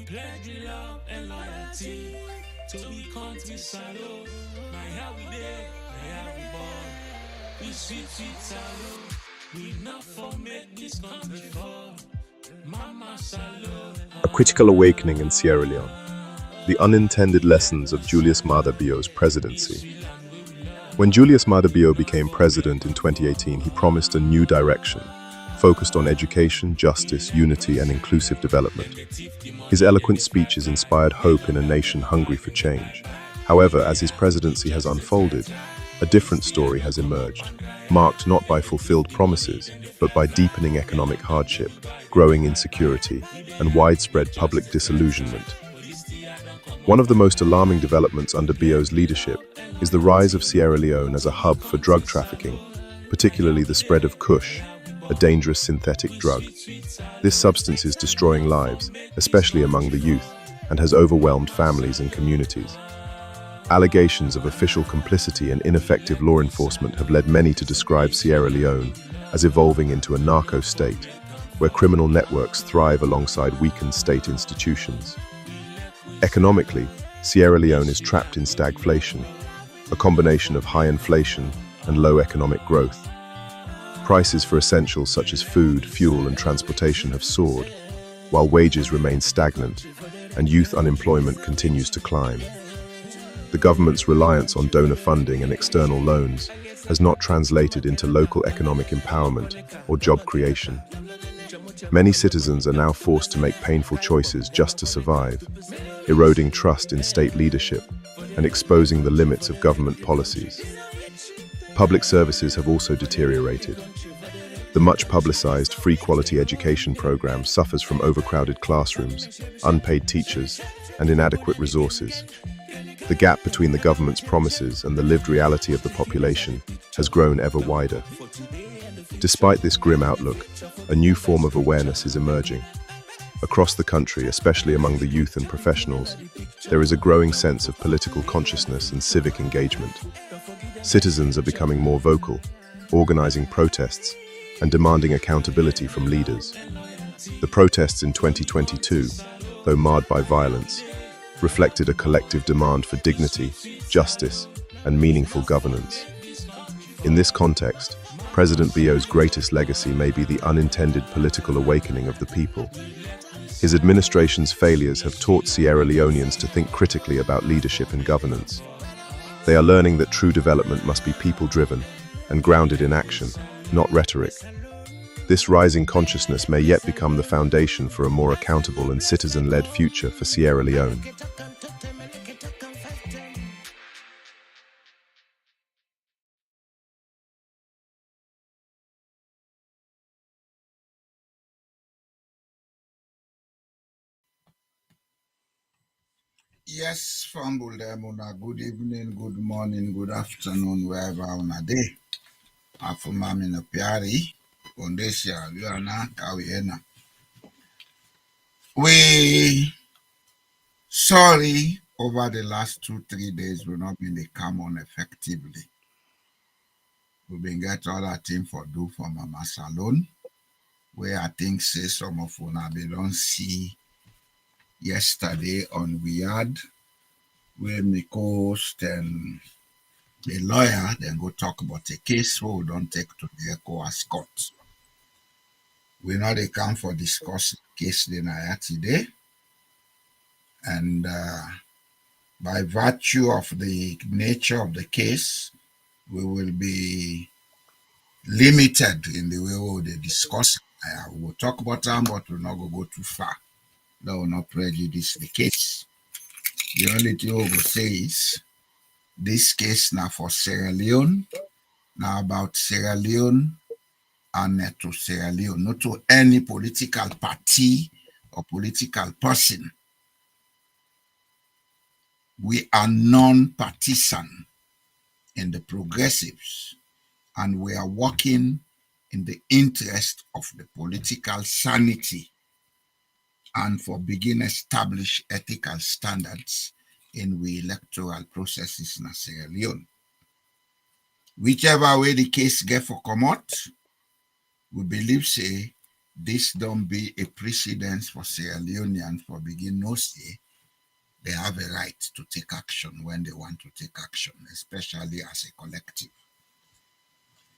pledge love and loyalty to be country salute. My how we there, my how we born. We sweet salute. We not for make this country fall. Mama salute. A critical awakening in Sierra Leone. The unintended lessons of Julius Maada Bio's presidency. When Julius Maada Bio became president in 2018, he promised a new direction, focused on education, justice, unity, and inclusive development. His eloquent speeches inspired hope in a nation hungry for change. However, as his presidency has unfolded, a different story has emerged, marked not by fulfilled promises, but by deepening economic hardship, growing insecurity, and widespread public disillusionment. One of the most alarming developments under Bio's leadership is the rise of Sierra Leone as a hub for drug trafficking, particularly the spread of Kush, a dangerous synthetic drug. This substance is destroying lives, especially among the youth, and has overwhelmed families and communities. Allegations of official complicity and ineffective law enforcement have led many to describe Sierra Leone as evolving into a narco state, where criminal networks thrive alongside weakened state institutions. Economically, Sierra Leone is trapped in stagflation, a combination of high inflation and low economic growth. Prices for essentials such as food, fuel, and transportation have soared, while wages remain stagnant and youth unemployment continues to climb. The government's reliance on donor funding and external loans has not translated into local economic empowerment or job creation. Many citizens are now forced to make painful choices just to survive, eroding trust in state leadership and exposing the limits of government policies. Public services have also deteriorated. The much publicized free quality education program suffers from overcrowded classrooms, unpaid teachers, and inadequate resources. The gap between the government's promises and the lived reality of the population has grown ever wider. Despite this grim outlook, a new form of awareness is emerging. Across the country, especially among the youth and professionals, there is a growing sense of political consciousness and civic engagement. Citizens are becoming more vocal, organizing protests, and demanding accountability from leaders. The protests in 2022, though marred by violence, reflected a collective demand for dignity, justice, and meaningful governance. In this context, President Bio's greatest legacy may be the unintended political awakening of the people. His administration's failures have taught Sierra Leoneans to think critically about leadership and governance. They are learning that true development must be people-driven and grounded in action, not rhetoric. This rising consciousness may yet become the foundation for a more accountable and citizen-led future for Sierra Leone. Yes, Fambul Demuna, good evening, good morning, good afternoon, wherever on a day. Afumami no piari, Ondesia, Luana, Kawiena. We sorry over the last 2-3 days we've not been able to come on effectively. We've been get all that thing for do for Mama Salon, where I think say some of una they don't see yesterday on Weird, where me co-host and the lawyer then go talk about a case where we don't take to the Ecowas court. We know they come for discuss case today, and by virtue of the nature of the case, we will be limited in the way we will discuss. We will talk about them, but we'll not go too far. That will not prejudice the case. The only thing we will say is this case now for Sierra Leone, now about Sierra Leone and to Sierra Leone, not to any political party or political person. We are non-partisan in the progressives, and we are working in the interest of the political sanity and for begin establish ethical standards in the electoral processes in Sierra Leone. Whichever way the case get for come out, we believe say this don't be a precedence for Sierra Leoneans for begin no say they have a right to take action when they want to take action, especially as a collective.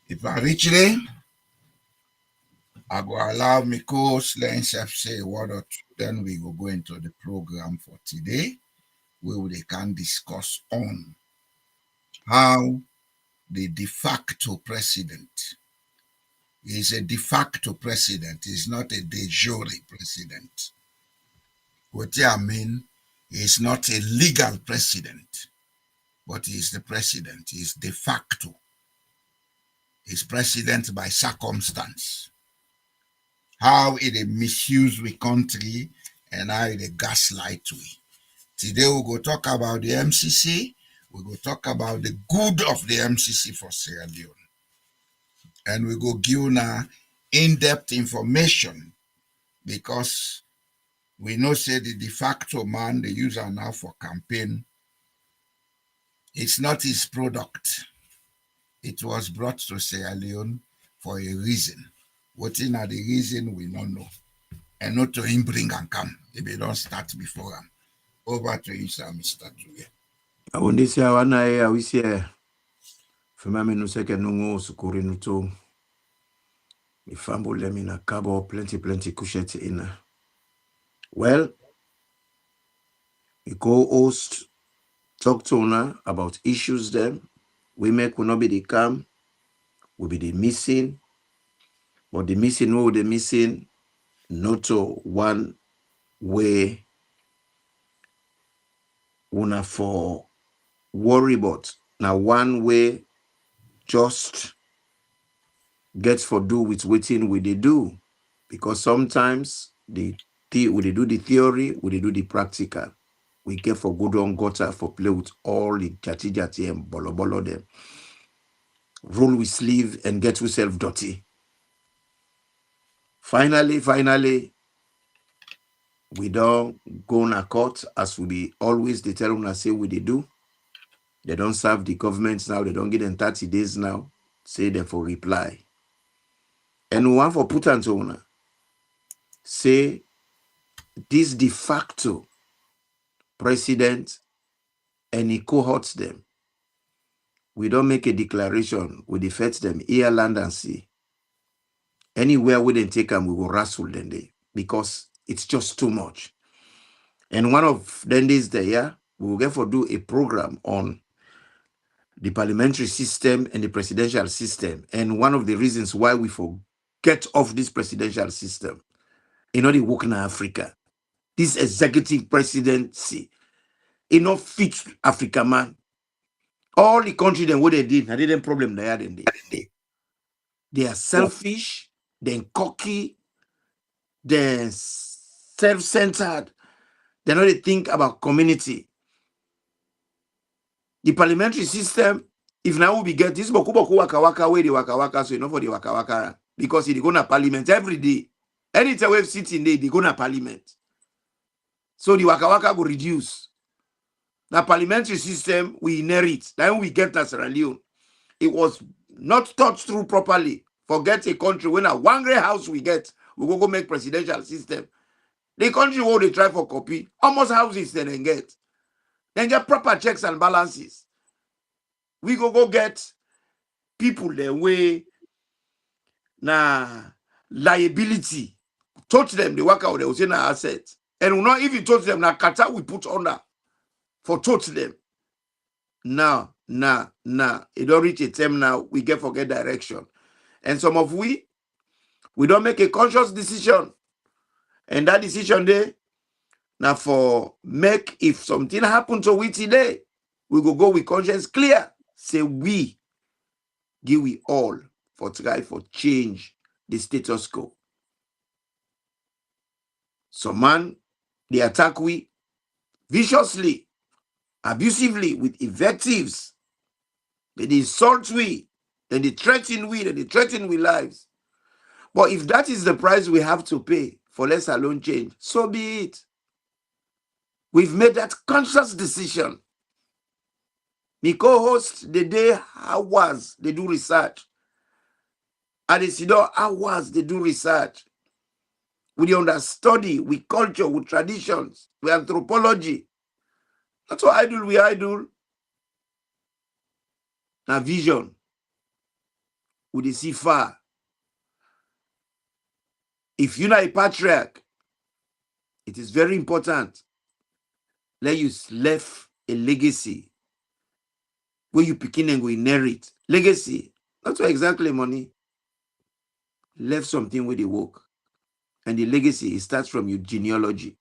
If I reach there, I go allow me co-host let say a word or two, then we will go into the program for today, where they can discuss on how the de facto president is a de facto president, is not a de jure president. What I mean is not a legal president, but he is the president. He is de facto. He is president by circumstance. How it misuse we country and how it gaslight we. Today we go talk about the MCC. We go talk about the good of the MCC for Sierra Leone. And we go give now in-depth information, because we know say the de facto man they use are now for campaign. It's not his product. It was brought to Sierra Leone for a reason. What in are the reason we don't know. And not to him bring and come if they don't start before him. Over to you, sir, Mr. Julia. I want to say I want to Fema no second no sukuri no to. Mi fambo lemi na kabo plenty kusheti ina. Well, we co-host talk to una about issues them. We make will not be the calm, will be the missing, but the missing will the missing not to one way una for worry about. Now one way just gets for do with waiting we they do, because sometimes we they do the theory, we they do the practical. We get for good on gutter for play with all the jati and bolo them. Roll with sleeve and get yourself dirty. Finally, we don't go on a court as we be always they tell us say we they do. They don't serve the government now, they don't get in 30 days now, say them for reply. And one for put on owner say this de facto president and he cohorts them. We don't make a declaration, we defeat them here, land and sea. Anywhere we didn't take them, we will wrestle them day, because it's just too much. And one of them days there, yeah, we will get for do a program on the parliamentary system and the presidential system. And one of the reasons why we get off this presidential system, in all the work in Africa, this executive presidency, it not fit Africa, man. All the country then what they did, I didn't problem they had in there. They are selfish, then cocky, then self-centered. They don't think about community. The parliamentary system, if now we get this boku waka way the waka, so enough for the waka, because they go to parliament every day. Anytime we sit in there, they go to parliament. So the waka will reduce. The parliamentary system we inherit. Then we get as Sierra Leone. It was not thought through properly. Forget a country when a one great house we get, we go make presidential system. The country where they try for copy, almost houses they then get. Then get proper checks and balances. We go get people the way na liability. Touch them, they work out, they will say na asset. And we not even touch them, na kata we put under for touch them. Now, it don't reach a term now, we get forget direction. And some of we don't make a conscious decision. And that decision there, now for make, if something happen to we today, we go with conscience clear. Say we give we all for try for change the status quo. Some man, they attack we viciously, abusively, with invectives. They insult we, then they threaten we, then they threaten we lives. But if that is the price we have to pay for less alone change, so be it. We've made that conscious decision. Me co-host the day hours they do research. At the Sidor hours they do research. with the understudy, with culture, with traditions, with anthropology. That's what idol we idol. Now vision. With the see far. If you're not a patriarch, it is very important that you left a legacy where you begin and go inherit. Legacy, not exactly money. Left something where they work. And the legacy, it starts from your genealogy.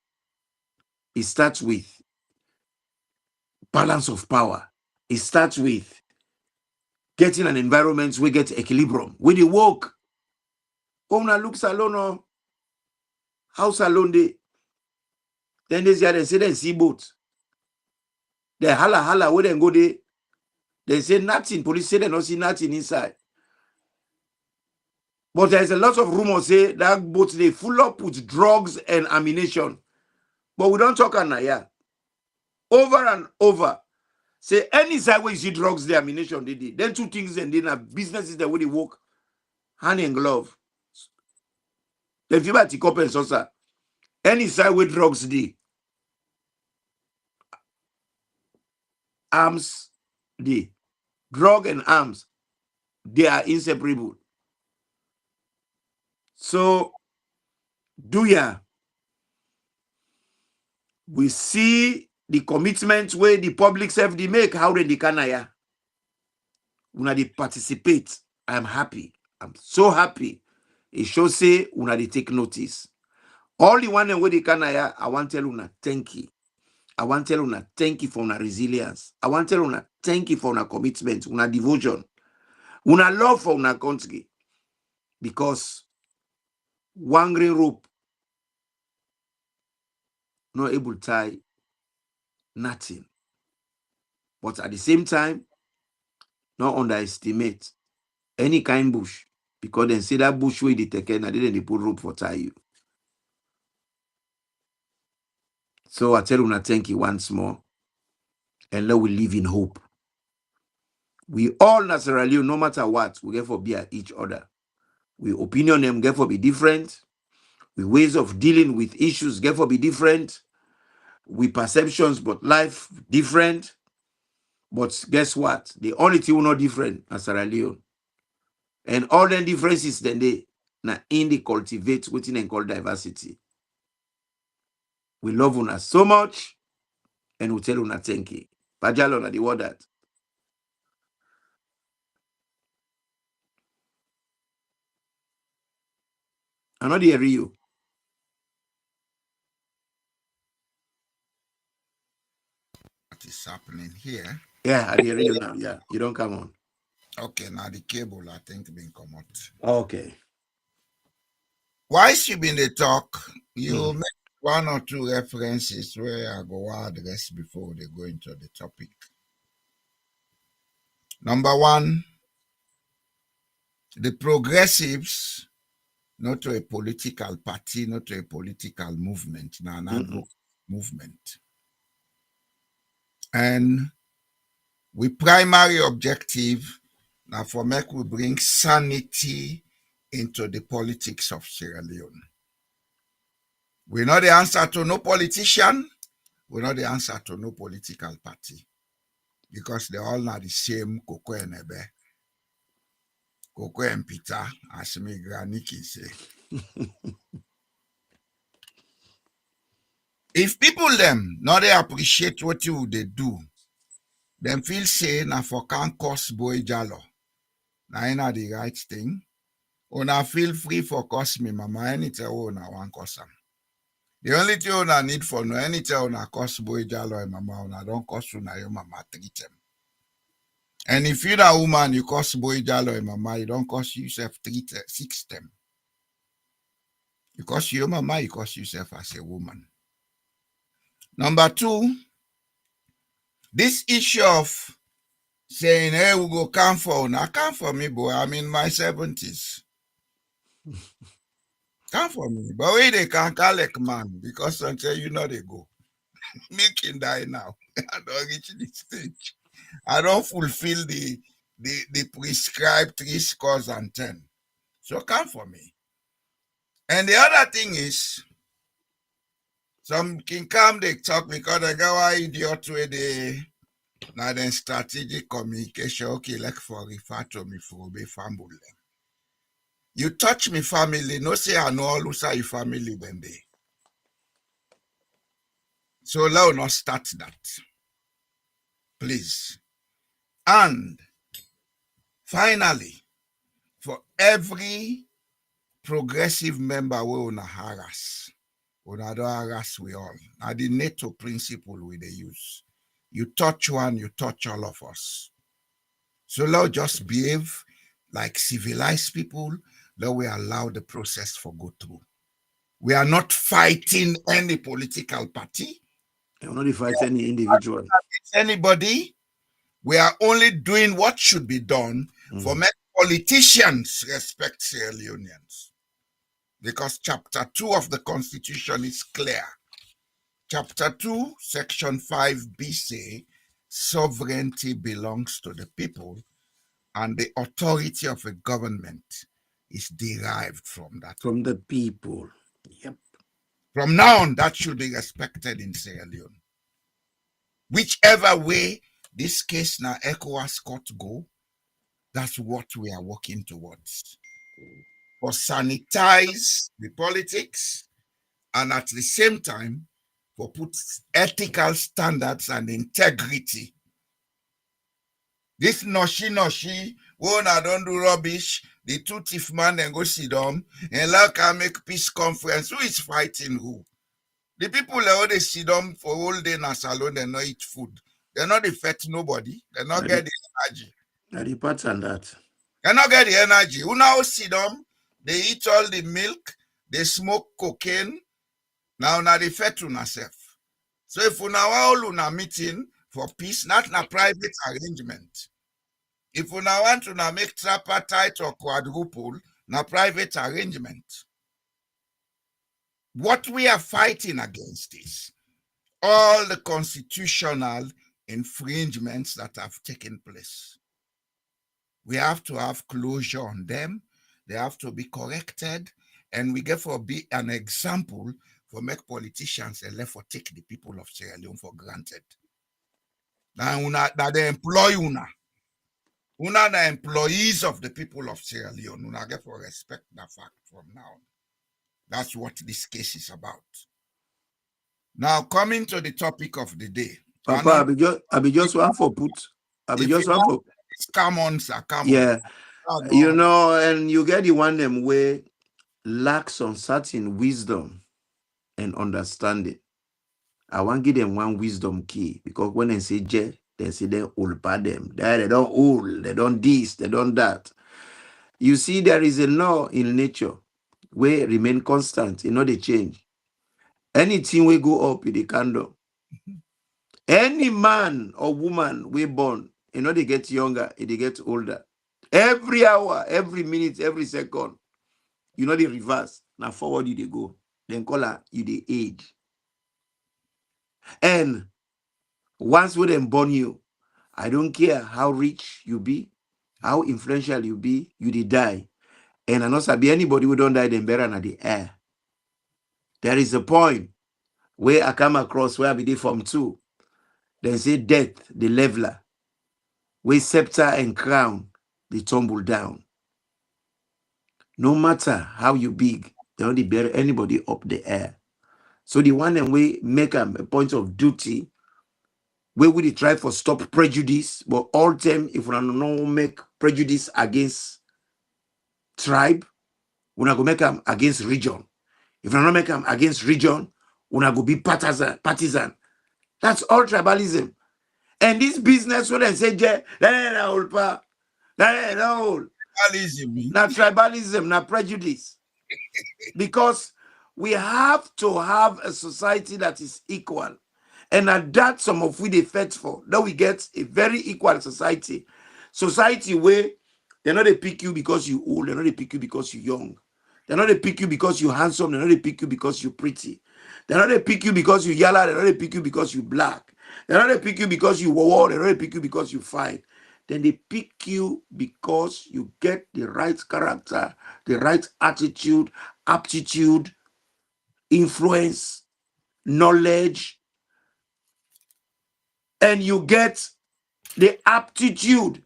It starts with balance of power. It starts with getting an environment where get equilibrium. Where they work. Oh, now look salon, house alone they. Then they say they see boat. They holla where they go there. They say nothing. Police say they don't see nothing inside. But there's a lot of rumors say that boat they full up with drugs and ammunition. But we don't talk on that, yeah. Over and over. Say any side where you see drugs, the ammunition they did. Then two things and then businesses the way they work, hand in glove. Then you buy cup and saucer. Any side where drugs did. Arms they. Drug and arms, they are inseparable. So, we see the commitment where the public self they make, how they can una they participate. I'm happy. I'm so happy. It shows say una they take notice. All the one where they can I want to tell una thank you. I want to tell una thank you for una resilience. I want to tell una thank you for una commitment, una devotion, una love for una country. Because one green rope not able to tie nothing. But at the same time, not underestimate any kind bush. Because then say that bush way they take and then they put rope for tie you. So I tell you thank you once more. And let we live in hope. We all naturally, no matter what, we get for be at each other. We opinion them get for be different. We ways of dealing with issues get for be different. We perceptions, but life different. But guess what? The only thing not different as Sierra Leone. And all the differences then they cultivate within and call diversity. We love una so much and we tell una thank you. Pajalo na the word that. I know the area you. What is happening here? Yeah, I hear you now. Yeah, you don't come on. Okay, now the cable I think been come out. Okay. Whilst you been the talk, you make one or two references where I go address before they go into the topic. Number one, the progressives, not to a political party, not to a political movement, now an advocacy movement. And we primary objective now for make we bring sanity into the politics of Sierra Leone. We're not the answer to no politician. We're not the answer to no political party. Because they all are the same Koko and Ebe. Koko and Peter, as me Graniki say. If people them not they appreciate what you they do, them feel say na for can't cost boy jalo. Na ain't the right thing. Or na feel free for cost me mama anything na one cost them. The only thing I need for no anything na cost boy jalo and mama na don't cost you na your mama treat them. And if you're a woman, you cost boy jalo and mama, you don't cost yourself treat six them. You cost your mama, you cost yourself as a woman. Number two, this issue of saying, hey, we go come for now, come for me, boy. I'm in my 70s. Come for me. But wait, they can't call like man because until you know they go. Me can die now. I don't reach this stage. I don't fulfill the prescribed 3 scores and 10. So come for me. And the other thing is, some can come, they talk because they go, why idiot way they now then strategic communication. Okay, like for refer to me for be family. You touch me family, no say I know all who say your family then they. So let us not start that. Please. And finally, for every progressive member we wanna harass, we don't harass we all. Now the NATO principle we they use. You touch one, you touch all of us. So let's just behave like civilized people. Let we allow the process for go through. We are not fighting any political party. You will not fight any individual. It's anybody. We are only doing what should be done for make politicians respect Sierra Leoneans. Because chapter 2 of the Constitution is clear. Chapter 2, section 5b say, sovereignty belongs to the people and the authority of a government is derived from that. From the people. Yep. From now on, that should be respected in Sierra Leone. Whichever way this case now Ecowas court go, that's what we are working towards. For sanitize the politics and at the same time for put ethical standards and integrity. This noshi, when I don't do rubbish, the two thief man and go sit down and like I make peace conference. Who is fighting who? The people that already sit down for all day in a salon, they not eat food. They're not affect nobody. They not get the energy. Now the pattern that. They not get the energy. Who now sit down, they eat all the milk, they smoke cocaine. Now they fed to yourself. So if you now all una meeting for peace, not a private arrangement. If you now want to now make tripartite or quadruple, na private arrangement. What we are fighting against is all the constitutional infringements that have taken place. We have to have closure on them. They have to be corrected. And we get for be an example for make politicians and left for take the people of Sierra Leone for granted. Now that they employ una the employees of the people of Sierra Leone. Una get for respect that fact from now. That's what this case is about. Now coming to the topic of the day. Papa, I be just one for put. I be just one for. Come on, sir. Come Yeah. on. You know, and you get the one them way lacks on certain wisdom and understanding. I want to give them one wisdom key because when they say J, they say they all bad them. They don't all, they don't this, they don't that. You see, there is a law in nature where remain constant, you know, they change. Anything we go up with the candle. Any man or woman we born, you know, they get younger, they get older. Every hour, every minute, every second, you know, they reverse. Now forward you they go. Then call her you the age. And once we them born you, I don't care how rich you be, how influential you be, you did die. And I know be anybody who don't die, then better than the air. There is a point where I come across where I be from too. Then say death, the leveler, where scepter and crown, they tumble down. No matter how you big, they only bear anybody up the air. So the one and we make a point of duty, where we try for stop prejudice, but all time if we don't make prejudice against tribe, we're not gonna make them against region. If we don't make them against region, we're not gonna be partisan. That's all tribalism. And this business when they say tribalism, not tribalism, not prejudice. Because we have to have a society that is equal. And at that, some of we they fight for, that we get a very equal society. Society where they're not they pick you because you old, they're not they pick you because you young. They're not they pick you because you handsome, they're not they pick you because you pretty. They're not they pick you because you yellow, they're not they pick you because you black. They're not they pick you because you war, they're not they pick you because you fight. Then they pick you because you get the right character, the right attitude, aptitude, influence, knowledge, and you get the aptitude,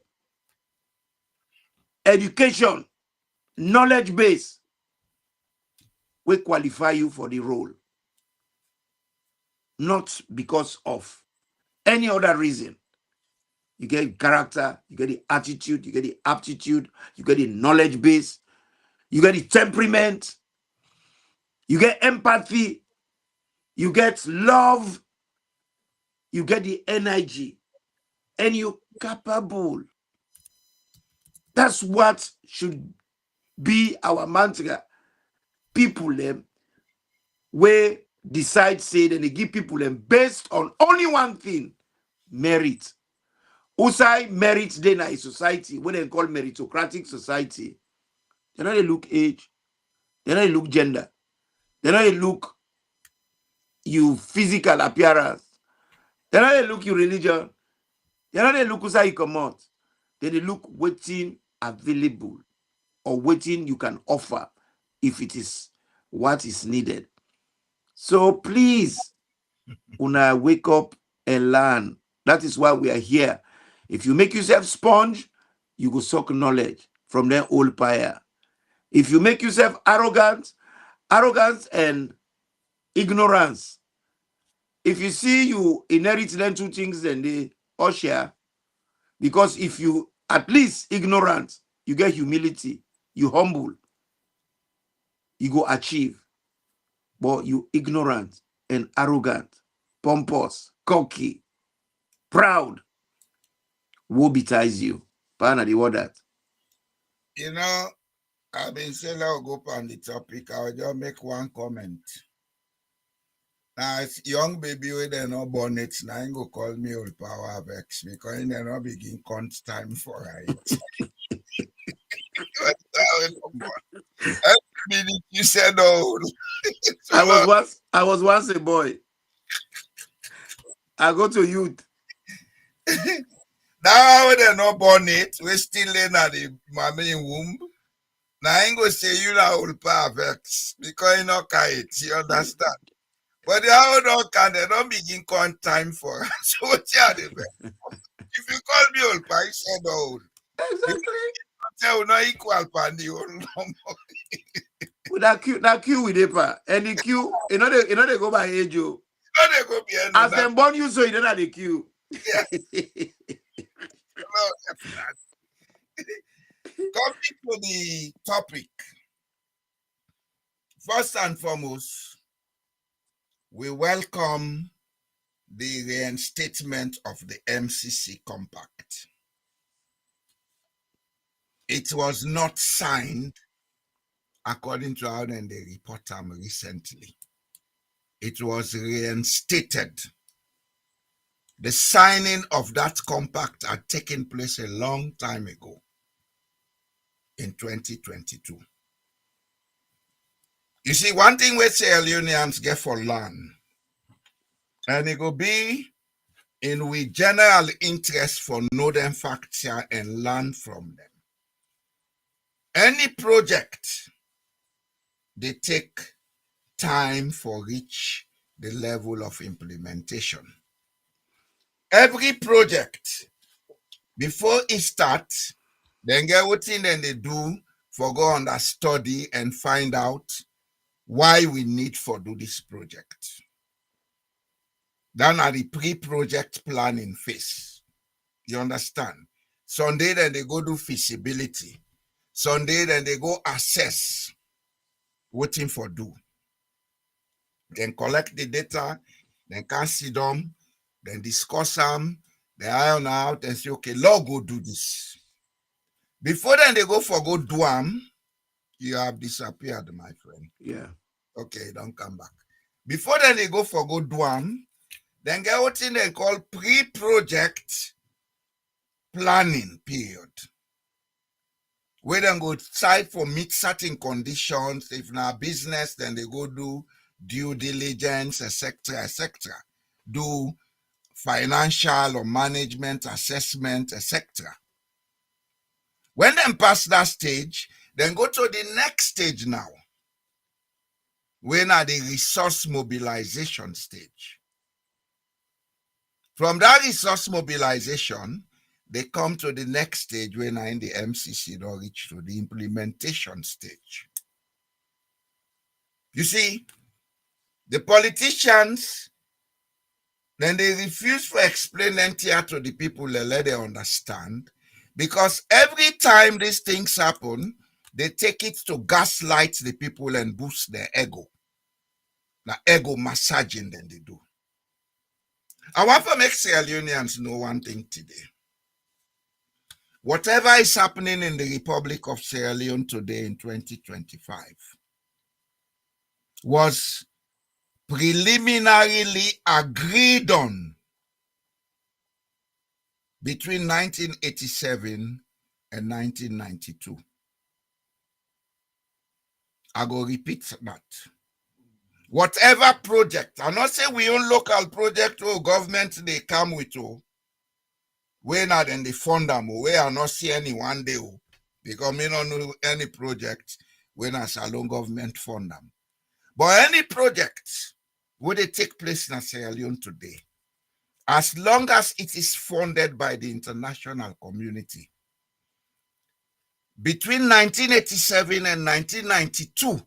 education, knowledge base will qualify you for the role. Not because of any other reason. You get character, you get the attitude, you get the aptitude, you get the knowledge base, you get the temperament, you get empathy, you get love, you get the energy, and you're capable. That's what should be our mantra. People them we decide say then they give people them based on only one thing: merit. Usai merit then in society, what they call meritocratic society. They don't look age, they don't look gender, they don't look you physical appearance, they don't look you religion, they don't look usai you come out. They look waiting available or waiting you can offer if it is what is needed. So please, una wake up and learn. That is why we are here. If you make yourself sponge, you go suck knowledge from their old fire. If you make yourself arrogance and ignorance. If you see you inherit them two things, then they all share. Because if you at least ignorant, you get humility, you humble, you go achieve. But you ignorant and arrogant, pompous, cocky, proud, woe ties you. Pana the word that. You know, I've been saying I'll go on the topic. I'll just make one comment. Now, it's young baby with they no bonnet, now you go call me old power vex because they no begin count time for it. Every minute you said old. So I was once a boy. I go to youth. Now when they no bonnet, we still in at the mommy womb. Now I ain't gonna say you are old power vex because you know kite, you understand? But the how don't can they don't begin count time for us. So what you doing? If you call me old power, you said old. Exactly. Tell not equal pan the old number. With that queue with paper. And the queue, you know they go by age. You. No, they go be As them born you, so you don't have the queue. Yes. Coming to the topic. First and foremost, we welcome the reinstatement of the MCC Compact. It was not signed, according to how they report them recently. It was reinstated. The signing of that compact had taken place a long time ago, in 2022. You see, one thing we Sierra Leoneans get for land, and it will be in we general interest for know them facts here and learn from them. Any project, they take time for reach the level of implementation. Every project, before it starts, then get what thing then they do for go on that study and find out why we need for do this project. Then at the pre-project planning phase. You understand? Sunday then they go do feasibility. Sunday then they go assess waiting for do. Then collect the data, then can sit them, then discuss them, they iron out and say, okay, Lord, go do this. Before then they go for go do them, you have disappeared, my friend. Yeah. Okay, don't come back. Before then they go for go do them, then get what thing they call pre-project planning period. Where then go try for meet certain conditions. If not business, then they go do due diligence, etc., etc. Do financial or management assessment, etc. When them pass that stage, then go to the next stage now. when at the resource mobilization stage. From that resource mobilization, they come to the next stage when in the MCC don't reach to the implementation stage. You see, the politicians, then they refuse to explain NTR to the people and let them understand, because every time these things happen, they take it to gaslight the people and boost their ego. Now, ego massaging then they do. I want to make Sierra Leoneans know one thing today. Whatever is happening in the Republic of Sierra Leone today in 2025 was preliminarily agreed on between 1987 and 1992. I go repeat that. Whatever project, I'm not saying we own local project or government they come with, we not in the fund them, we are not see any one day, because we don't know any project when as a long government fund them. But any project would they take place in Sierra Leone today, as long as it is funded by the international community. Between 1987 and 1992,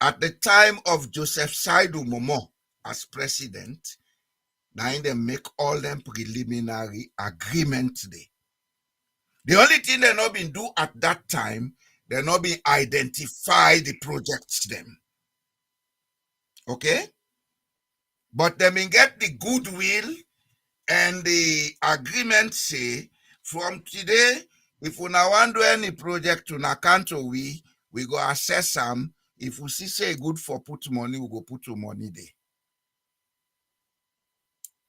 at the time of Joseph Saidu Momo as president, now they make all them preliminary agreements there. The only thing they not been do at that time, they not been identify the projects them. Okay? But they been get the goodwill and the agreement say, from today, if we now want to do any project to Nakanto, we go assess them. If we see say good for put money, we go put your money there.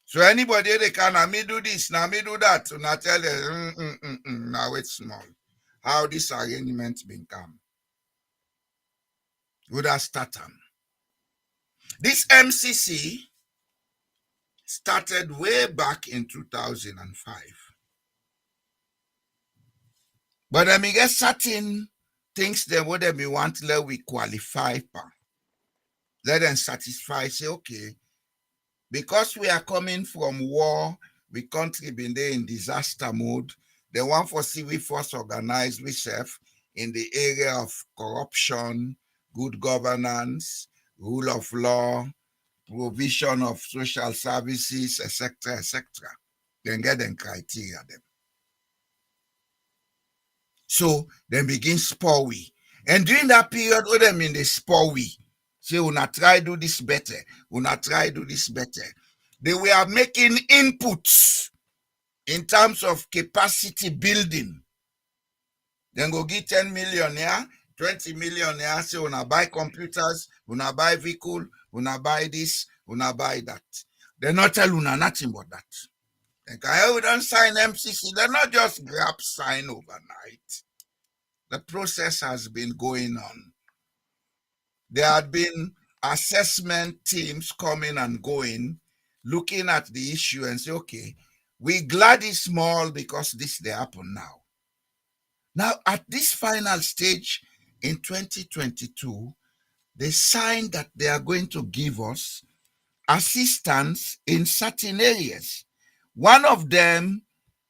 So anybody they can, now me do this, now me do that, to not tell them, now it's small. How this arrangement been come? Would have started. This MCC started way back in 2005. But I mean, get certain things that what they want, let we qualify for. Let them satisfy, say, okay, because we are coming from war, we country been there in disaster mode, they want for civil force organized ourselves in the area of corruption, good governance, rule of law, provision of social services, etc., etc. Then get them criteria them. So then begin spur we. And during that period, what them in the spur we. Say, we not try do this better. We not try do this better. They were making inputs in terms of capacity building. Then go get 10 million here, 20 million here. Say, we not buy computers, we not buy vehicle, we not buy this, we not buy that. They not tell you nothing about that. Like, we don't sign MCC. They're not just grab sign overnight. The process has been going on. There had been assessment teams coming and going, looking at the issue and say, okay, we glad it's small because this they happen now. Now, at this final stage in 2022, they signed that they are going to give us assistance in certain areas. One of them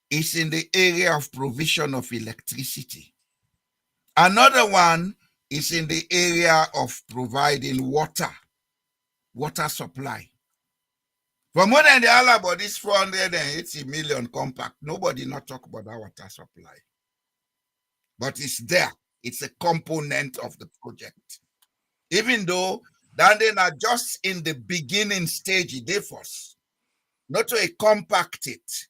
is in the area of provision of electricity. Another one is in the area of providing water supply. For more than the other about this 480 million compact, nobody not talk about that water supply. But it's there. It's a component of the project. Even though that they are just in the beginning stage, they force not to compact it,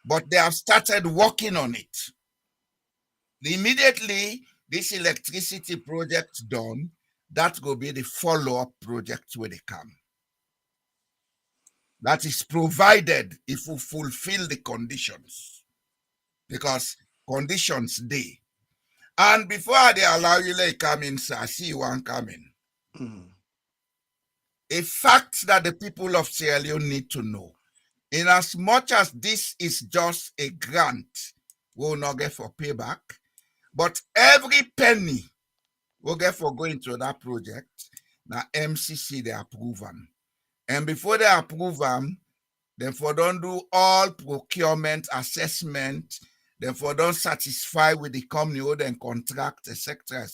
but they have started working on it. Immediately, this electricity project done, that will be the follow-up project where they come. That is provided if we fulfill the conditions, because conditions they. And before they allow you to come in, sir, I see you want come in. A fact that the people of Sierra Leone need to know, in as much as this is just a grant, we will not get for payback, but every penny we'll get for going to that project, Now MCC they approve them. And before they approve them, then for don't do all procurement assessment, then for don't satisfy with the company or then contract, etc.,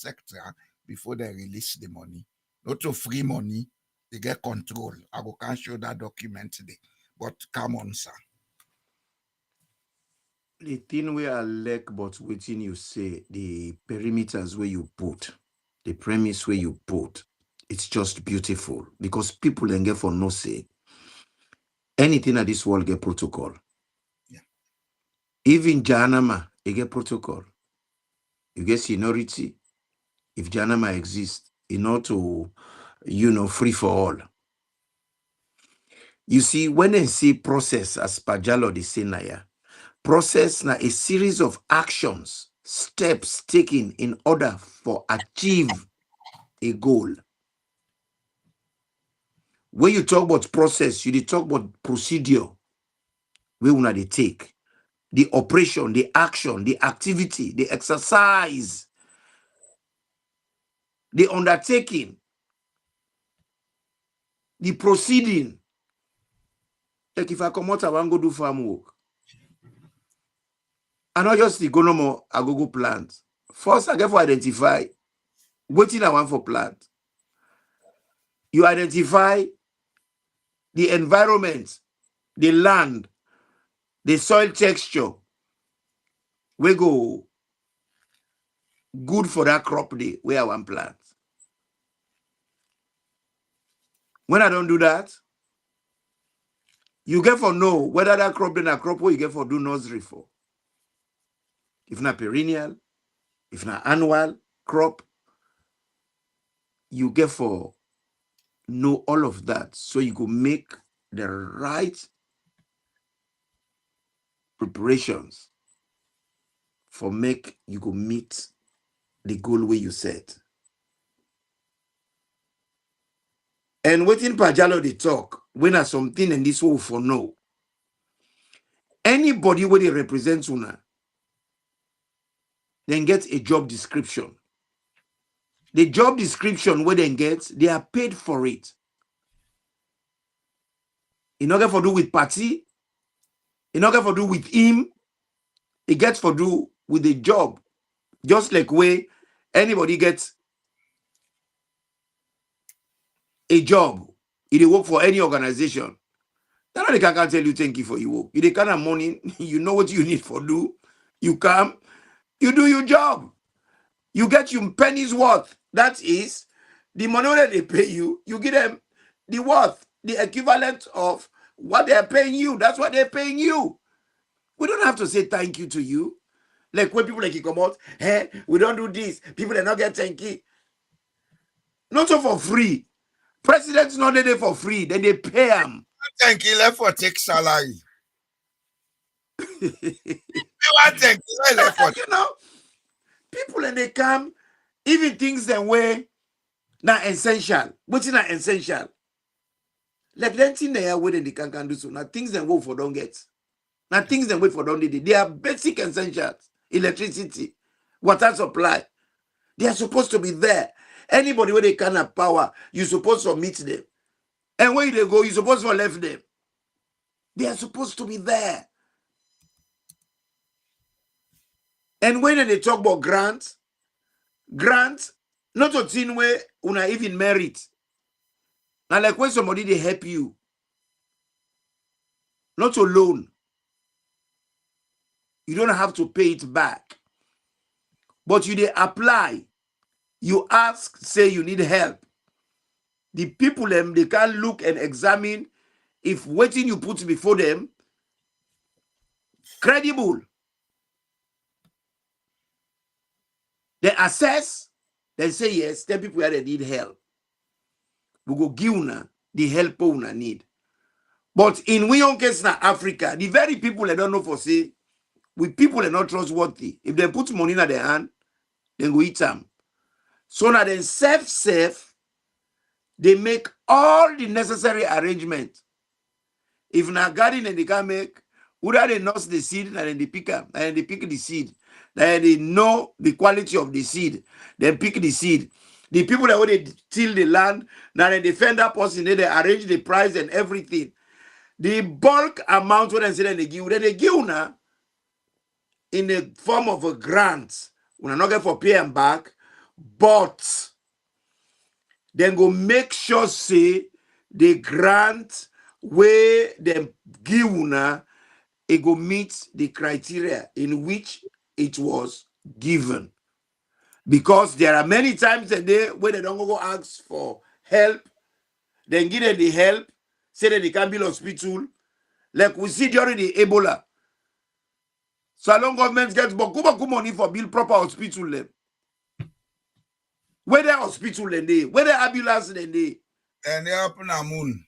before they release the money. Not to free money, they get control. I can't show that document today. But come on, sir. The thing where I like but waiting you say, the perimeters where you put, the premise where you put, it's just beautiful because people can get for no say. Anything at this world get protocol. Yeah. Even Janama, they get protocol. You get seniority. If Janama exists, in order to, free for all. You see, when they see process as Pajalo the Senaya, process na a series of actions, steps taken in order for achieve a goal. When you talk about process, you talk about procedure. Where una they take the operation, the action, the activity, the exercise, the undertaking, the proceeding. Like if I come out, I want to go do farm work. I not just the go no more, I go plant. First, I get for identify what I want for plant. You identify the environment, the land, the soil texture. We go good for that crop day where I want plant. When I don't do that, you get for know whether that crop then a crop where you get for do nursery for. If not perennial, if not annual crop, you get for know all of that. So you go make the right preparations for make you go meet the goal where you set. And waiting Pajalo they talk, when are something in this world for no. Anybody where they represent una, then get a job description. The job description where they get, they are paid for it. In order for do with party, in order for do with him, it gets for do with the job. Just like where anybody gets a job, if they work for any organization, that's not they can't tell you thank you for your work. If they kind of money, you know what you need for do. You come, you do your job. You get your pennies worth. That is the money that they pay you. You give them the worth, the equivalent of what they're paying you. That's what they're paying you. We don't have to say thank you to you. Like when people like you come out, hey, we don't do this. People they not get thank you. Not so for free. Presidents not there for free. Then they pay them. Thank you left for take salary. Thank you left for people and they come, even things that way not essential. What's not essential? Like that thing they are waiting they can do so. Now things that work for don't get. Now things that wait for don't need. They are basic essentials. Electricity, water supply. They are supposed to be there. Anybody where they can have power, you're supposed to meet them. And where they go, you're supposed to left them. They are supposed to be there. And when they talk about grants, not a thing where una even merit. Now, like when somebody they help you, not alone. You don't have to pay it back. But you they apply. You ask, say you need help. The people them they can look and examine if waiting you put before them credible. They assess, they say yes, then people where they need help. We go give una the help una need. But in we own case na Africa, the very people they don't know for say, with people are not trustworthy. If they put money in their hand, then go eat them. So now then safe, they make all the necessary arrangements. If na garden and they can make, would they nurse the seed and then they pick up, and they pick the seed. Then they know the quality of the seed. Then pick the seed. The people that when they till the land, now they defend that person, they arrange the price and everything. The bulk amount when they give now in the form of a grant. We're not get for pay and back, but then go make sure say the grant where them give now it go meet the criteria in which it was given. Because there are many times a day where they don't go ask for help, then give them the help, say that they can build hospital. Like we see during the Ebola. So long government gets boku money for build proper hospital. Them. Where the hospital then they, where the ambulance then they. And they open a moon.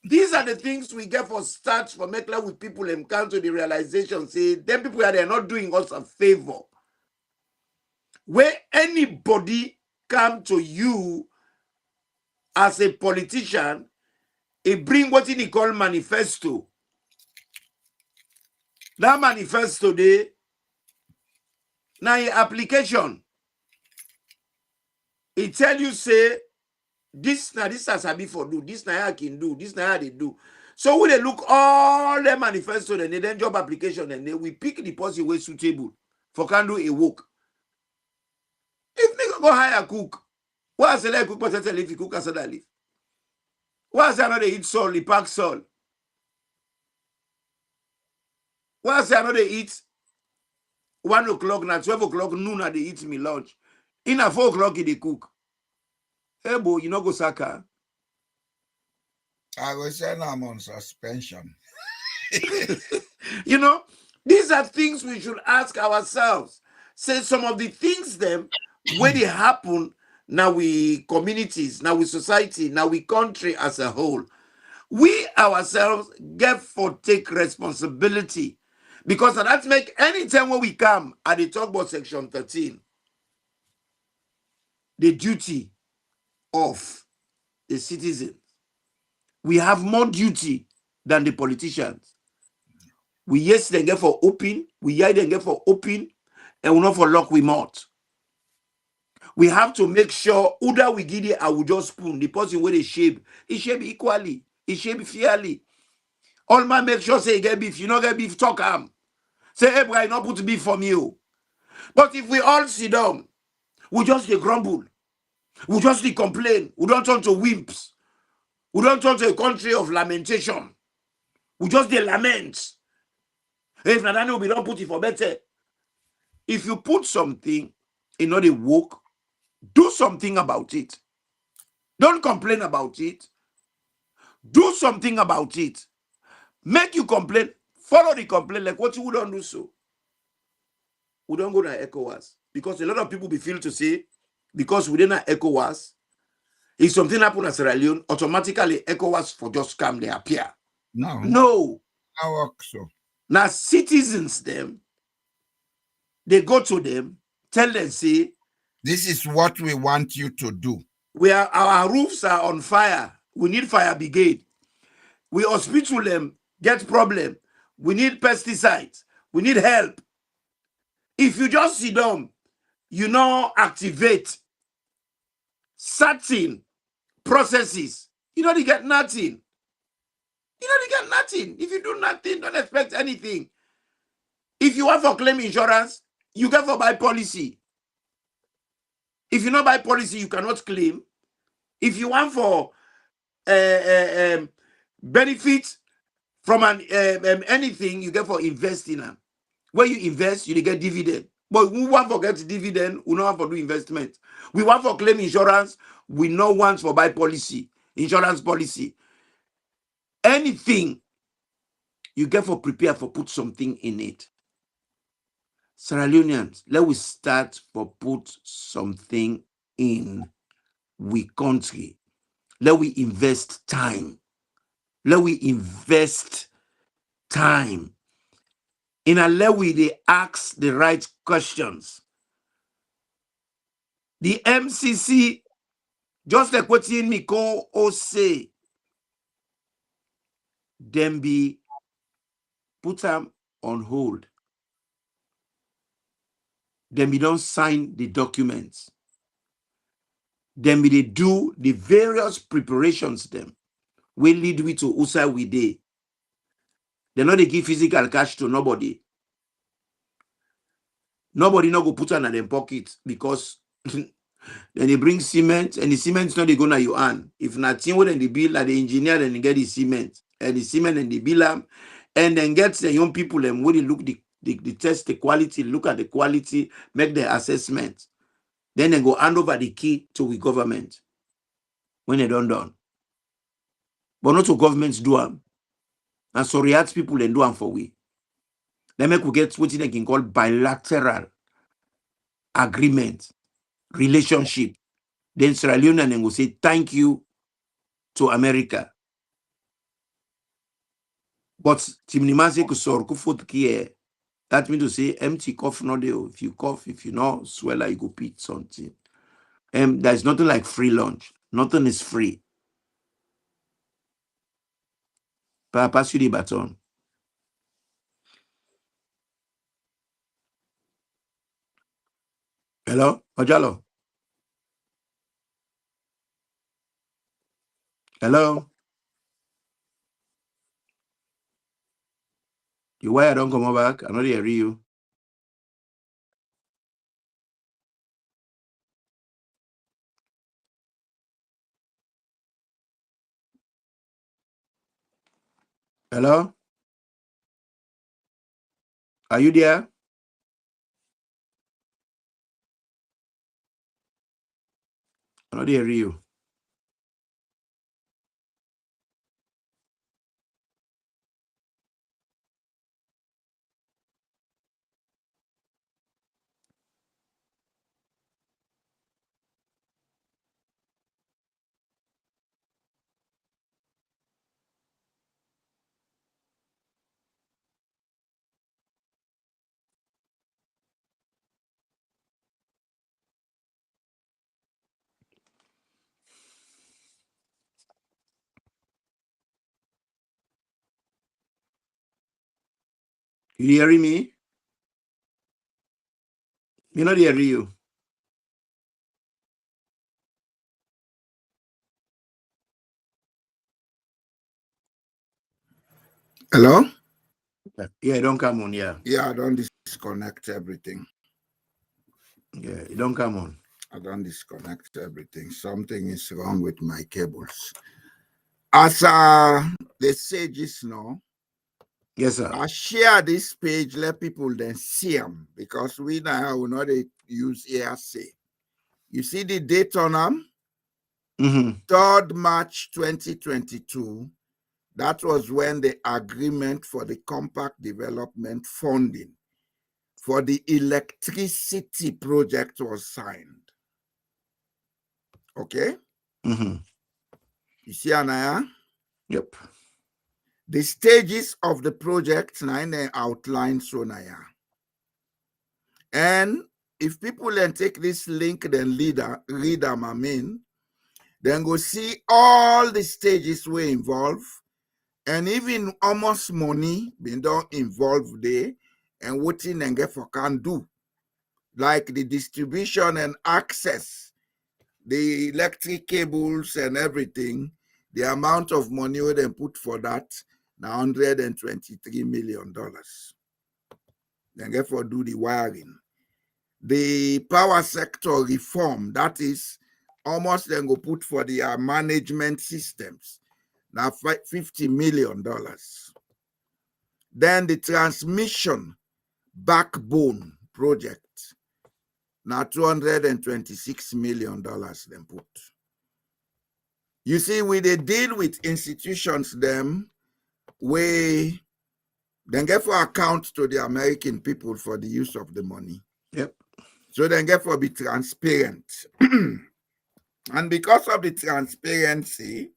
These are the things we get for start for make love with people and come to the realization, say, them people are not doing us a favor. Where anybody come to you as a politician, it bring what he call manifesto. That manifesto there, now your application, it tell you say, this as I be for do, this now I can do, this now they do. So when they look all the manifesto and then job application and then we pick the person way suitable for can do a work. If nigga go hire a cook, why say like cook but tell if you cook as that leave? Why say another eat salt, the pack salt? Why say another eat 1 o'clock now 12 o'clock noon they eat me lunch. In a 4 o'clock they cook. Hey boy, you know go saka. I will say I'm on suspension. You know, these are things we should ask ourselves. Say some of the things them when they happen now we communities, now we society, now we country as a whole. We ourselves get for take responsibility. Because that's make any time when we come and they talk about section 13, the duty of the citizen. We have more duty than the politicians. We yes they get for open, we yeah they get for open, and we not for lock we mouth. We have to make sure either we give it, I will just spoon the person where they shape, it shape equally, it shape fairly. All man make sure say get beef, you not get beef, talk am. Say, hey, boy, not put beef from you. But if we all sit down, we just they grumble, we just they complain, we don't turn to wimps, we don't turn to a country of lamentation, we just they lament. If Nadani we don't put it for better. If you put something in not a work, do something about it. Don't complain about it. Do something about it. Make you complain. Follow the complaint like what you don't do so. We don't go to Ecowas. Because a lot of people be feel to say, because we didn't have Ecowas, if something happen at Sierra Leone, automatically Ecowas for just come, they appear. No. I work so. Now citizens them, they go to them, tell them, say, this is what we want you to do. Our roofs are on fire. We need fire brigade. We hospital them, get problem. We need pesticides. We need help. If you just sit down, you know, activate certain processes, you know, they get nothing. You know, they get nothing. If you do nothing, don't expect anything. If you want for claim insurance, you get for buy policy. If you not buy policy, you cannot claim. If you want for benefit from anything, you get for investing. When you invest, you get dividend. But we want for get dividend, we don't want for do investment. We want for claim insurance, we no want for buy policy, insurance policy. Anything you get for prepare for put something in it. Sierra Leoneans, let we start for put something in we country. Let we invest time. Let we invest time. In a let we they ask the right questions. The MCC, just like what in me call or say, them be put them on hold. Then we don't sign the documents. then we dey do the various preparations them will lead we to USA we dey. They not they give physical cash to nobody. Nobody not go put on their pocket because then they bring cement and the cement's not they go na your hand. If nothing when they bill like the engineer then they get the cement and the bill them and then get the young people and when they look the test the quality, look at the quality, make the assessment. Then they go hand over the key to the government when they done. But not to governments do them. And so react people and do them for we. They make we get what they can call bilateral agreement, relationship. Then Sierra Leone and will say thank you to America. But Timnimase kusor kufut kiye. That means to say empty cough no deal. If you cough, if you know swallow, you go pee something. There's nothing like free lunch. Nothing is free. Pa pass you the baton. Hello, Ojalo. Hello. You why I don't come back? I'm not hearing you. Hello? Are you there? I'm not hearing you. You hearing me? Me not hearing you. Hello? Yeah, don't come on, yeah. Yeah, I don't disconnect everything. Yeah, it don't come on. I don't disconnect everything. Something is wrong with my cables. As the sages know, Yes, sir. I share this page, let people then see them because we now will not use hearsay. You see the date on them? 3rd March 2022. That was when the agreement for the Compact Development funding for the electricity project was signed. Okay? You see, Anaya? Yep. The stages of the project, nine outlined so Naya. And if people then take this link, then read them, then go see all the stages we involve, and even almost money being done involved there, and what in and get for can do, like the distribution and access, the electric cables and everything. The amount of money we then put for that now $123 million. Then get for do the wiring. The power sector reform, that is almost then go put for the management systems. Now $50 million. Then the transmission backbone project. Now $226 million then put. You see, we they deal with institutions them where then get for account to the American people for the use of the money. Yep. So then get for be transparent. And because of the transparency,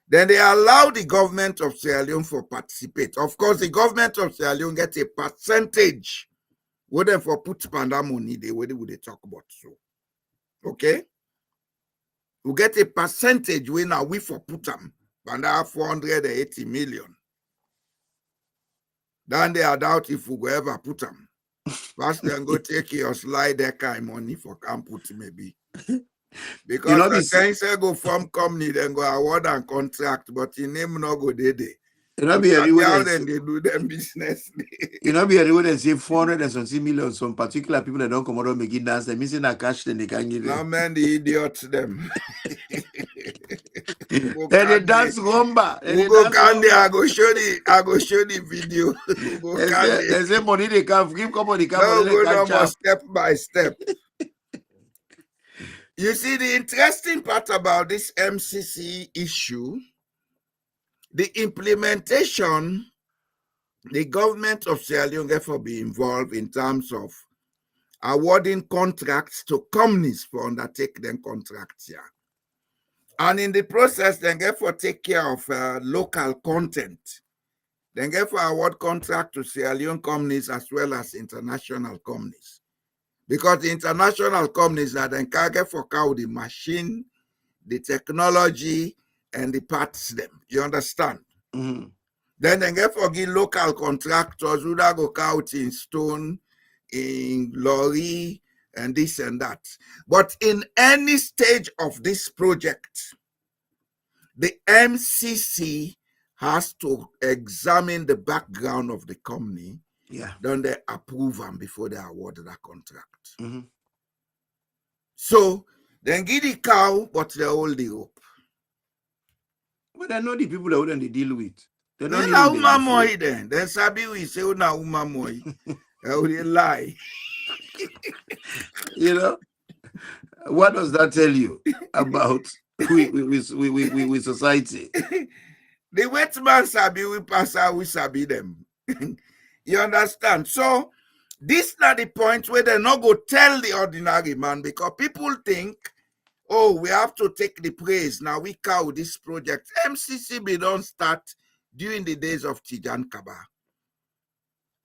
then they allow the government of Sierra Leone for participate. Of course, the government of Sierra Leone gets a percentage. What then for put panda money, they would they talk about so. Okay? We get a percentage when now we for put them. Panda 480 million. Then they are doubt if we go ever put them. First then go take your slide that kind money for can put maybe. Because You know, the this, time say go form company, then go award and contract, but in name no go dey. you know, be a reward. Then they do them business. You know, be a reward and say 400 and some million. Some particular people that don't come out and make it dance. They're missing a cash, then they can't give Now it. man, the idiots them. And they dance rumba. And We they go dance candy. rumba. I go show the video. We go candy. They say money they can't give company, they can't No, money they go no can't more chop. step by step. You see, the interesting part about this MCC issue, the implementation, the government of Sierra Leone therefore be involved in terms of awarding contracts to companies for undertake them contracts here. And in the process, they therefore take care of local content. They therefore award contract to Sierra Leone companies as well as international companies. Because the international companies are then carry for cow the machine, the technology, and the parts them. You understand? Mm-hmm. Then they get for give local contractors who that go out in stone, in lorry, and this and that. But in any stage of this project, the MCC has to examine the background of the company. Yeah. Then they approve them before they award that contract. Mm-hmm. So then give the cow, but they hold the rope. But I know the people that wouldn't they deal with. They don't Now, even uma moi then. Then sabi we say una uma moi. They lie. You know, what does that tell you about we society? The wet man sabi we pass out, we sabi them. You understand? So this not the point where they not go tell the ordinary man, because people think, oh, we have to take the praise. Now we cow this project. MCC be don't start during the days of Tijan Kaba.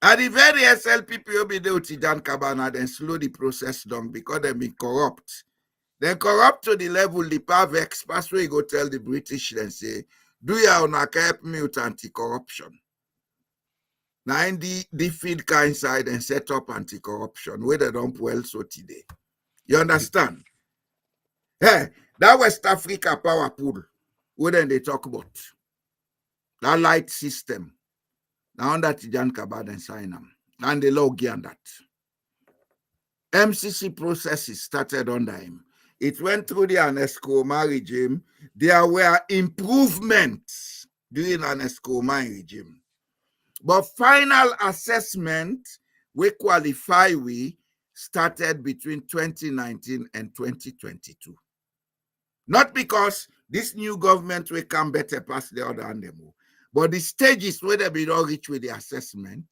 At the very SLPP will be there with Tijan Kaba now, then slow the process down because they be corrupt. Then corrupt to the level the PAVEX pass where you go tell the British then say, do you want to help me with anti-corruption? Now in the field kind side and set up anti-corruption where they don't well so today. You understand? Hey, that West Africa power pool, what then they talk about? That light system. Now under Tijan Kabad and sign them. And the law on that. MCC processes started under him. It went through the Escoma regime. There were improvements during an Escoma regime. But final assessment, we qualify we started between 2019 and 2022. Not because this new government will come better past the other animal, but the stages where they be not reach with the assessment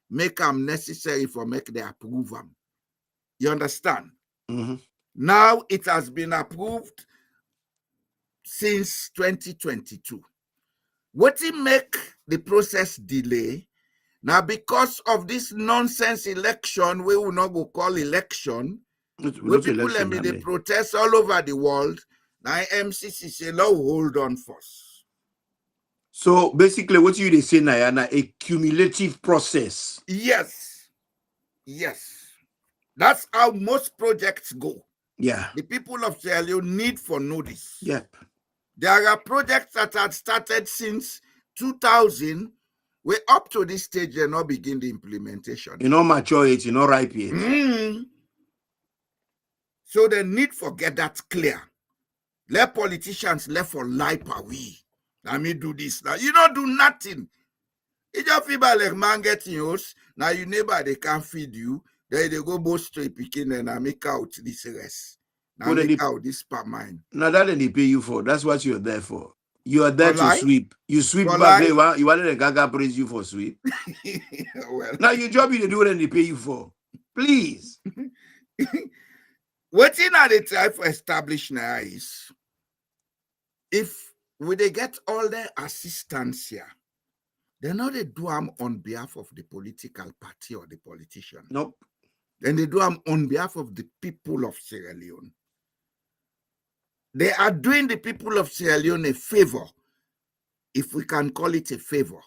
make them necessary for make the approval. You understand? Mm-hmm. Now it has been approved since 2022. What it make the process delay? Now because of this nonsense election, we will not go call election, where people election, be they protest all over the world. Now MCC say, now hold on first. So basically what you say now, a cumulative process. Yes. Yes. That's how most projects go. Yeah. The people of Sierra Leone need for notice. Yep. There are projects that had started since 2000, where up to this stage they not begin the implementation. You know mature yet, you know ripe yet. Mm. So the need for get that clear. Let politicians left for life away. Let me do this. Now you don't do nothing. If your people like man getting yours, now your neighbor they can't feed you. Then they go both straight picking and I make out this rest. Now make out this per mine. Now that they pay you for. That's what you're there for. You are there to sweep. You sweep for back. You wanted the Gaga praise you for sweep. Well, now your job you do what they pay you for. Please. What thing are they try to establish now is if they get all their assistance here, they know they do them on behalf of the political party or the politician. Nope. Then they do them on behalf of the people of Sierra Leone. They are doing the people of Sierra Leone a favor, if we can call it a favor.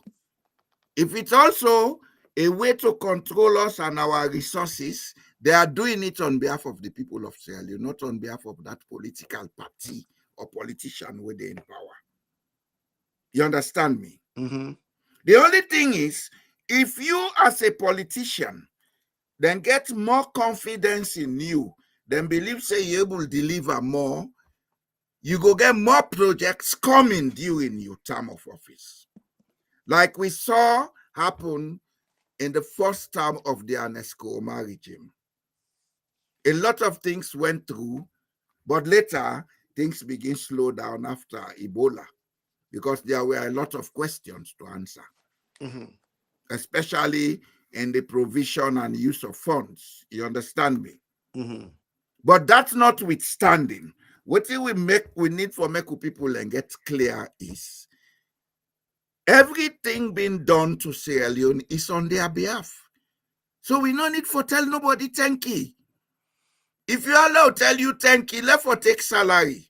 If it's also a way to control us and our resources, They are doing it on behalf of the people of Sierra Leone, not on behalf of that political party or politician with the power. You understand me? Mm-hmm. The only thing is, if you as a politician then get more confidence in you, then believe say you able to deliver more, you go get more projects coming due in your term of office. Like we saw happen in the first term of the UNESCO regime. A lot of things went through, but later things begin to slow down after Ebola, because there were a lot of questions to answer, Mm-hmm. especially in the provision and use of funds. You understand me? Mm-hmm. But that's notwithstanding, what we need for make people and get clear is everything being done to Sierra Leone is on their behalf. So we no need for tell nobody thank you. If you allow tell you thank you, let for take salary.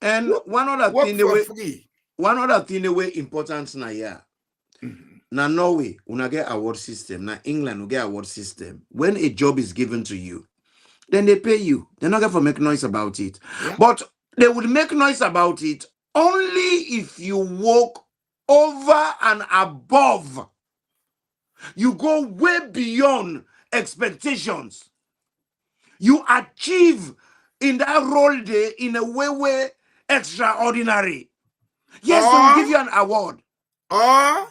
And one other Work thing, for free. one other thing, the way important na yeah. Now Norway, una get award system. Now England, we get award system. When a job is given to you, then they pay you. They're not going to make noise about it. Yeah. But they will make noise about it only if you walk over and above. You go way beyond expectations. You achieve in that role day in a way extraordinary. Yes, they will give you an award. Or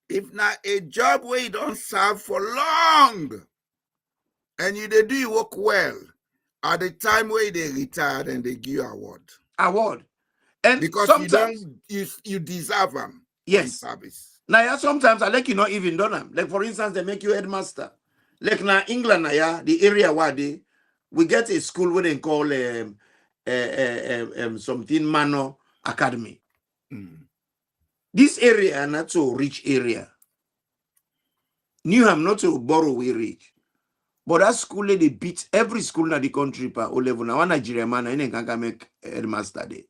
if not a job where you don't serve for long and you do you work well, at the time where they retired and they give you award. And because sometimes you deserve them. Yes. Service. Now yeah, sometimes I like you not even done them. Like for instance, they make you headmaster. Like now England, yeah, the area where we get a school where they call something Manor Academy. This area not so rich area. Newham not so borrow we rich. But that school they beat every school in the country per O level. Now one Nigerian man and can make headmaster day.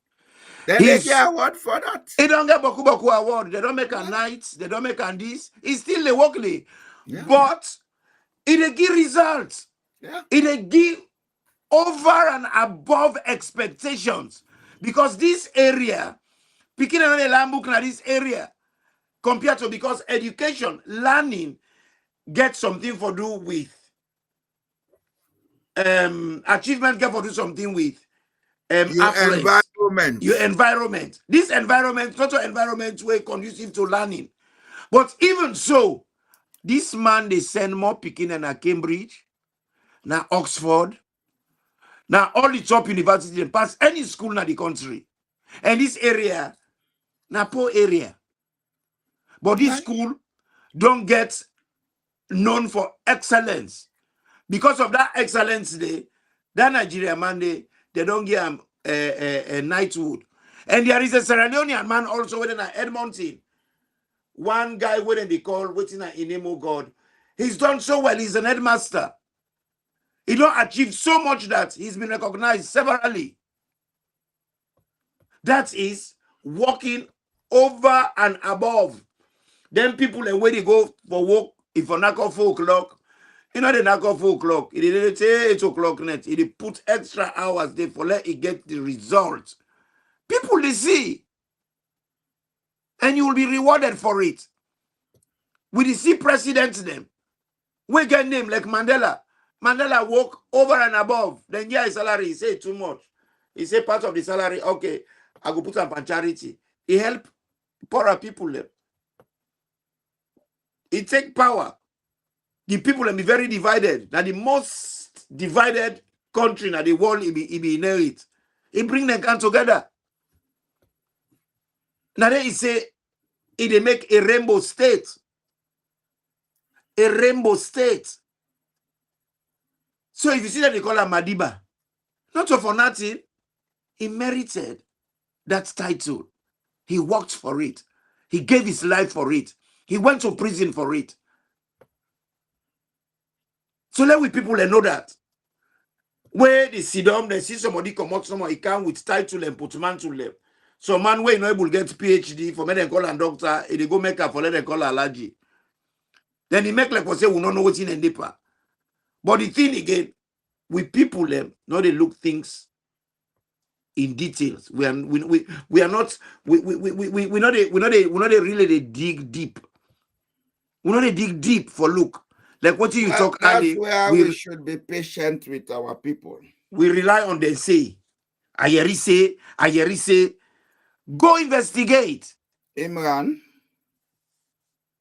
Then they get award for that. They don't get Boku award. They don't make a night. They don't make a this. It's still the workly. Yeah. But it give results. Yeah. It give over and above expectations. Because this area, picking on a landbook in this area, compared to because education, learning, get something for do with achievement get for do something with your environment. Your environment. This environment, not an environment where conducive to learning. But even so, this man they send more picking than at Cambridge, now Oxford, now all the top universities and pass any school in the country. And this area, now poor area. But this school don't get known for excellence. Because of that excellence, that Nigerian man, they don't give him a knighthood. And there is a Sierra Leonean man also within Edmonton. One guy within they call within an Inemo God. He's done so well. He's an headmaster. He don't achieve so much that he's been recognized severally. That is walking over and above. Then people and where they go for work, if you knock off 4 o'clock, you know they knock off 4 o'clock. It didn't say 8 o'clock net. It put extra hours there for let it get the result. People they see. And you will be rewarded for it. We see presidents them. We get name like Mandela. Mandela walk over and above. Then yeah, his salary, he say too much. He say part of the salary, okay, I go put up on charity. He help poorer people them. He take power. The people will be very divided. Now the most divided country in the world, he be inherit. He bring them come together. Now then he say, they make a rainbow state. A rainbow state. So if you see that they call her Madiba, not for nothing, he merited that title. He worked for it. He gave his life for it. He went to prison for it. So let we people know that. Where they sit down, they see somebody come out, somebody come with title and put man to left. So man where no able to get PhD for me they call a doctor, they go make up for let them call allergy. Then he make like for say we don't know what's in a nipper. But the thing again, with people them, now they look things in details. We are not really they dig deep. We not they dig deep for look. Like what you talk That's early, where we should be patient with our people. we rely on them say, Ayeri say, go investigate. Imran.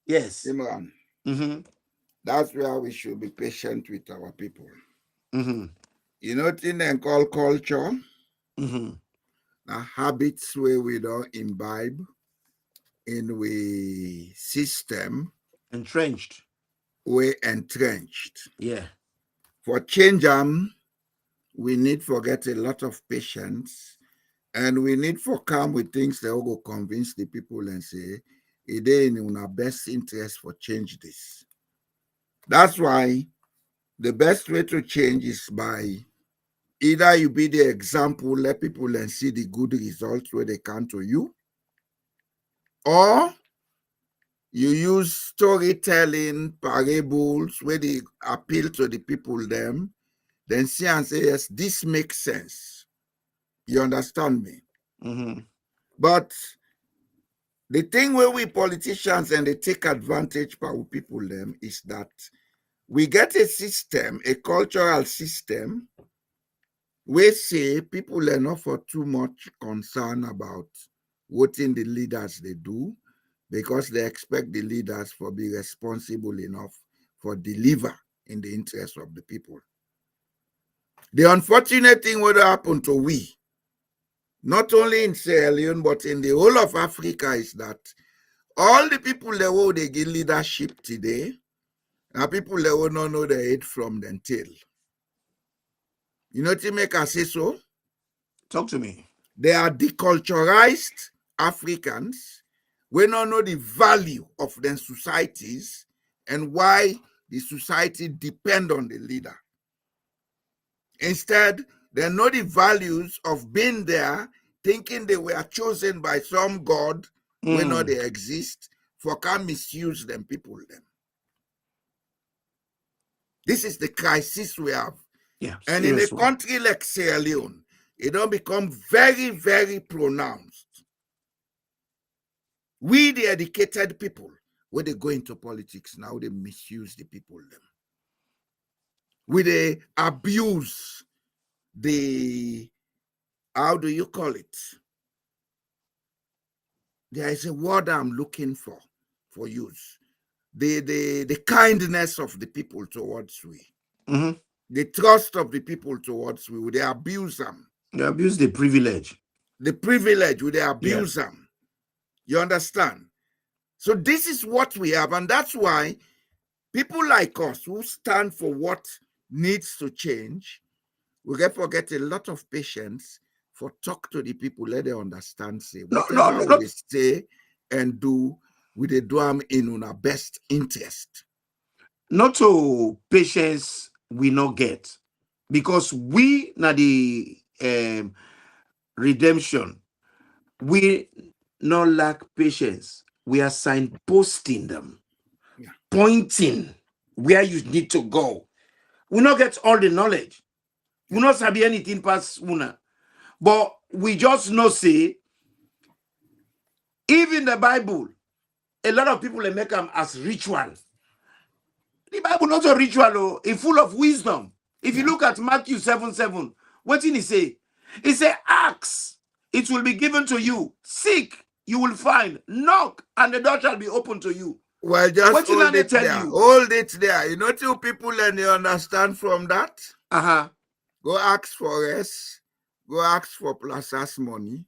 Yes. Imran. Mm-hmm. That's where we should be patient with our people. Mm-hmm. You know, thing they call culture, Mm-hmm. the habits where we don't imbibe in we system, Entrenched. we entrenched. Yeah. For change them, we need for get a lot of patience, and we need for come with things that will go convince the people and say, it is in our best interest for change this. That's why the best way to change is by either you be the example, let people and see the good results where they come to you, or you use storytelling, parables, where they appeal to the people them, then see and say, yes, this makes sense. You understand me? Mm-hmm. But the thing where we politicians and they take advantage by people them is that we get a system, a cultural system, we say people are not for too much concern about what in the leaders they do, because they expect the leaders for be responsible enough for deliver in the interest of the people. The unfortunate thing would happen to we, not only in Sierra Leone, but in the whole of Africa, is that all the people that will they give leadership today are people that will not know the head from the tail. You know what make us say so? Talk to me. They are deculturized Africans. We don't know the value of their societies and why the society depend on the leader. Instead, they know the values of being there, thinking they were chosen by some God, when not they exist, for can misuse them, people them. This is the crisis we have. Yeah. And in a One. country like Sierra Leone, it don't become very, very pronounced. We, the educated people, when they go into politics now, they misuse the people them. When they abuse the, how do you call it? There is a word I'm looking for use. The kindness of the people towards we. Mm-hmm. The trust of the people towards we. They abuse them. They abuse the privilege. The privilege, they abuse them. You understand? So this is what we have, and that's why people like us who stand for what needs to change, we get a lot of patience for talk to the people, let them understand, say, whatever we say and do, we do them in our best interest. Not to patience we not get, because we na the redemption, we not lack patience. We are signposting them, pointing where you need to go. We not get all the knowledge. We not sabi anything past una. But we just know say, even the Bible, a lot of people make them as ritual. The Bible not a ritual, it's full of wisdom. If you look at Matthew 7:7, what did he say? He said, ask, it will be given to you. Seek, you will find. Knock, and the door shall be open to you. Well, just hold it there. Hold it there. You know, two people and they understand from that. Go ask for rest. Go ask for plus money.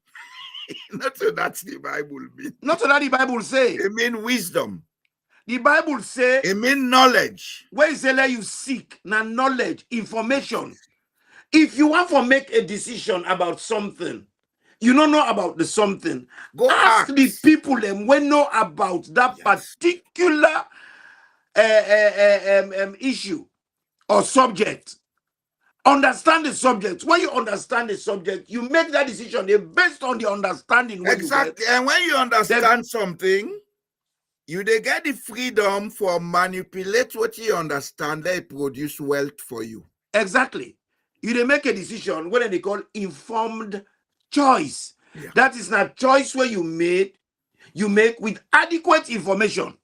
Not so that's the Bible mean. Not so that the Bible say. It mean wisdom. The Bible say. It mean knowledge. Where it say let you seek now knowledge, information. If you want to make a decision about something, you don't know about the something. Go ask the people them when know about that particular issue or subject. Understand the subject. When you understand the subject, you make that decision based on the understanding. Exactly. And when you understand something, you they get the freedom for manipulate what you understand, they produce wealth for you. Exactly. You they make a decision what they call informed choice. Yeah. That is not choice where you make with adequate information.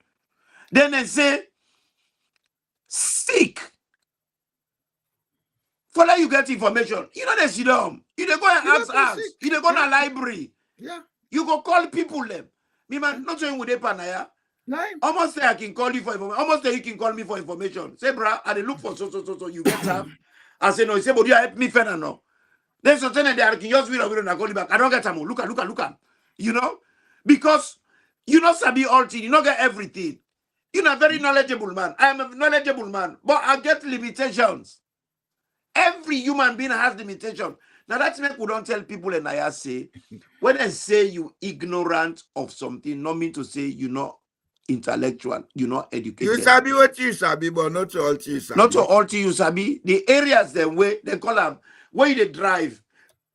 Then they say, seek. For that you get information. You know they sit down. You they go and ask. You they go to library. Yeah. You go call people them. Me man, not saying with a panaya. Almost say I can call you for information. Almost say you can call me for information. Say, bruh, I dey look for so. You get time. I say no. He say, but you help me further no. Then something they are just we don't call you back. I don't get time. Look at. You know, because you not sabi all things. You not get everything. You're not very knowledgeable man. I am a knowledgeable man, but I get limitations. Every human being has limitation. Now that's make we don't tell people and I say when I say you ignorant of something, not mean to say you're not intellectual, you're not educated. You sabi what you sabi, but not all you sabi. Not all you sabi. The areas them way they call them where they drive.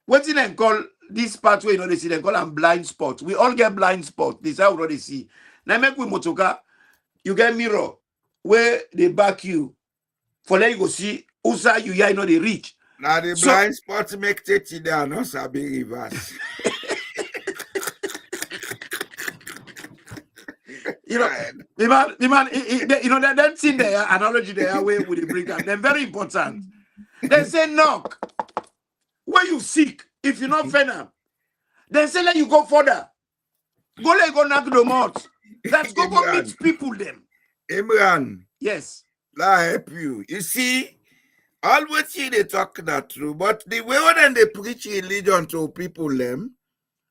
What did they call this part where you know they see they call them blind spot. We all get blind spot. This I already see. Now make with motoka, you get mirror where they back you. For let you go see Usa you know they reach. Now the blind spots make it there, no sabi reverse. You know, the man, you know that thing there, analogy there, where would they bring up? They're very important. They say knock. Where you seek, if you're not venom, they say let you go further. Go let go knock the mouth. That's go meet people them. Imran. Yes. I help you. You see, all what they talk that true, but the way when they preach religion to people them,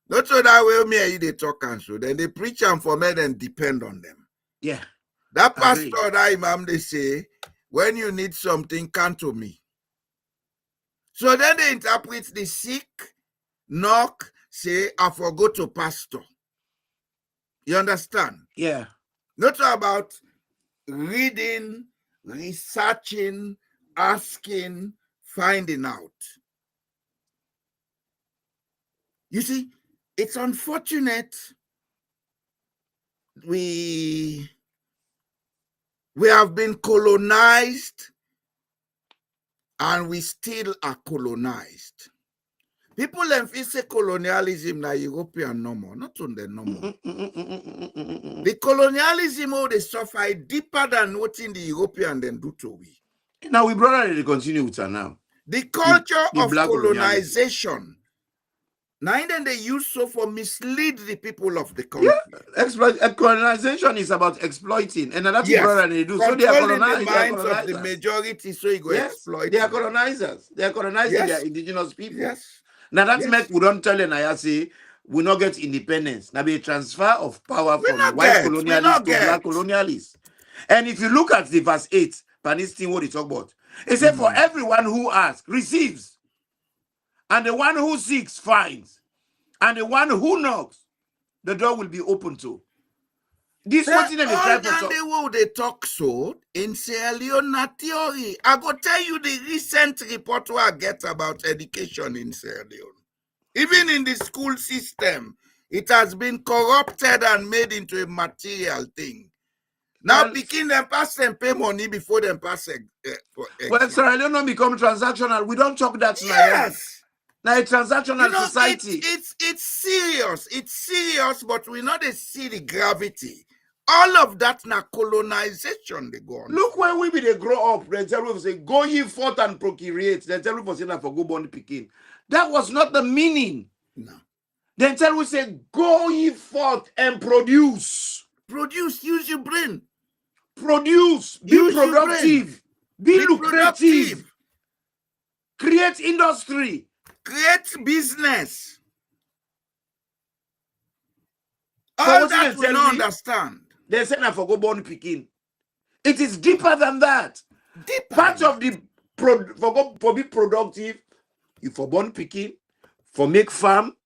not so that way me they talk and so then they preach and for men and depend on them. Yeah. That pastor, that imam, they say, when you need something, come to me. So then they interpret the sick, knock, say, I forgot to pastor. You understand? Yeah. Not about reading, researching, asking, finding out. You see, it's unfortunate we have been colonized and we still are colonized. People say colonialism na European normal, not on the normal. The colonialism they suffer deeper than what in the European then do to we. Now we brother they continue with her now. The culture of colonization. Now then they use so for mislead the people of the country. Yeah, colonization is about exploiting, and that's what brother they do. So they are colonizing the minds of the majority, so you go exploit. They are colonizers. They are colonizing their indigenous people. Yes. Now that's make we don't tell and I say we not get independence. Now be a transfer of power from white colonialists to black colonialists. And if you look at the verse 8, Panistin, what he talk about, it said for everyone who asks, receives. And the one who seeks finds. And the one who knocks, the door will be open to. This one thing they talk so in Sierra Leone theory. I go tell you the recent report I get about education in Sierra Leone. Even in the school system, it has been corrupted and made into a material thing. Now, begin them pass and pay money before them pass. Well, Sierra Leone become transactional. We don't talk that now. Yes. Now, a transactional society. It's serious. It's serious, but we not see the gravity. All of that now colonization they go on. Look when we they grow up, they tell us say, go ye forth and procreate. They tell us say for go born picking. That was not the meaning. No. They tell us say, go ye forth and produce. Produce, use your brain. Produce, be productive, be lucrative, create industry. Create business. All that we don't understand. They say na for go born picking. It is deeper than that. Deeper. Part of the for be productive, you for born picking, for make farm,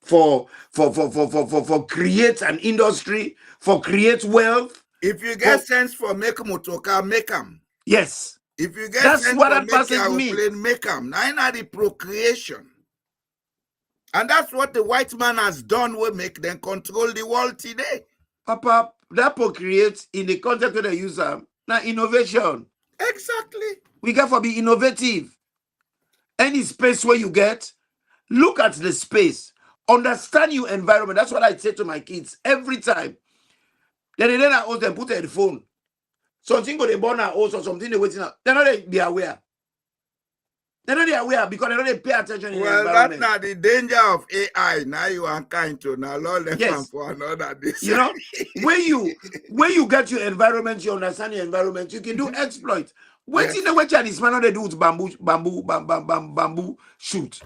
for create an industry, for create wealth. If you get sense for make motoka, make them. Yes. If you get that's sense what for that passage means. Make them. Now the procreation. And that's what the white man has done will make them control the world today. Papa, that procreate in the context where they use them. Now innovation. Exactly. We got to be innovative. Any space where you get, look at the space. Understand your environment. That's what I say to my kids every time. Then I also them put a headphone. Something go they burn our house or something they waiting out. They're not be aware. They're not aware because they don't pay attention in the environment. That's not the danger of AI. Now you are kind to now Lord Yes. for another this. You know, when you get your environment, you understand your environment, you can do exploit. Wait in the way Chinese man they do with bamboo shoot.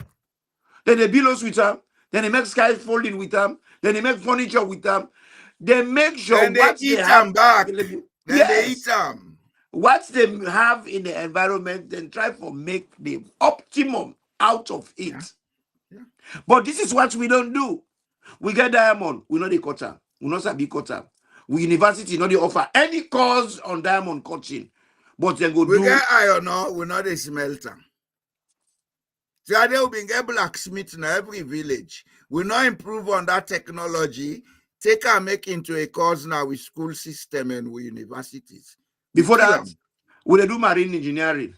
Then they build with them, then they make sky folding with them, then they make furniture with them. They make sure then what they eat they have back. Then yes. They eat them. What they have in the environment, then try to make the optimum out of it. Yeah. But this is what we don't do. We get diamond, we know the cutter. We know sabi cutter. We university know they offer any course on diamond cutting. But then go we do. Get iron, no, we know the smelter. So they will be get blacksmith in every village. We not improve on that technology. Take and make into a course now with school system and with universities. Before that, we they do marine engineering.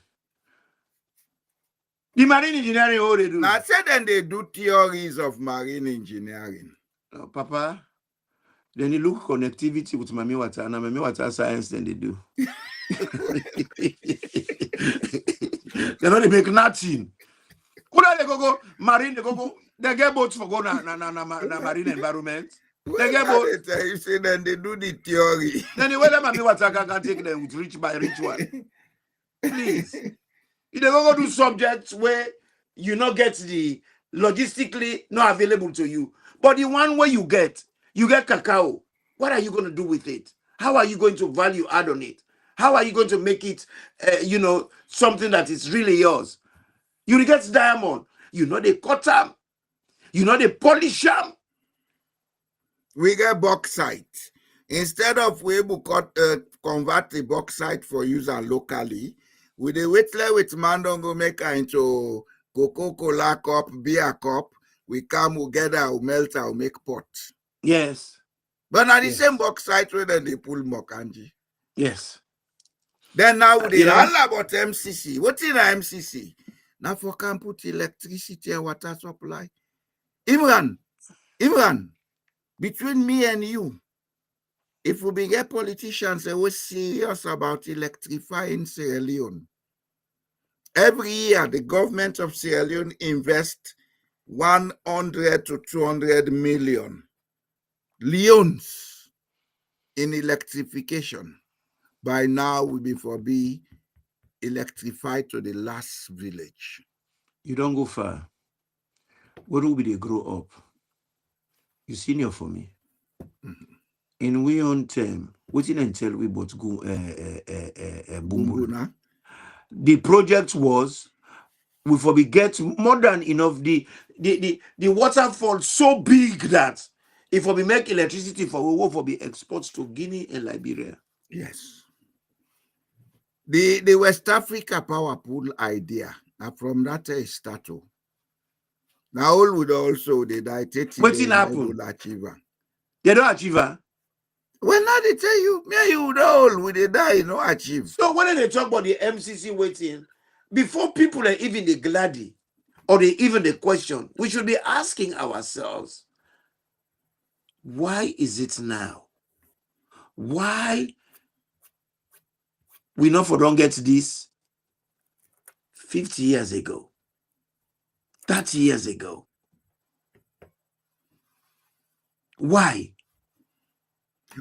The marine engineering, all they do. Now, I said then they do theories of marine engineering. Papa, then you look connectivity with Mami Water, and Mami Water science, then they do. They don't make nothing. Could they go marine? They get boats for go na marine environment. They get boats. You say then they do the theory. Then the way that Mami Water can take them with rich one. Please. You don't go do subjects where you not get the logistically not available to you. But the one where you get cacao. What are you going to do with it? How are you going to value add on it? How are you going to make it, something that is really yours? You get diamond. You know they cut them. You know they polish them. We get bauxite. Instead of we able convert the bauxite for user locally, we dey wait with mandongo make into Coca-Cola cup, beer cup. We come together, we melt, we make pot. Yes. But now the same bauxite where then they pull Mokanji. Yes. Then now they all about MCC. What is MCC? Now for can put electricity and water supply. Imran, between me and you, if we be get politicians that were serious about electrifying Sierra Leone, every year the government of Sierra Leone invests 100 to 200 million leones in electrification. By now, we before be electrified to the last village. You don't go far. What will be they grow up? You senior for me. Mm-hmm. In we own term, what didn't tell we but go Bumbuna. The project was we for we get more than enough the waterfall so big that if we make electricity for be exports to Guinea and Liberia. Yes. The West Africa power pool idea. Now from that start. Now all would also they die. What's in happen? They don't achieve her. Well, now they tell you, me you all with they die, no achieve. So when they talk about the MCC waiting, before people are even the gladdy or they even the question, we should be asking ourselves, why is it now? Why we not for don't get this 50 years ago, 30 years ago? Why?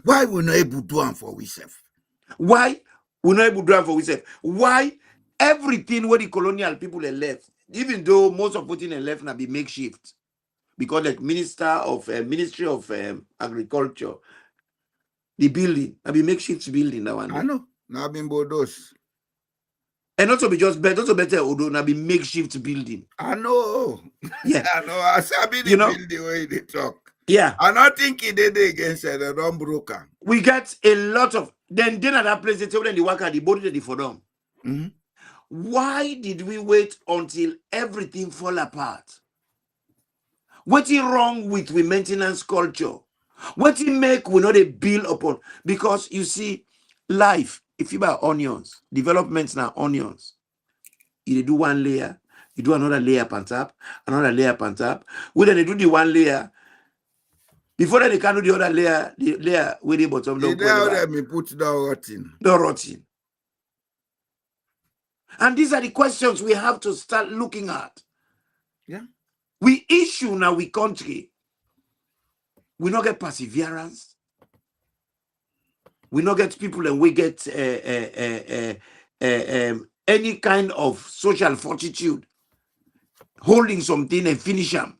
Why we not able to do it for ourselves? Why we not able to do it for ourselves? Why everything where the colonial people are left, even though most of Putin are left now be makeshift, because like Ministry of Agriculture, the building, I be makeshift building that one. I know. Now been bodos. And also be just better, also better, although now be makeshift building. I know. Yeah. I know. I sabi the building way they talk. Yeah. I don't think he did it against the Ron broker. We get a lot of then at that place they tell them the worker the body ready for them. Mm-hmm. Why did we wait until everything fall apart? What's wrong with maintenance culture? What it make we not a build upon? Because you see, life, if you buy onions, developments now onions. You do one layer, you do another layer on top, another layer on top. When they do the one layer, before they can do the other layer, the layer with the bottom don't let me put the rotten. No rotting. And these are the questions we have to start looking at. Yeah. We issue now, we country. We not get perseverance. We not get people and we get any kind of social fortitude, holding something and finish them.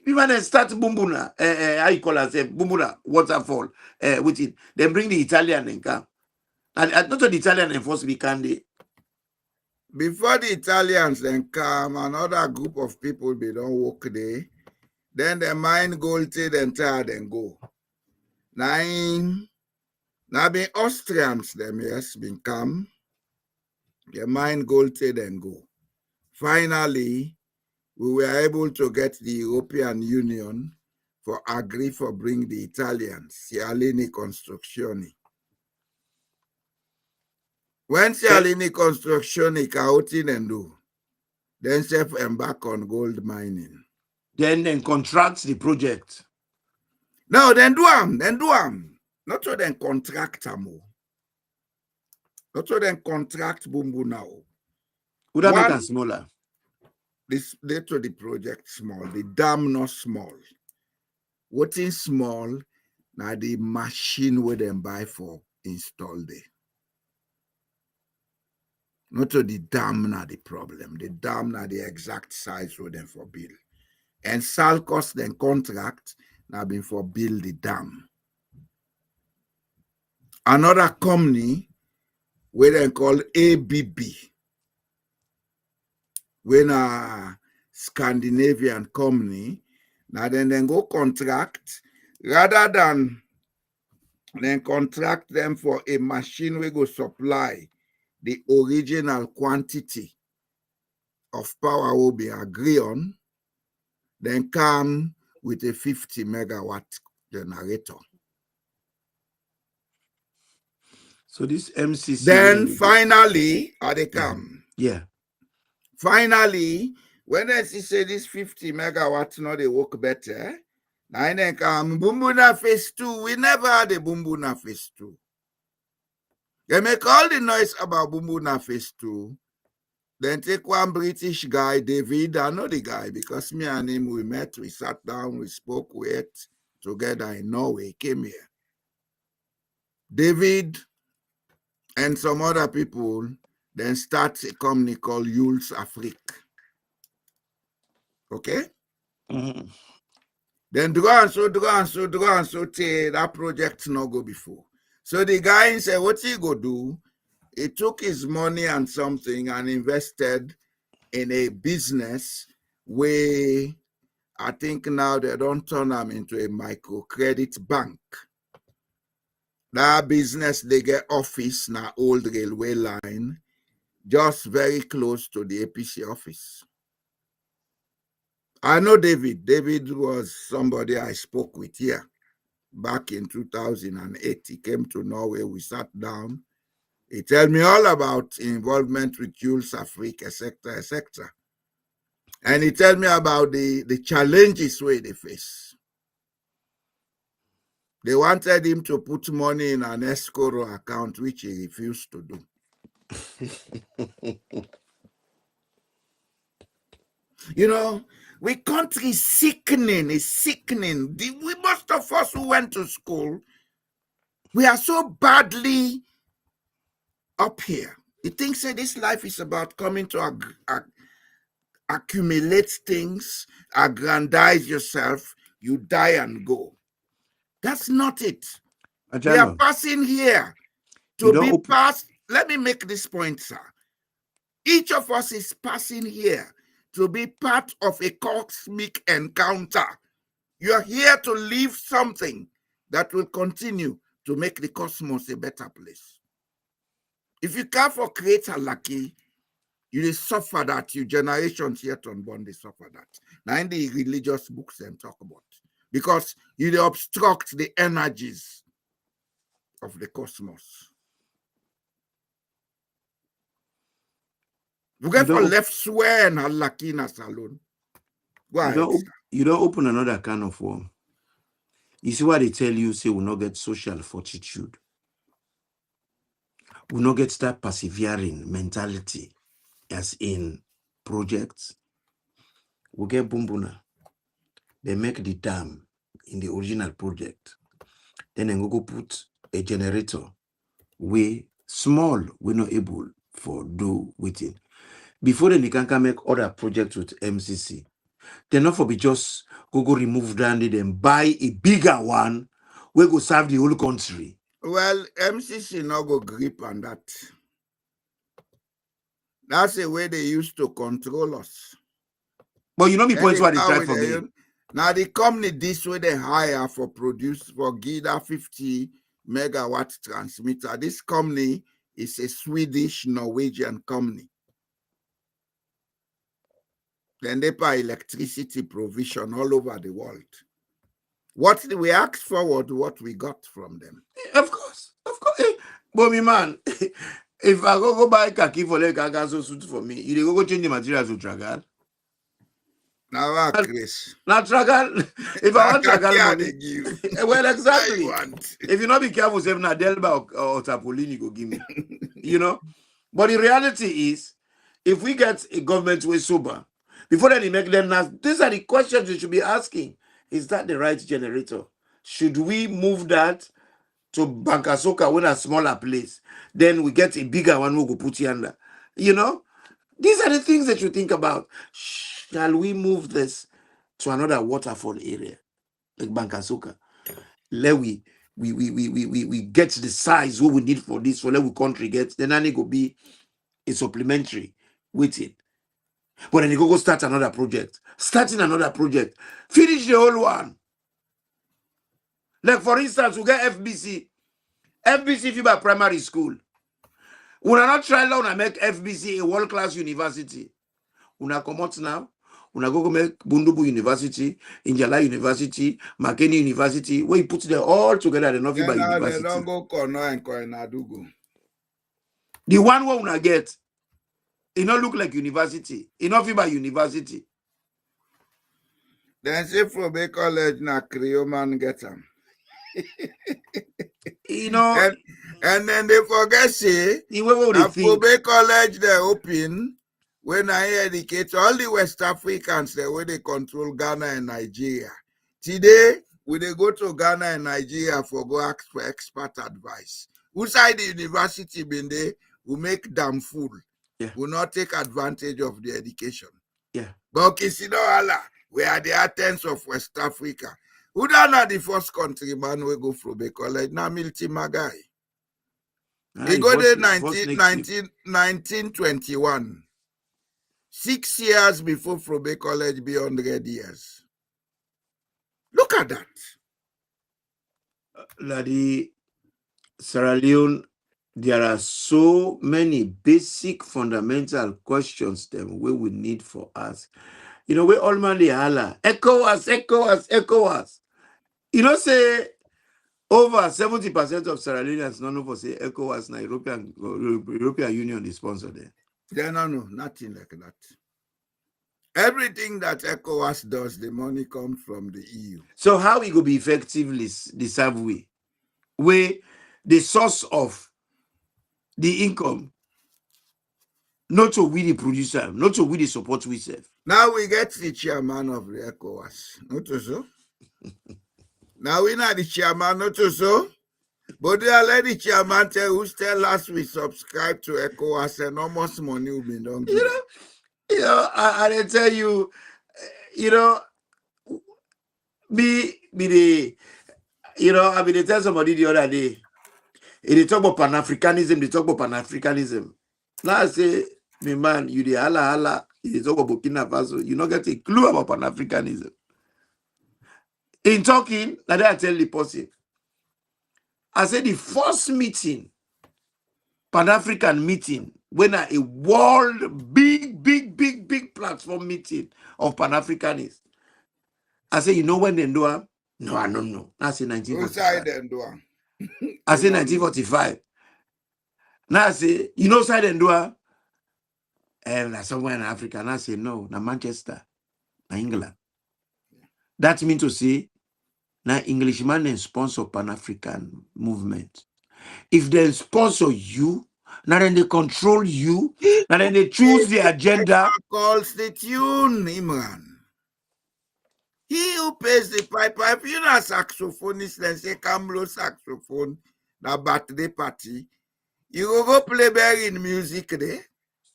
Even they start bumbuna, how you call it, bumbuna waterfall, with it. Then bring the Italian and come. And not the Italian enforce we can they. Before the Italians then come, another group of people they don't work there. Then the mind gold and tired and go. Now be Austrians them yes been come. The mind gold and go. Finally, we were able to get the European Union for agree for bring the Italians, Sierra Leone Construzioni. When Sierra Leone Construzioni outing and do, then self embark on gold mining. Then contract the project. No, then do them. Not so then contract them. Not so then contract Bumbu now. Would that make it smaller? This to the project small, the dam not small. What is small? Now the machine we them buy for install there. Not to the dam now the problem. The dam now the exact size we them for build. And sal cost then contract now been for build the dam. Another company we then call ABB. When a Scandinavian company, now then go contract, rather than then contract them for a machine we go supply the original quantity of power will be agreed on, then come with a 50 megawatt generator. So this MCC. Then finally, they come. Yeah. Finally, when they say this 50 megawatts now they work better, now they come Bumbuna phase 2. We never had a Bumbuna phase 2. They make all the noise about Bumbuna phase 2. Then take one British guy, David, I know the guy because me and him we met, we sat down, we spoke, we ate together in Norway, came here. David and some other people then start a company called Jules Afrique. Okay? Mm-hmm. Then draw and so, that project no go before. So the guy said, what he go do? He took his money and something and invested in a business where I think now they don't turn them into a microcredit bank. That business, they get office now old railway line, just very close to the APC office. I know David. David was somebody I spoke with here back in 2008. He came to Norway. We sat down. He told me all about involvement with Jules Afrique, etc., etc. And he told me about the challenges where they face. They wanted him to put money in an escrow account, which he refused to do. You know, we country is sickening. We, most of us who went to school, we are so badly up here. You think, say, this life is about coming to accumulate things, aggrandize yourself, you die and go. That's not it. We are passing here to be passed. Let me make this point, sir. Each of us is passing here to be part of a cosmic encounter. You are here to leave something that will continue to make the cosmos a better place. If you care for create a lucky, you will suffer that. Your generations yet unborn, they suffer that. Now in the religious books and talk about. because you dey obstruct the energies of the cosmos. You get for left swear and halakina salon. Go ahead. You don't open another can of worm. You see why they tell you, say, we'll not get social fortitude. We'll not get that persevering mentality as in projects. We'll get Bumbuna. They make the dam in the original project. Then they go put a generator. We small, we're not able for do with it. Before then, they can make other projects with MCC. They're not for be just go remove Dandy, then buy a bigger one where go serve the whole country. Well, MCC no go grip on that. That's the way they used to control us. But you know me points what they try for me. Now the company this way they hire for Gida 50 megawatt transmitter. This company is a Swedish Norwegian company. Then they pay electricity provision all over the world. What we asked for was what we got from them. Of course. But me man, if I go buy kaki for like a suit for me, you go change the materials to Tragal. Now, Chris. Now Tragal, if I want Tragal money, well, exactly. If you not be careful, say na Delba or Tapolini go give me. You know? But the reality is, if we get a government way sober, before then, make them now. These are the questions you should be asking. Is that the right generator? Should we move that to Bankasoka when a smaller place? Then we get a bigger one we go put under. You know? These are the things that you think about. Shall we move this to another waterfall area? Like Bankasoka. Let we get the size what we need for this, so let we country get. Then it go be a supplementary with it. But then you go start another project. Starting another project. Finish the whole one. Like for instance, we get FBC. FBC FIBA primary school. We are not trying to make FBC a world-class university. We are come out now. We are going to make Bundubu University, Injala University, Makeni University, where you put them all together at the FIBA University. They don't go Kono and Koenadugu. The one where we get, it not look like university. It not FIBA University. Then say from Bay College na Creoman get them. You know, and then they forget say for Bay College they open when I educate all the West Africans the way they control Ghana and Nigeria. Today we they go to Ghana and Nigeria for go ask for expert advice. Who side the university been there will make them fool. Yeah. Will not take advantage of the education. Yeah. But Kisino Allah, we are the Athens of West Africa. Who don't know the first country man we go from Bay College? Now Milty Magai. He go there 1921. 6 years before Frobe College be 100 years. Look at that. Ladi, Sierra Leone, there are so many basic fundamental questions them we will need for us. You know, we all man the holla, ECOWAS. You know, say over 70% of Sierra Leoneans don't know for say ECOWAS na European Union is sponsored there. They don't know, nothing like that. Everything that ECOWAS does, the money comes from the EU. So how we go be effectively the same way? Where the source of the income, not to we the producer, not to we the support we serve. Now we get the chairman of the ECOWAS, not so. Now we not the chairman, not so. But they let the chairman tell us we subscribe to ECOWAS and almost money will be done. You know, I tell you, you know, be the, you know, I mean, they tell somebody the other day, they talk about pan-Africanism. Now I say, me man, you the hala, you talk about Burkina Faso, you not get a clue about pan-Africanism. In talking, like I tell the person, I said the first meeting, Pan-African meeting, when a world big platform meeting of Pan-Africanists, I say, you know when they do it? No, I don't know. I say Who side 1945. them doing? I say 1945. Now I say, you know side and doa? And somewhere in Africa. And I say, no, na Manchester, na England. That means to say, na Englishman and sponsor Pan-African movement. If they sponsor you, now then they control you, now then they choose the agenda. Calls the tune, Imran. He who pays the piper, if you're not a saxophonist, then say, come blow saxophone, the birthday party, you go play bear in music there.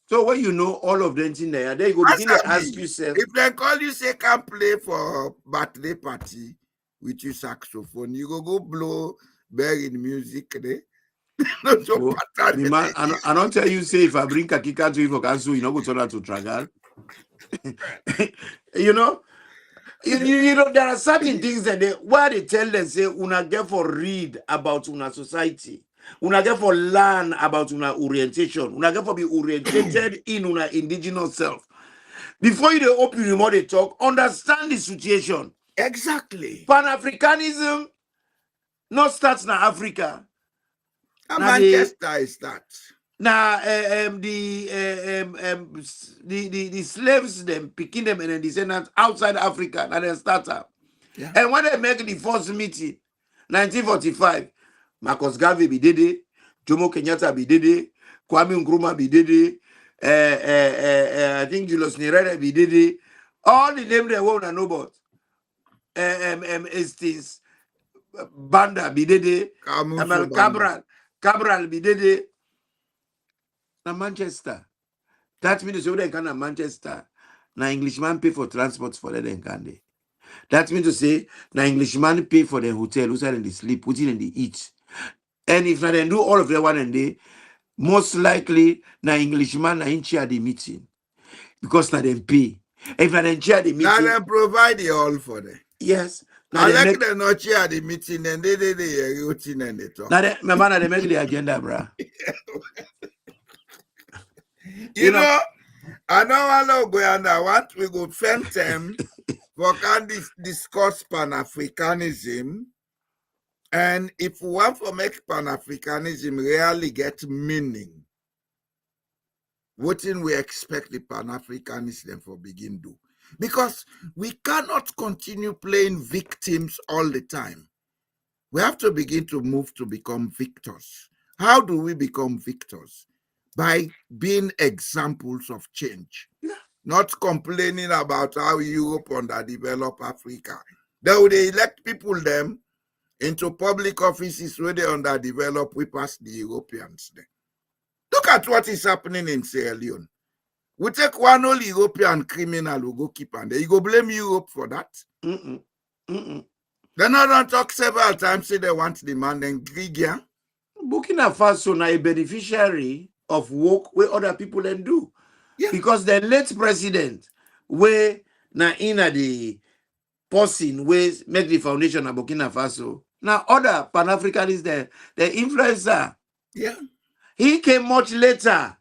So when you know all of them in there, they go begin to ask yourself. If they call you, say, come play for birthday party with your saxophone, you go blow bear in music there. No, so the man, I don't tell you, say, if I bring Kakika to you for cancel, you know, go turn out to Tragal. You know? You know, there are certain things that where they tell them, say, una get for read about una society, una get for learn about una orientation, una get for be orientated in una indigenous self. Before you open your mouth, they talk, understand the situation. Exactly. Pan-Africanism not starts na Africa. Manchester is that. Now, the slaves, them picking them and the descendants outside Africa, and then start up. Yeah. And when they make the first meeting, 1945, Marcus Garvey be dede, Jomo Kenyatta be dede, Kwame Nkrumah be dede, I think Julius Nyerere be dede. All the names they won't know about. Estes, Banda be dede, Cabral be dede. Na Manchester. That means they can na Manchester. Na Englishman pay for transport for them can they. That means to say na Englishman pay for the hotel, who and they sleep, put in and they eat. And if they do all of that one and day, most likely na Englishman na in chair the meeting. Because na them pay. If na them chair the meeting. Now them provide the all for them. Yes. Now like they not chair the meeting and they routine and they talk. Now my man they make the agenda, bruh. You know, I know go and I want we go spend time for can discuss pan-Africanism. And if we want to make pan-Africanism really get meaning, what we expect the pan-Africanism for begin do? Because we cannot continue playing victims all the time. We have to begin to move to become victors. How do we become victors? By being examples of change, not complaining about how Europe underdeveloped Africa. They would elect people them into public offices where they underdeveloped, we pass the Europeans there. Look at what is happening in Sierra Leone. We take one old European criminal who go keep and you go blame Europe for that. They not talk several times, say they want the man then Grigia. Burkina Faso na a beneficiary of work where other people then do. Yeah. Because the late president, where na in the person where make the foundation of Burkina Faso, now other Pan-Africanists the influencer. Yeah. He came much later.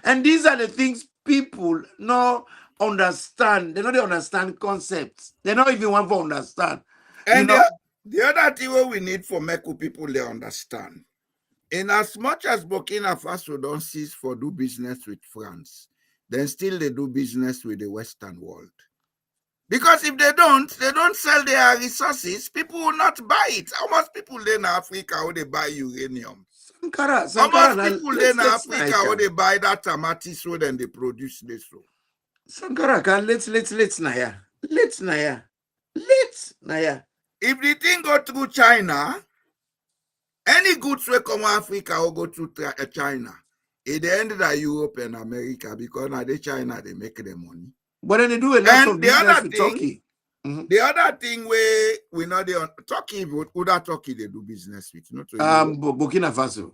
And these are the things people not understand. They don't understand concepts. They don't even want to understand. And the other thing we need for make people they understand. In as much as Burkina Faso don't cease for do business with France, then still they do business with the Western world. Because if they don't sell their resources, people will not buy it. How much people in Africa will they buy uranium? Sankara, how much people in Africa will they buy that tamati so then they produce this so? Sankara, let's naya. If the thing go through China, any goods will come Africa will go to China. It ended at Europe and America because now they China they make the money. But then they do a lot of business with Turkey. The other thing we know the Turkey, Uda Turkey they do business with, not to Burkina Faso.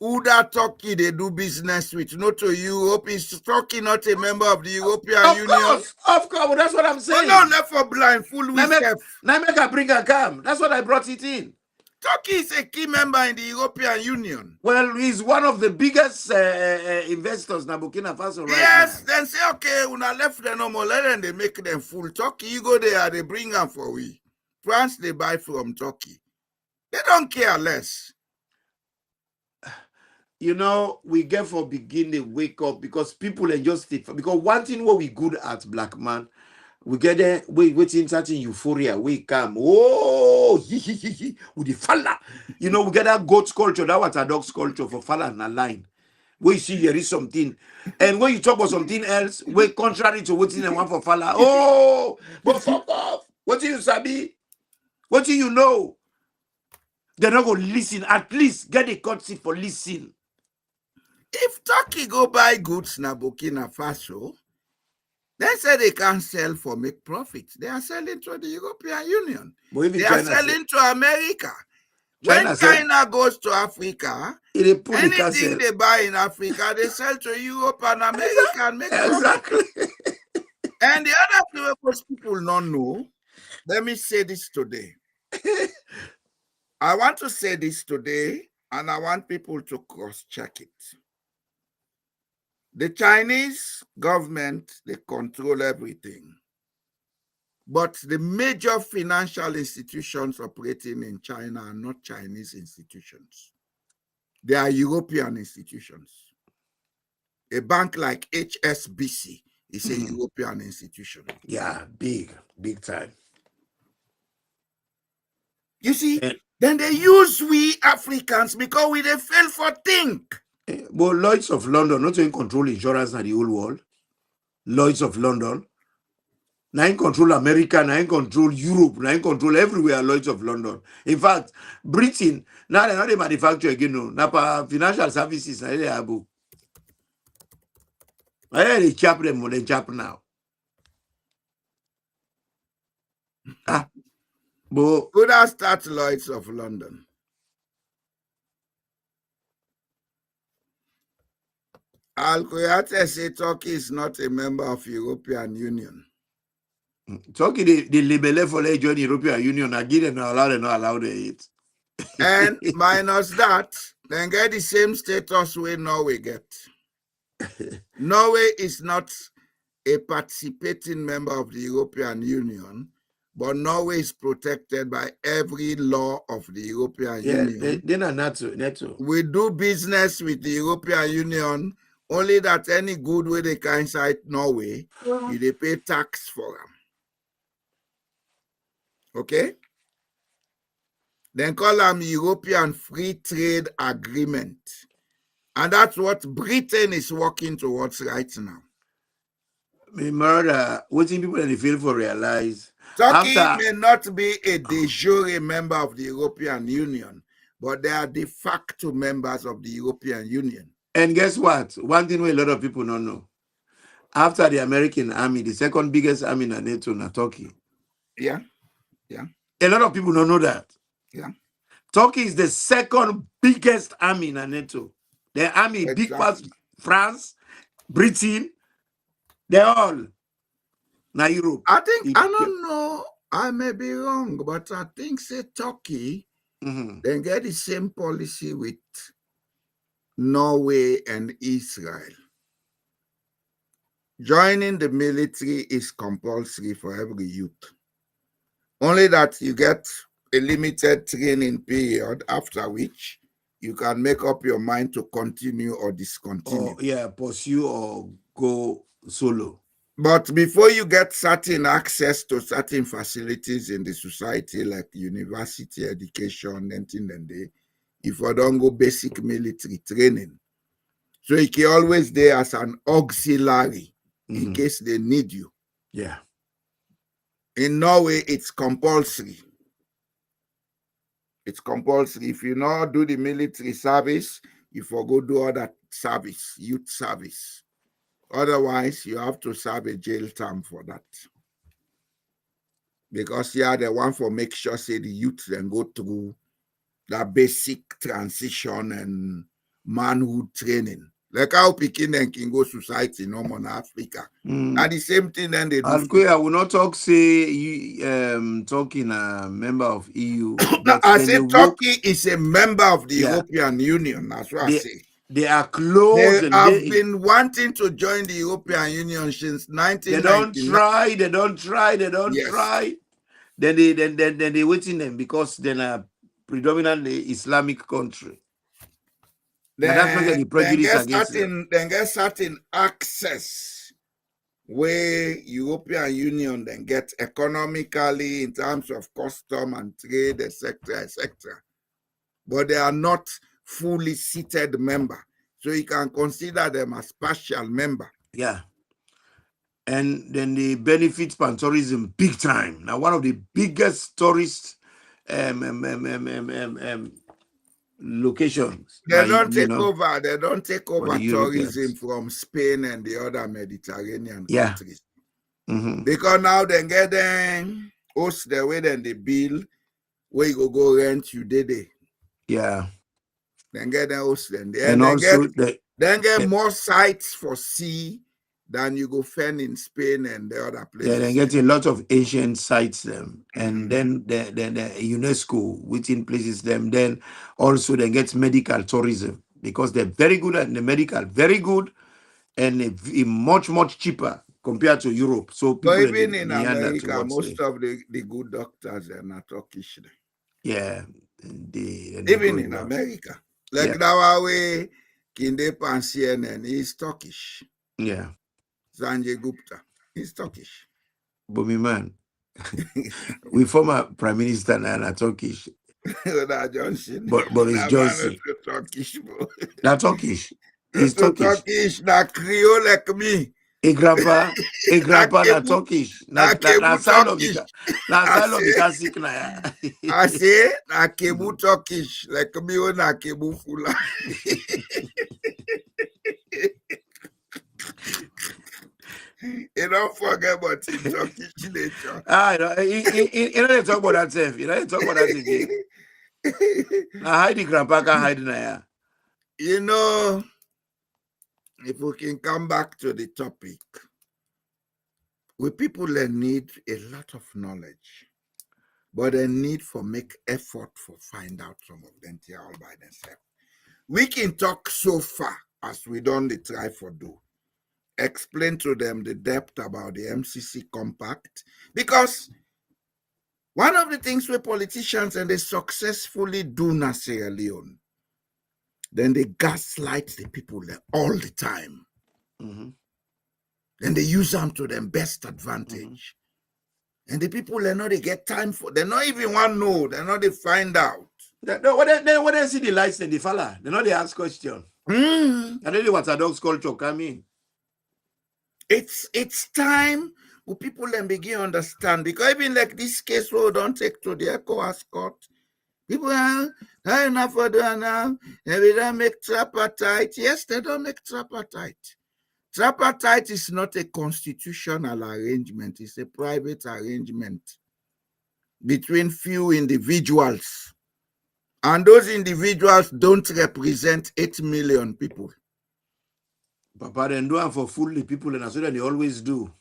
Uda Turkey they do business with, not to Europe. Is Turkey not a member of the European Union? Of course, well, that's what I'm saying. No, left for blind, full with Now make a bring a cam. That's what I brought it in. Turkey is a key member in the European Union. Well, he's one of the biggest investors in Burkina Faso right now. Yes, then say, okay, when I left them no more, let them they make them full. Turkey, you go there, they bring them for we. France they buy from Turkey. They don't care less. You know, we get for begin to wake up because people are just because one thing what we good at, black man, we get there, we waiting certain euphoria, we come, oh, with the falla. You know, we get that goat culture, that orthodox culture for falla and a line. Where you see there is something. And when you talk about something else, we contrary to what's in the one for falla. Oh, but fuck off. What do you sabi? What do you know? They're not going to listen. At least get a courtesy for listen. If Turkey go buy goods na Burkina Faso, they say they can't sell for make profits. They are selling to the European Union. They are selling to America. When China goes to Africa, anything they buy in Africa, they sell to Europe and America and make exactly. And the other thing most people don't know, let me say this today. I want to say this today, and I want people to cross-check it. The Chinese government, they control everything. But the major financial institutions operating in China are not Chinese institutions. They are European institutions. A bank like HSBC is a European institution. Yeah, big time. You see, then they use we Africans because we they fail for think. But Lloyds of London not in control insurance in the whole world. Lloyds of London. Now in control America, now in control Europe, now in control everywhere, Lloyds of London. In fact, Britain, now they're not the manufacturer again, no. Now financial services, now they have. They chap them, they chap now. But could I start Lloyds of London? Al-Kuyate say Turkey is not a member of European Union. Turkey, they label for they join European Union. I give them not allowed to eat. And minus that, then get the same status where Norway get. Norway is not a participating member of the European Union, but Norway is protected by every law of the European Union. They're not NATO. We do business with the European Union, only that any good way they can inside Norway, they pay tax for them. Okay? Then call them European Free Trade Agreement. And that's what Britain is working towards right now. Murder, what people that they feel for realize. Turkey may not be a de jure member of the European Union, but they are de facto members of the European Union. And guess what? One thing a lot of people don't know. After the American army, the second biggest army in NATO is Turkey. Yeah. A lot of people don't know that. Yeah. Turkey is the second biggest army in NATO. The army, Exactly. big past France, Britain, they're all now Europe. I think, I don't know, I may be wrong, but I think say Turkey then get the same policy with Norway and Israel. Joining the military is compulsory for every youth. Only that you get a limited training period, after which you can make up your mind to continue or discontinue. Pursue or go solo. But before you get certain access to certain facilities in the society, like university education, if you don't go basic military training. So you can always there as an auxiliary in case they need you. Yeah. In Norway, it's compulsory. It's compulsory. If you not do the military service, you forgo do other service, youth service. Otherwise, you have to serve a jail term for that. Because they want for make sure say the youth then go through that basic transition and manhood training. Like how Pekin and Kingo society normal in Africa. And the same thing then they do. I will not talk say you talking a member of EU. I say Turkey is a member of the European Union. That's what I say. They are close. They have been wanting to join the European Union since 1999. They don't try. Then they waiting them because they're a predominantly Islamic country. Now that's not the prejudice against them. Then get certain access where European Union then get economically in terms of custom and trade, etc., etc. But they are not fully seated member. So you can consider them as partial member. Yeah. And then they benefit from tourism big time. Now, one of the biggest tourist locations. They don't take over the tourism Europeans. from Spain and the other Mediterranean Yeah. countries. Mhm. Because now they get them host the way then they bill where you go rent you did it. Yeah. Then get them host them. And also get more sites for sea than you go find in Spain and the other places. Yeah, they get a lot of ancient sites them, and then the UNESCO within places them. Then also they get medical tourism because they're very good at the medical, very good, and much cheaper compared to Europe. So people But even in America, most of the good doctors are not Turkish. Yeah, even in America, like that way, Kinde Pan CNN is Turkish. Yeah. Sanjay Gupta, he's Turkish. But me man, we former Prime Minister Nana Turkish. Johnson. Boris Johnson. Turkish, bro. Not Turkish. He's Turkish. Turkish, not Creole like me. A grandpa, not Turkish. Not sign of the sick na. I say, na Kebu Turkish, like me or na Kebu Fula. You don't forget about the Turkish nature. You know they talk about that self. You know they talk about that again. Now hide the grandpa can hide na. You know, if we can come back to the topic, we people need a lot of knowledge, but they need for make effort for find out some of them all by themselves. We can talk so far as we don't try for do. Explain to them the depth about the MCC Compact, because one of the things where politicians and they successfully do in Sierra Leone, then they gaslight the people all the time. Mm-hmm. Then they use them to their best advantage. Mm-hmm. And the people, they get time for, they not even want to know, they find out. When they see the lights and the fella, they ask questions. I don't know what a dog's culture come in. It's time for people then begin to understand, because even like this case where we don't take to the Ecowas court, people are enough for doing now, and we don't make tripartite. Yes, they don't make tripartite. Tripartite is not a constitutional arrangement, it's a private arrangement between few individuals. And those individuals don't represent 8 million people. Papa, then do it for fully people, and that's what they always do.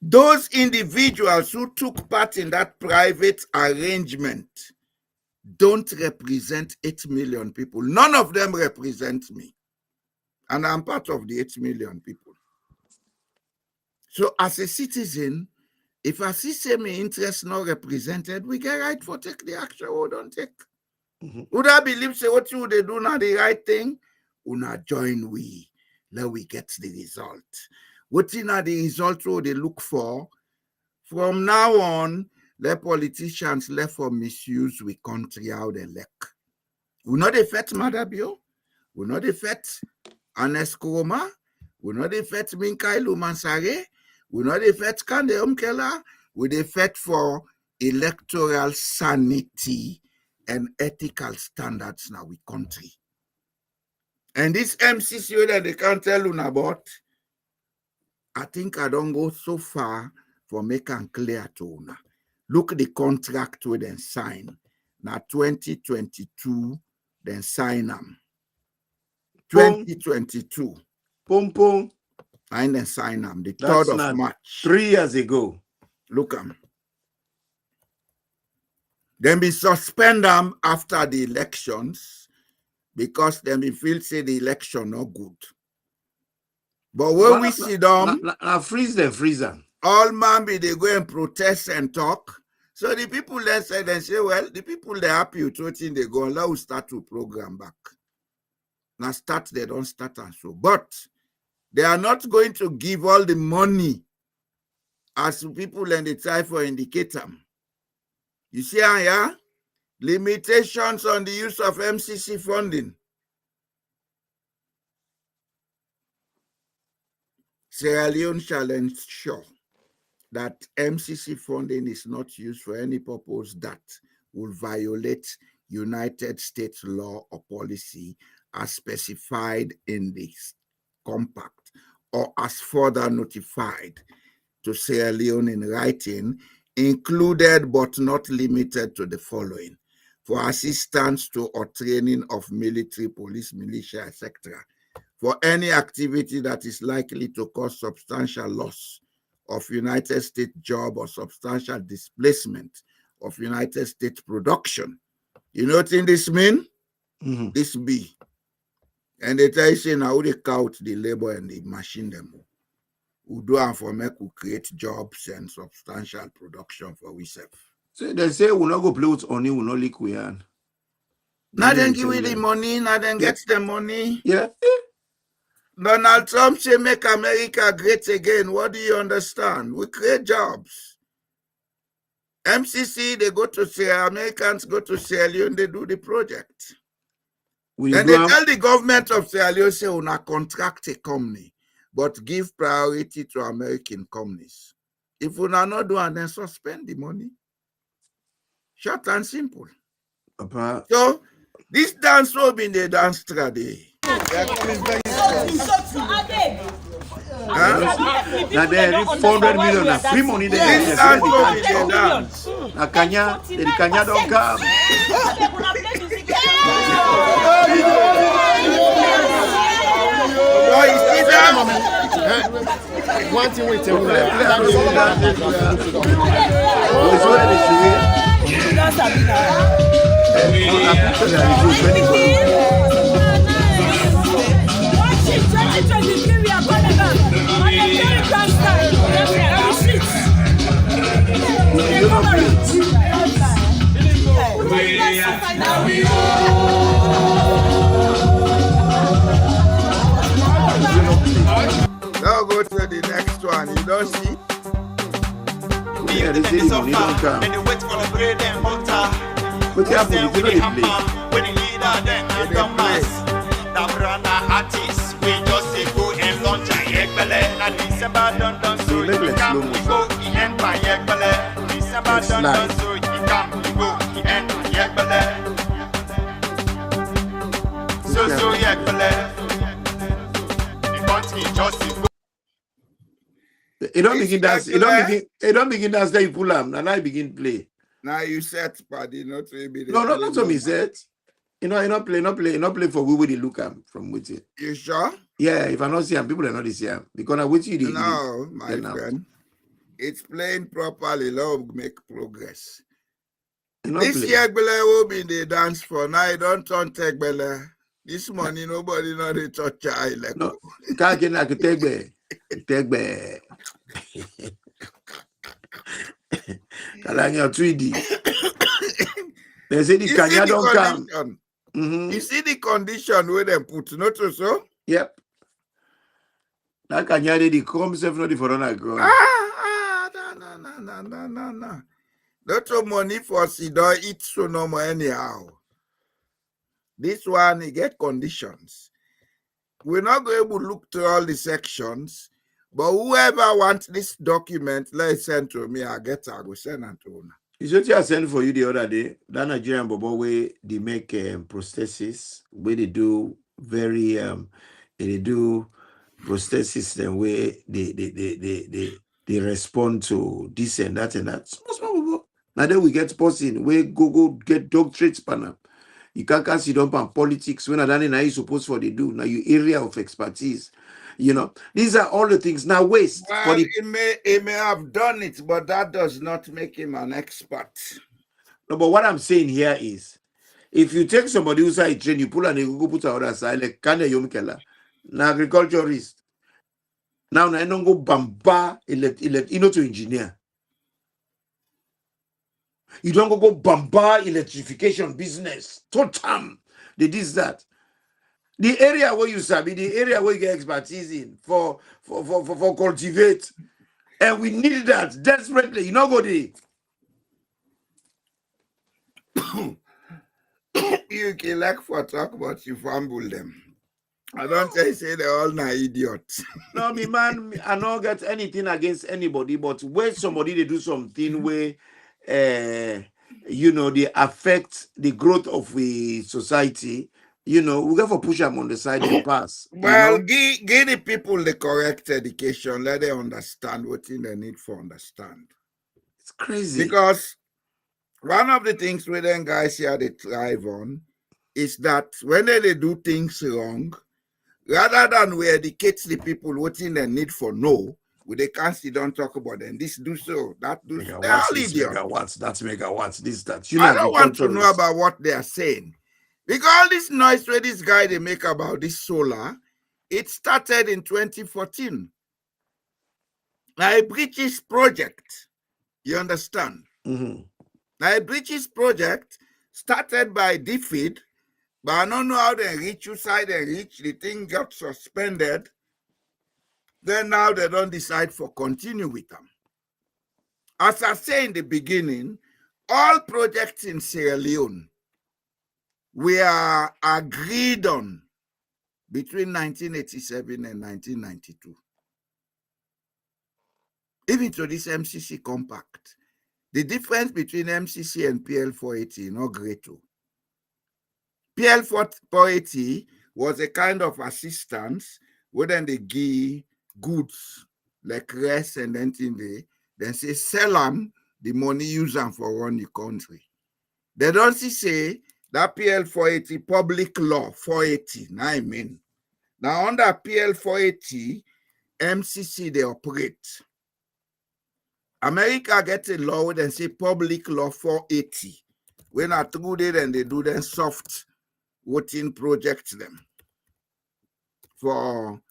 Those individuals who took part in that private arrangement don't represent 8 million people. None of them represent me. And I'm part of the 8 million people. So as a citizen, if I see say my interest not represented, we get right for take the action or don't take. Would I believe say what you they do now the right thing? Una join we. Let we get the result. What in are the results what they look for? From now on, let politicians left for misuse we country how they lack. We not affect Maada Bio. We not affect Anes Kuroma. We not affect Minkailu Mansare. We not affect Kande Umkela. We affect for electoral sanity and ethical standards now we country. And this MCC that they can't tell you about, I think I don't go so far for making clear to you. Look at the contract we then sign. Now 2022, then sign them. 2022. Pum. I then sign them. The That's 3rd of March. 3 years ago. Look at them. Then we suspend them after the elections because then we feel say the election not good. But when we see them, freeze them. all man be they go and protest and talk. So the people then said and say, well, the people they happy with what they go, let us start to program back. Now start, they don't start and so. But they are not going to give all the money as people and they try for indicate them. You see, yeah? Limitations on the use of MCC funding. Sierra Leone shall ensure that MCC funding is not used for any purpose that will violate United States law or policy as specified in this compact or as further notified to Sierra Leone in writing, included but not limited to the following: for assistance to or training of military, police, militia, etc., for any activity that is likely to cause substantial loss of United States job or substantial displacement of United States production. You know what this mean? Mm-hmm. This be. And they tell you now they count the labor and the machine them. Who do and for make who create jobs and substantial production for ourselves. So they say we'll not go play with Oni, we'll not leak we are. Now then give we the money, now then get the money. Yeah. Donald Trump say make America great again. What do you understand? We create jobs. MCC, they go to Sierra, Americans go to Sierra Leone, they do the project. And they tell the government of Sierra Leone, say, we not contract a company, but give priority to American companies. If we not do and then suspend the money. Short and simple. Papa. So, this dance will be in the dance strategy. Now there 400 million na free money there. This dance will be the dance. Na Kanya, the Kanya don't come. Boy, you see that? One thing we tell you. Now go to the next one. You don't see? Yeah, they say the money don't come. What happened? You know they play. When the leader then has done mass, the brand artists, we just say go and launch a Ekbele. And December done so, you come, we go, he end by Ekbele. December done so, you come, we go, he end by Ekbele. So Ekbele. The country just go. It don't begin dance. It don't begin dance. Then you pull them. And I begin play. Now you set party, not to be. No, not to me set. You know, I not play for we will look from with it. You sure? Yeah, if I not see them, people are not see them because I with you. No, my friend. It's playing properly. Love make progress. This year, will be the dance for now. I don't turn take Bella. This money, nobody know the touch. No, can't get like a take back. Take back. Kalanya 3D. They say the Kanya don't come. You see the condition where they put, not so? Yep. That Kanya they come self not for no. No. Not so money for Sidon eat so no more anyhow. This one he get conditions. We're not going to look through all the sections. But whoever wants this document, let's send to me. I will send it to you. It's what I sent for you the other day. That Nigerian Bobo way they make prosthesis, where they do very they do prosthesis the way they respond to this and that and that. Small. Now then we get person where go get doctorates panel. You can't sit up on politics when I done now you supposed for they do. Now your area of expertise. You know, these are all the things now waste. Well, he may have done it, but that does not make him an expert. No, but what I'm saying here is, if you take somebody who's a train, you pull and you go put other side, like Kanye Yomkela, an agriculturist. Now I don't go bamba, you know, to engineer. You don't go bombard electrification business. Total. They did that. The area where you sabi, the area where you get expertise in for cultivate. And we need that desperately. You know, go there. You can like for talk about you fumble them. I don't say they're all na idiots. No, me man, I don't get anything against anybody, but when somebody they do something where you know, they affect the growth of a society, you know, we got to push them on the side and pass. Well, you know? give the people the correct education, let them understand what they need for understand. It's crazy. Because one of the things we then guys here they thrive on is that when they do things wrong, rather than we educate the people what they need for know, we they can't sit down talk about them. This do so, that do so. They're all idiots. Megawatts, that's megawatts, this, that. I don't want to know about what they are saying. Because all this noise where this guy they make about this solar, it started in 2014. Now a British project, you understand? Mm-hmm. Now a British project started by DFID, but I don't know how they reach you side and reach, the thing got suspended. Then now they don't decide for continue with them. As I say in the beginning, all projects in Sierra Leone were agreed on between 1987 and 1992. Even to this MCC Compact, the difference between MCC and PL480 is not great too. PL480 was a kind of assistance where then they give goods like rest and anything then say sell them the money use them for run the country. They don't say that PL480 public law 480. Now I mean. Now under PL480, MCC they operate. America gets a law and say public law 480. When I through it and they do them soft voting projects them for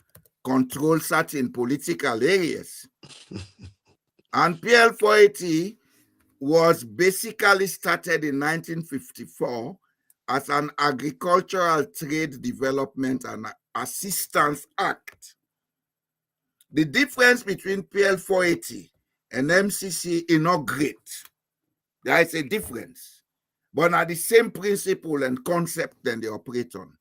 control certain political areas. And PL480 was basically started in 1954 as an agricultural trade development and assistance act. The difference between PL480 and MCC is not great. There is a difference, but now the same principle and concept that they operate on.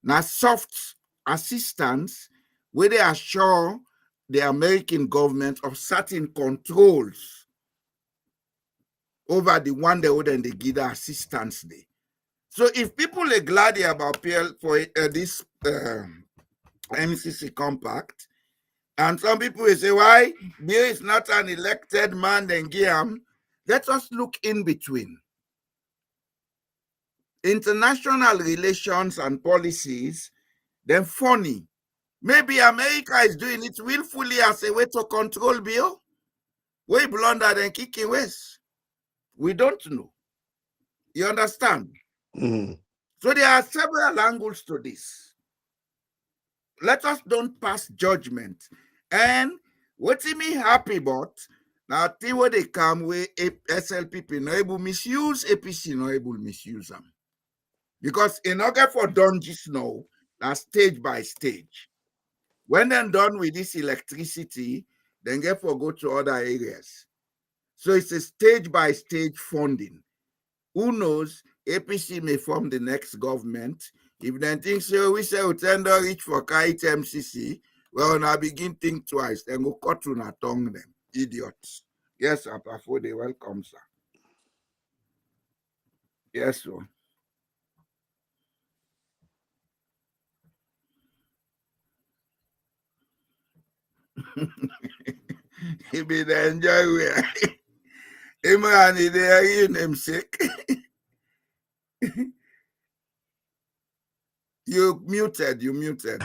Now soft assistance where they assure the American government of certain controls over the one they would and they give the assistance there. So if people are glad about PL for this MCC Compact, and some people will say, why? Bio is not an elected man, then Guillaume. Let us look in between. International relations and policies, then funny. Maybe America is doing it willfully as a way to control Bio. Way blunder than kicking west. We don't know. You understand? Mm-hmm. So there are several angles to this. Let us don't pass judgment. And what me happy about, now think what they come with SLPP no able misuse, APC no able misuse them. Because in order for done just now, that's stage by stage. When they're done with this electricity, then get for go to other areas. So it's a stage by stage funding. Who knows? APC may form the next government. If they think so, we say we tender reach for kite MCC. Well, now begin think twice. Then go cut to na tongue them. Idiots. Yes, sir. Before they welcome, sir. Yes, sir. He be the enjoy where. Imran is there in him sick. You muted.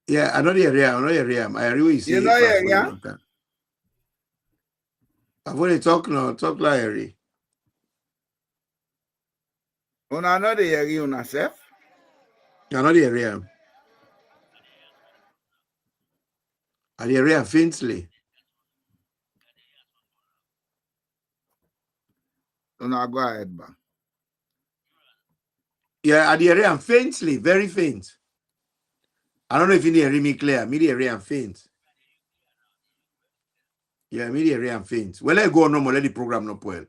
Yeah, I know the area. I really see. You know the area? I've only talk now. Talk like area. Una know the area una self? I know the area. And the area faintly. Now go ahead, ba. Yeah, at the area I'm faintly, very faint. I don't know if you hear me clear. Me the area I'm faint. Yeah, me the area I'm faint. Well, I go on normal, let the program not well.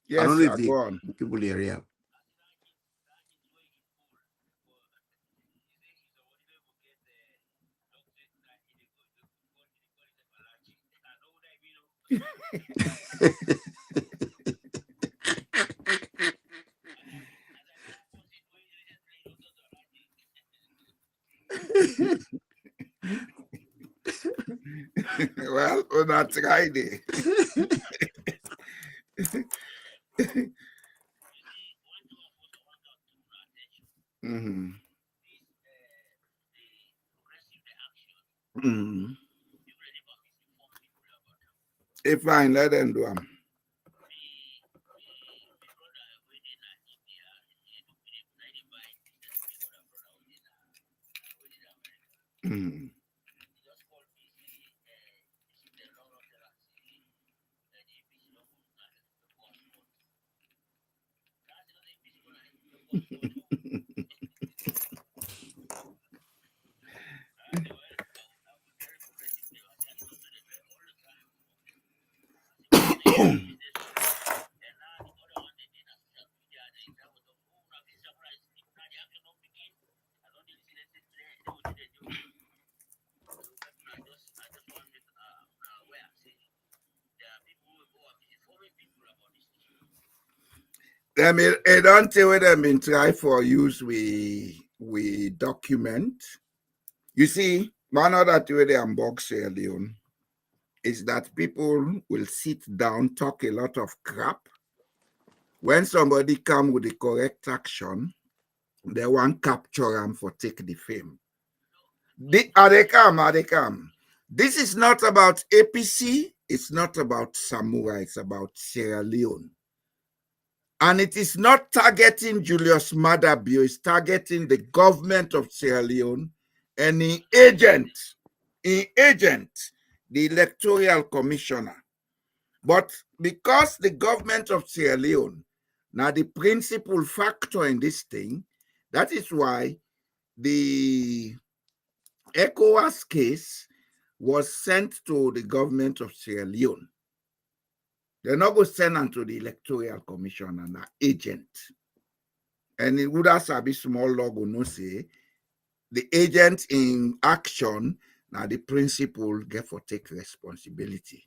Yes, I don't know sir, if the go on. people the area. Well, una try it. Mm-hmm. Mm-hmm. If fine, let them do them. Mm-hmm. I don't tell whether them been try for use we document. You see, one other thing they unbox Sierra Leone is that people will sit down, talk a lot of crap. When somebody come with the correct action, they want capture them for take the fame. They come. This is not about APC. It's not about Samoa. It's about Sierra Leone. And it is not targeting Julius Maada Bio. It's targeting the government of Sierra Leone and the agent, the electoral commissioner. But because the government of Sierra Leone, now the principal factor in this thing, that is why the Ecowas case was sent to the government of Sierra Leone. They're not going to send them to the Electoral Commission and an agent. And it would have be small logo no say the agent in action, now the principal get for take responsibility.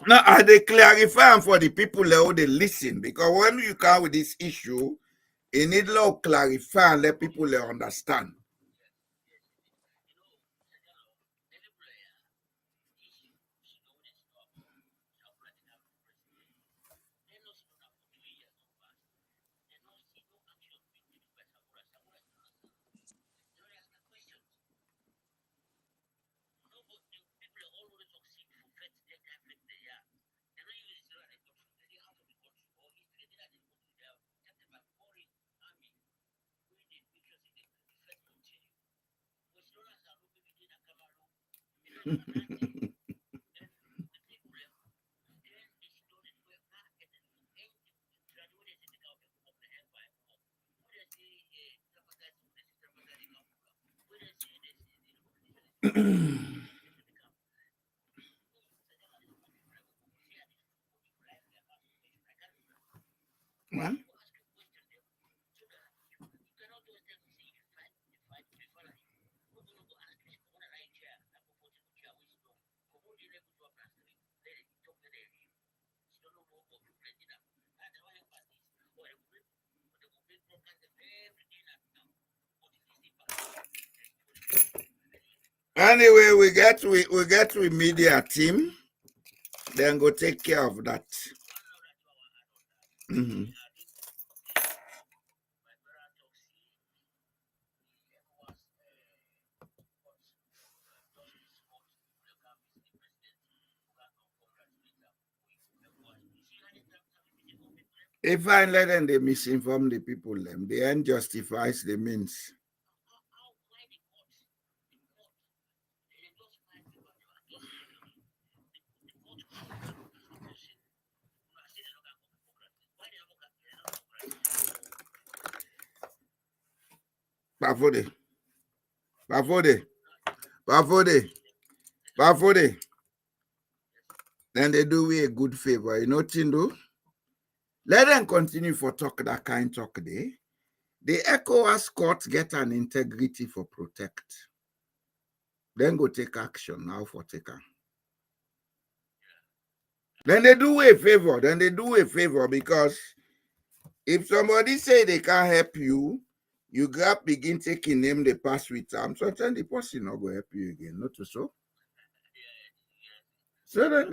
Now I they clarify for the people who they listen, because when you come with this issue, you need to clarify and let people understand. Well, anyway, we get with media team, then go take care of that. Mm-hmm. If I let them, they misinform the people, them the end justifies the means. Bafode. Then they do we a good favor. You know, Tindo? Let them continue for talk that kind talk day. The Ecowas court get an integrity for protect. Then go take action now for taker. Then they do a favor because if somebody say they can't help you, you grab begin taking name they pass with them. Sometimes the person not go help you again, not to so. So then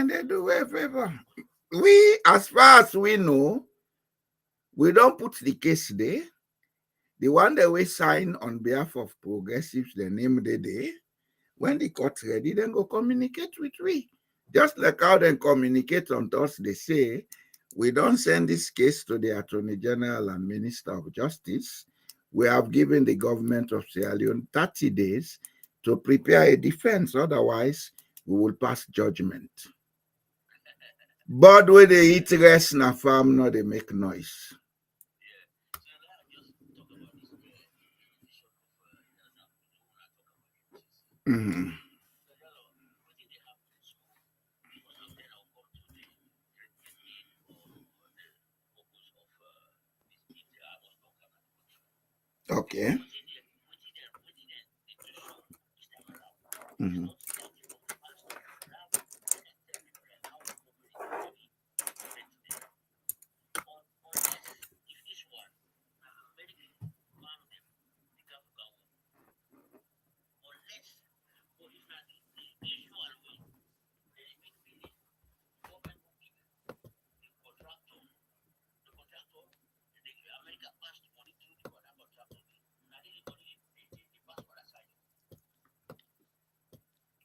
they do a favor. We, as far as we know, we don't put the case there. The one that we sign on behalf of progressives, the name they day. When the court ready, then go communicate with we. Just like how they communicate on us, they say, we don't send this case to the Attorney General and Minister of Justice. We have given the government of Sierra Leone 30 days to prepare a defense. Otherwise, we will pass judgment. But when they eat rest in a farm, no, they make noise. Mm-hmm. Okay. Mm-hmm.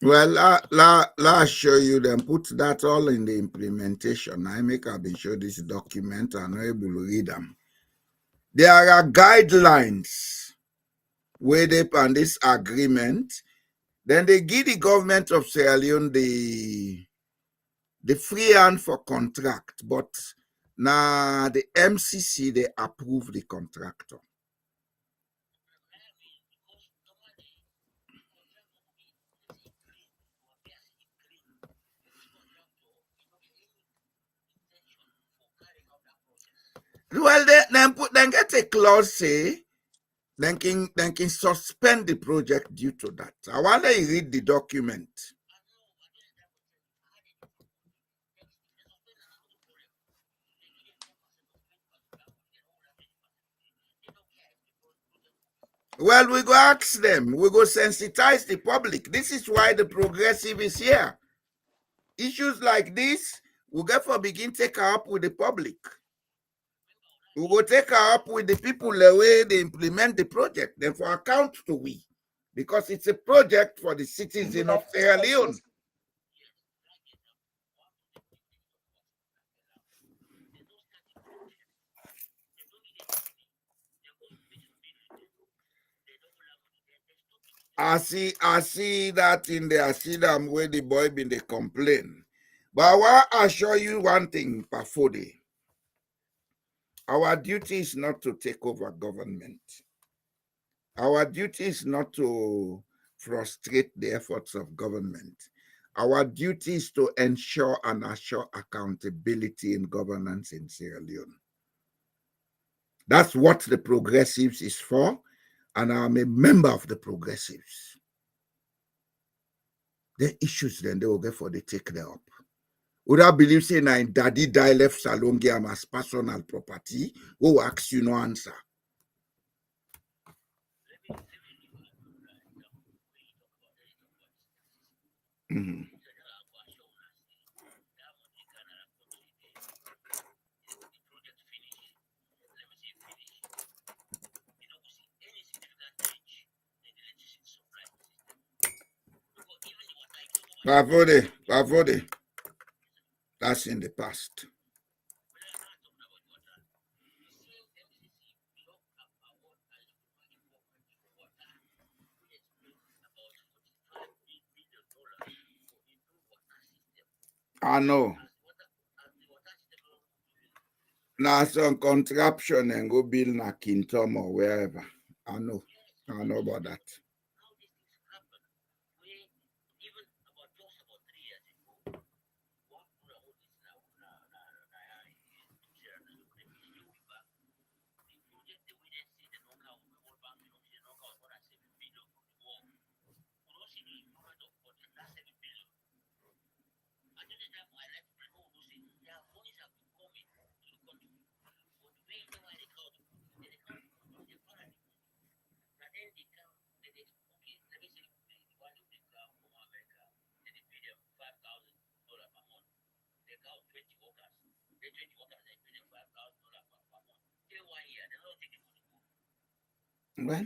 Well, I'll show you them. Put that all in the implementation. I make up and show this document and I'm able to read them. There are guidelines where they on this agreement. Then they give the government of Sierra Leone the free hand for contract, but now the MCC they approve the contractor. Well, then get a clause say then can suspend the project due to that. I wonder you read the document. Well, we go ask them. We go sensitize the public. This is why the progressive is here. Issues like this, we get for begin take her up with the public. We go take her up with the people the way they implement the project, then for account to we. Because it's a project for the citizens of Sierra Leone. I see that in there. I see them where the boy been they complain. But I want to assure you one thing, Pafode. Our duty is not to take over government. Our duty is not to frustrate the efforts of government. Our duty is to ensure and assure accountability in governance in Sierra Leone. That's what the progressives is for, and I'm a member of the progressives. The issues then they will get for they take them up. Would I believe saying that daddy die left Salongiam as personal property? Who asks you no answer? Mm-hmm. Pavode. That's in the past. I know. Now some contraption and go build na Kintom or wherever. I know about that. Well,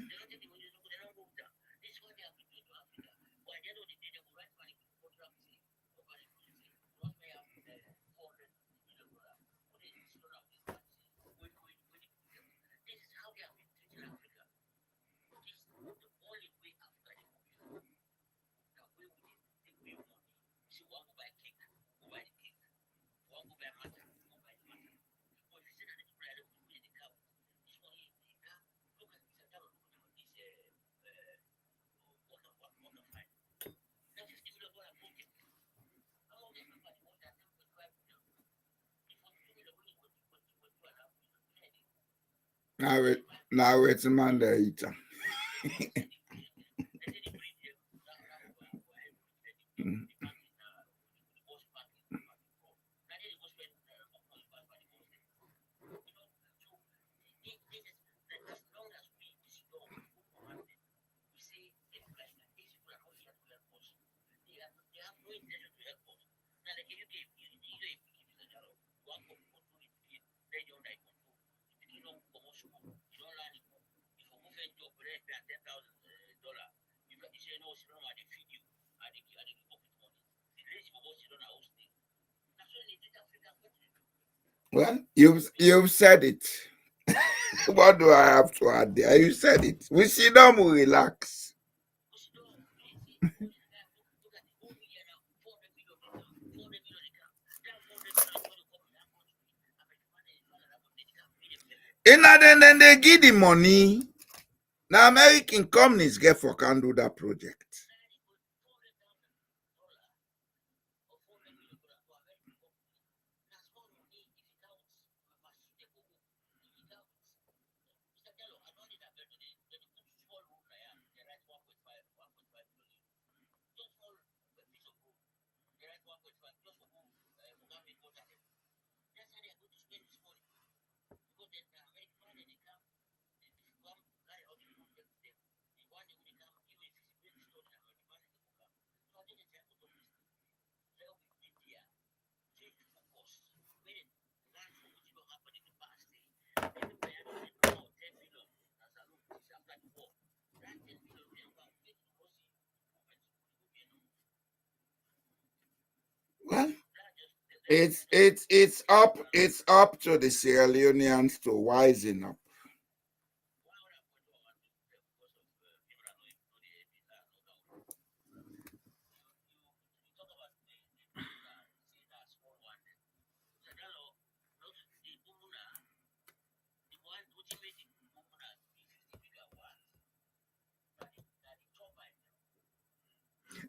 now it's Monday eater. Well, you've said it. What do I have to add there? You said it. We sit down, we relax. And then they give the money. Now American companies get for can do that project. Well, it's up to the Sierra Leoneans to wisen up.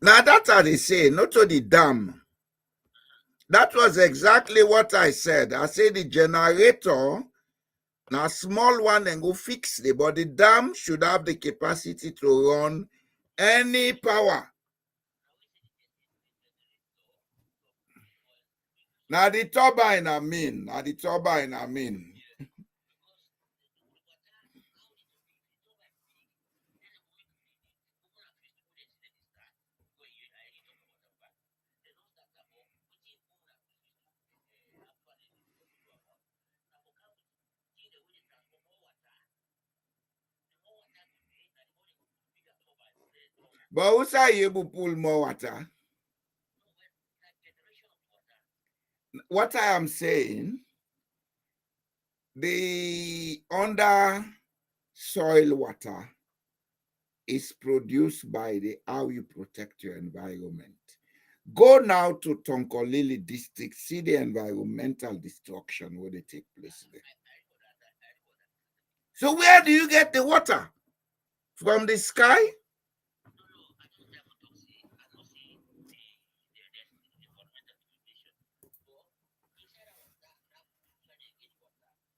Now that's how they say, not to the dam. That was exactly what I said. I said the generator, now small one and go fix it, but the dam should have the capacity to run any power. Now the turbine I mean. But who say you able to pull more water? What I am saying, the under soil water is produced by how you protect your environment. Go now to Tonkolili district, see the environmental destruction where they take place there. So where do you get the water? From the sky?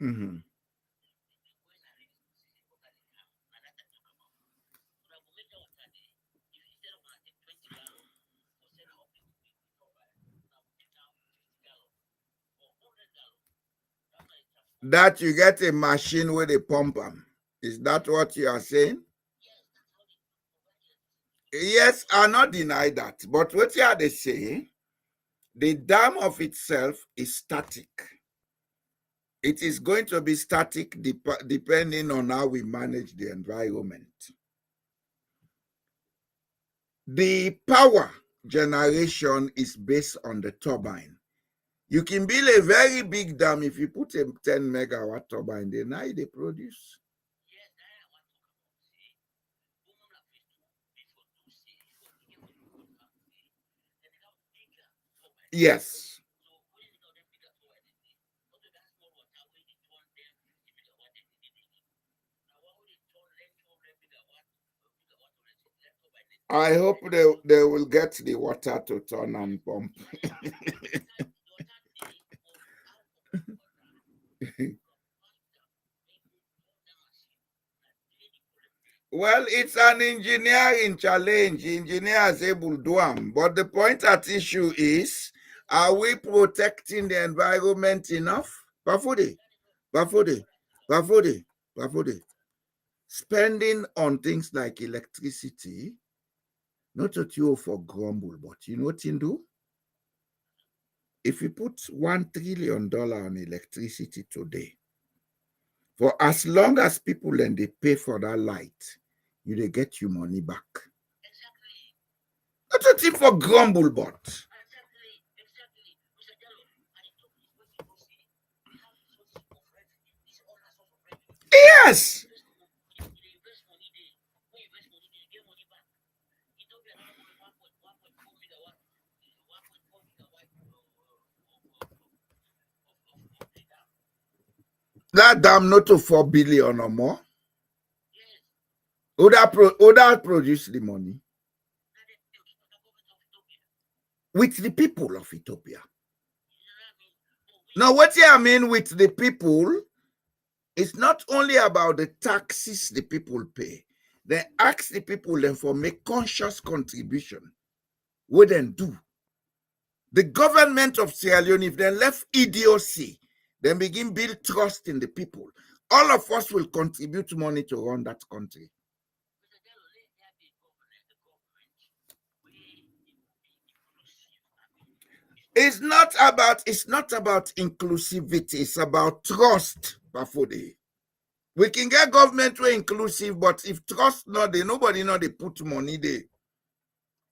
Mm-hmm. That you get a machine with a pump them. Is that what you are saying? Yes, I not deny that. But what you are they saying? The dam of itself is static. It is going to be static depending on how we manage the environment. The power generation is based on the turbine. You can build a very big dam if you put a 10 megawatt turbine there. Now they produce. Yes. I hope they will get the water to turn and pump. Well, it's an engineering challenge. Engineers able to do them. But the point at issue is, are we protecting the environment enough? Bafudi. Spending on things like electricity, not that you for grumble, but you know what you do? If you put $1 trillion on electricity today, for as long as people and they pay for that light, you they get your money back. Not that you for grumble, but yes. That dam not to 4 billion or more. Would that produce the money? With the people of Ethiopia. Now, what I mean with the people, it's not only about the taxes the people pay. They ask the people then for make conscious contribution. What then do? The government of Sierra Leone, if they left idiocy, then begin build trust in the people. All of us will contribute money to run that country. It's not about inclusivity, it's about trust, Bafode. We can get government way inclusive, but if trust not there, nobody know they put money there.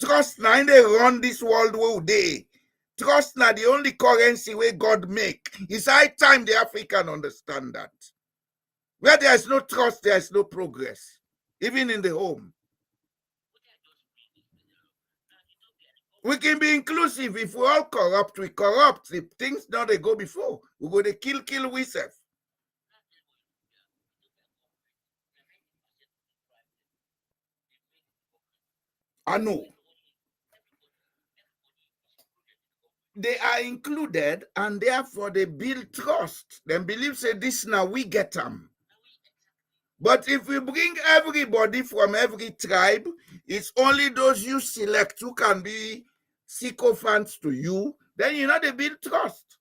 Trust now they run this world where they. Trust now the only currency where God make. It's high time the African understand that. Where there is no trust, there is no progress. Even in the home. We can be inclusive. If we all corrupt, we corrupt. If things not they go before, we go to kill we self. I know. They are included and therefore they build trust. Then believe say this now we get them. But if we bring everybody from every tribe, it's only those you select who can be sycophants to you, then you know they build trust.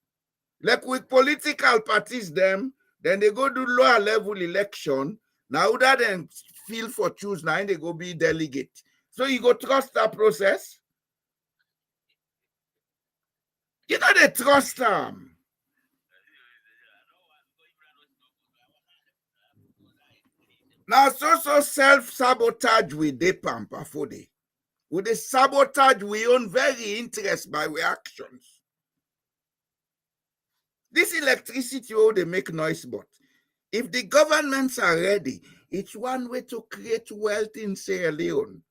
Like with political parties, then they go do lower level election. Now that then feel for choose now they go be delegate. So you go trust that process. You know they trust them. Now so self-sabotage with the pamper for the. With the sabotage we own very interest by our actions. This electricity, oh, they make noise, but if the governments are ready, it's one way to create wealth in Sierra Leone.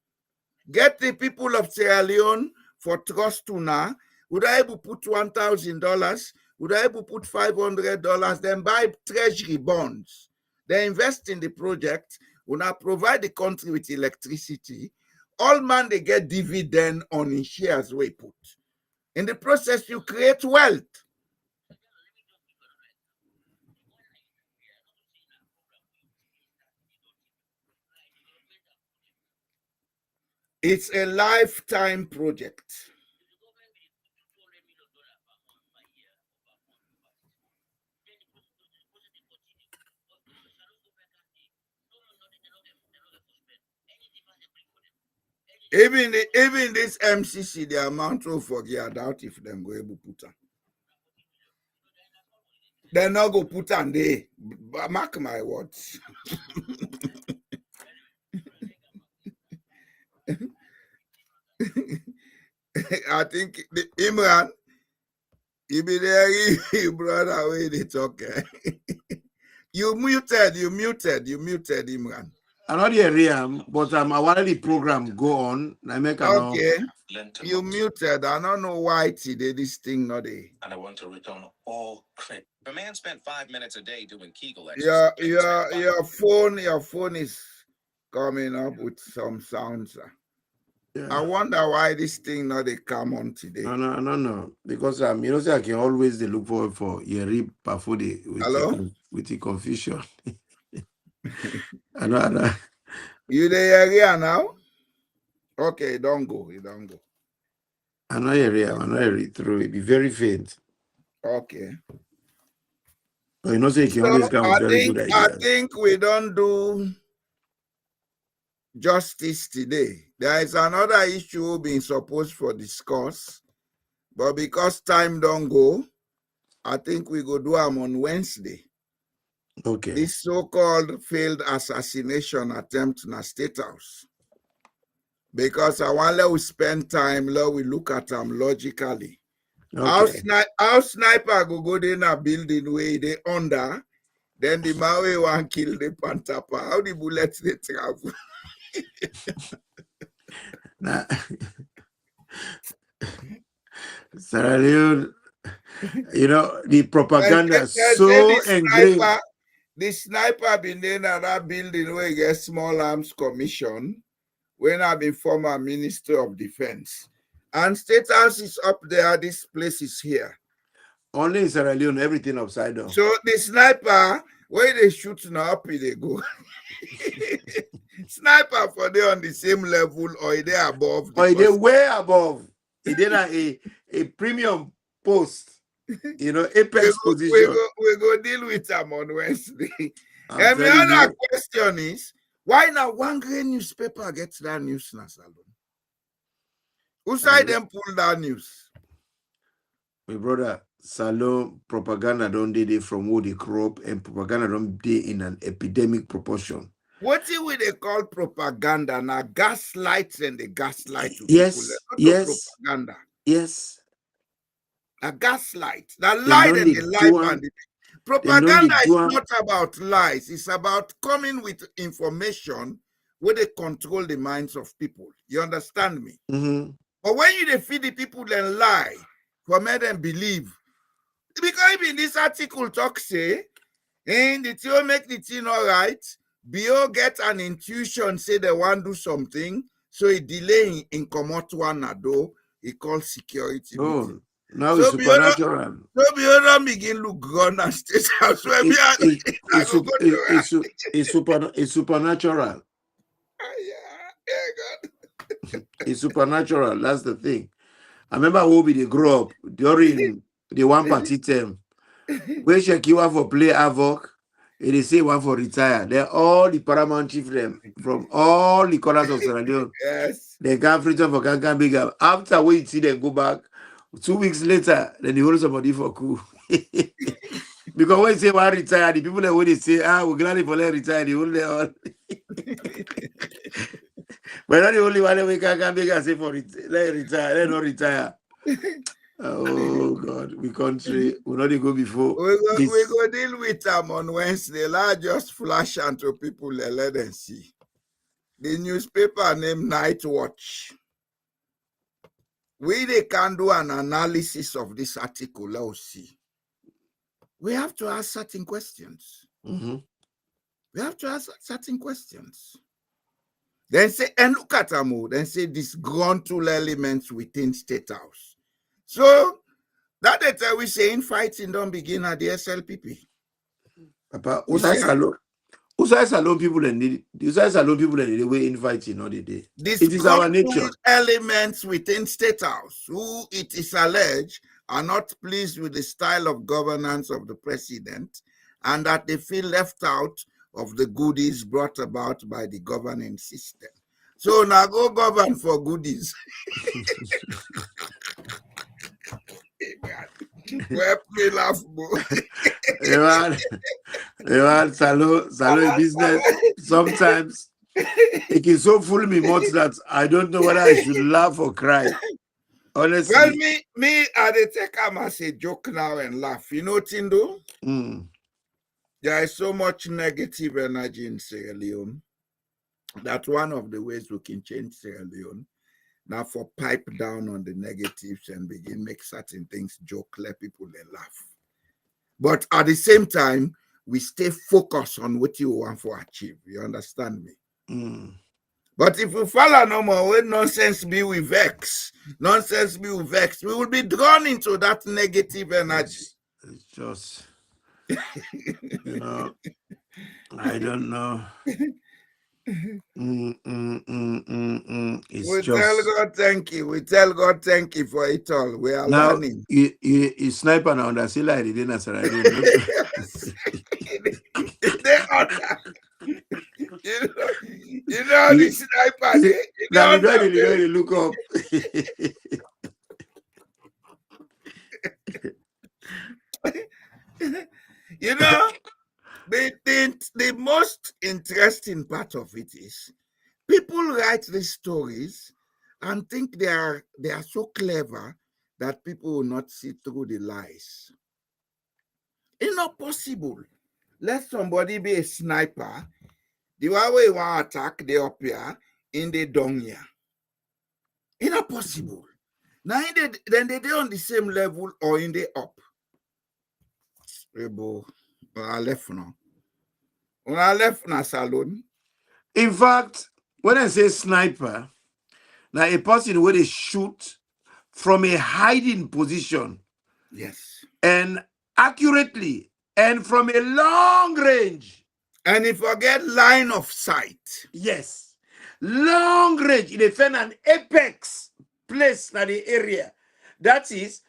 Get the people of Sierra Leone, for trust una, would I able put $1,000, would I able put $500, then buy treasury bonds, they invest in the project, una provide the country with electricity, all man they get dividend on in shares we put. In the process, you create wealth. It's a lifetime project. Even this MCC, the amount of forget, I doubt if them go able to put on. They're not go put on there. Mark my words. I think the Imran, you be there, brother, way they talk. You muted, Imran. I'm not here, but I want the program go on. I make Okay. You muted. I don't know why today this thing not there. And I want to return all credit. If a man spent 5 minutes a day doing Kegel exercises. Your phone is coming up with some sounds. Yeah. I wonder why this thing not they come on today. No. Because you know, I can always look forward for Yeri Pafode with the confusion. I know. You there here now? Okay, don't go. I'm not here through it. Be very faint. Okay. But you know, so you can always come with very good ideas. I think we don't do justice today. There is another issue being supposed for discourse, but because time don't go, I think we go do them on Wednesday. Okay. This so-called failed assassination attempt in a state house. Because I want to spend time, we look at them logically. Okay. How sniper go in a building where they under, then the Maui one kill the Pantapa. How the bullets they travel? Nah. Sierra Leone, you know, the propaganda so engraved. The sniper been in that building where you get small arms commission when I've been former Minister of Defense. And State House is up there, this place is here. Only in Sierra Leone, everything upside down. So the sniper, where they shoot now, up they go. Sniper for they on the same level or they above. Or they way above. They a premium post. You know, apex position. We go deal with them on Wednesday. And my other question is, why now one grain newspaper gets that news now, Salon? Who side them pull that news? My brother, Salon propaganda don't did it from what they crop, and propaganda don't did in an epidemic proportion. What will they call propaganda? Now gaslights and the gaslight. Yes, yes. Propaganda. Yes. A gaslight. The lie and the life and the propaganda is not about lies. It's about coming with information where they control the minds of people. You understand me? Mm-hmm. But when you feed the people then lie, for make them believe. Because even this article talk say, and the thing make the thing all right, Bio get an intuition, say they want to do something, so he delay in come out one ado, he call security. Oh. Now so it's supernatural. So Bio begin look gun and state house. It's supernatural. It's supernatural. That's the thing. I remember when they grew up during the one party term. When Shekiwa for play havoc, and they say one for retire. They're all the paramount chief them from all the corners of Sierra Leone. Yes. They can't freedom for Kankan bigger. After we see them go back, 2 weeks later, then they hold somebody for coup. Because when you say one retire, the people that when they say, we're glad for them retire, they hold them all. But not the only one that we can't big and say for let retire, let not retire. Oh God, we country, we not go before. We go deal with them on Wednesday. Let's just flash onto people and let them see. The newspaper named Night Watch. they can do an analysis of this article, let's see. We have to ask certain questions. We have to ask certain questions. Then say, and look at them, then say disgruntled elements within State House. So that data we saying fighting don't begin at the SLPP. Papa, Usai Salon people and the way inviting all the day. It is our nature. Elements within State House who it is alleged are not pleased with the style of governance of the president and that they feel left out of the goodies brought about by the governing system. So now go govern for goodies. Where we laugh, Salon business. Sometimes it can so fool me much that I don't know whether I should laugh or cry. Honestly. Well, me, I take them as a joke now and laugh. You know, Tindo? There is so much negative energy in Sierra Leone. That's one of the ways we can change Sierra Leone. Now for pipe down on the negatives and begin make certain things joke, let people laugh. But at the same time, we stay focused on what you want to achieve. You understand me? But if we follow no more, when nonsense be with vex, we will be drawn into that negative energy. It's just, you know, I don't know. We tell God thank you. We tell God thank you for it all. We are now, learning. You sniper now the Sierra Leone. You know the sniper. Now you look up. You know, the most interesting part of it is people write these stories and think they are so clever that people will not see through the lies. It's not possible. Let somebody be a sniper. The way you want to attack the up here in the down here. It's not possible. Now then they on the same level or in the up. I left now. When I left na salon. In fact, when I say sniper, now a person where they shoot from a hiding position. Yes. And accurately and from a long range. And if you forget line of sight. Yes. Long range. It defend an apex place in the area. That is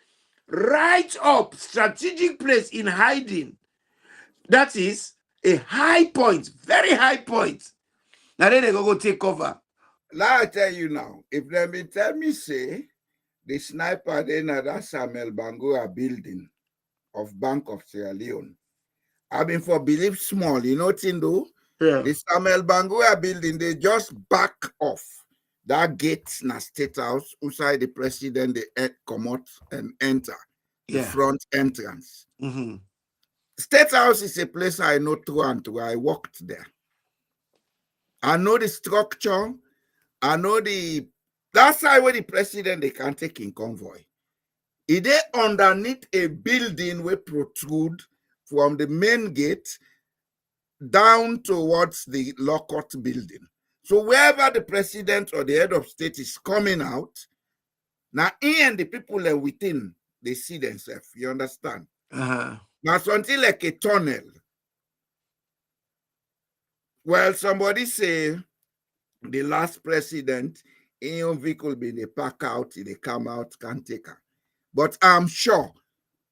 right up, strategic place in hiding. That is a high point, very high point. Now then they go take cover. Now I tell you now, if they tell me say the sniper then at that Samuel Bangura building of Bank of Sierra Leone, I mean for believe small, you know Tindo? Yeah. The Samuel Bangura building, they just back off that gate na State House, outside the president, they come out and enter the front entrance. State House is a place I know through and through. I worked there. I know the structure. I know that's why where the president they can take in convoy. It is underneath a building we protrude from the main gate down towards the Lockhart building. So wherever the president or the head of state is coming out, now he and the people are within, they see themselves. You understand? Now something like a tunnel. Well, somebody say the last president, in your vehicle be they pack out, they come out, can't take her. But I'm sure,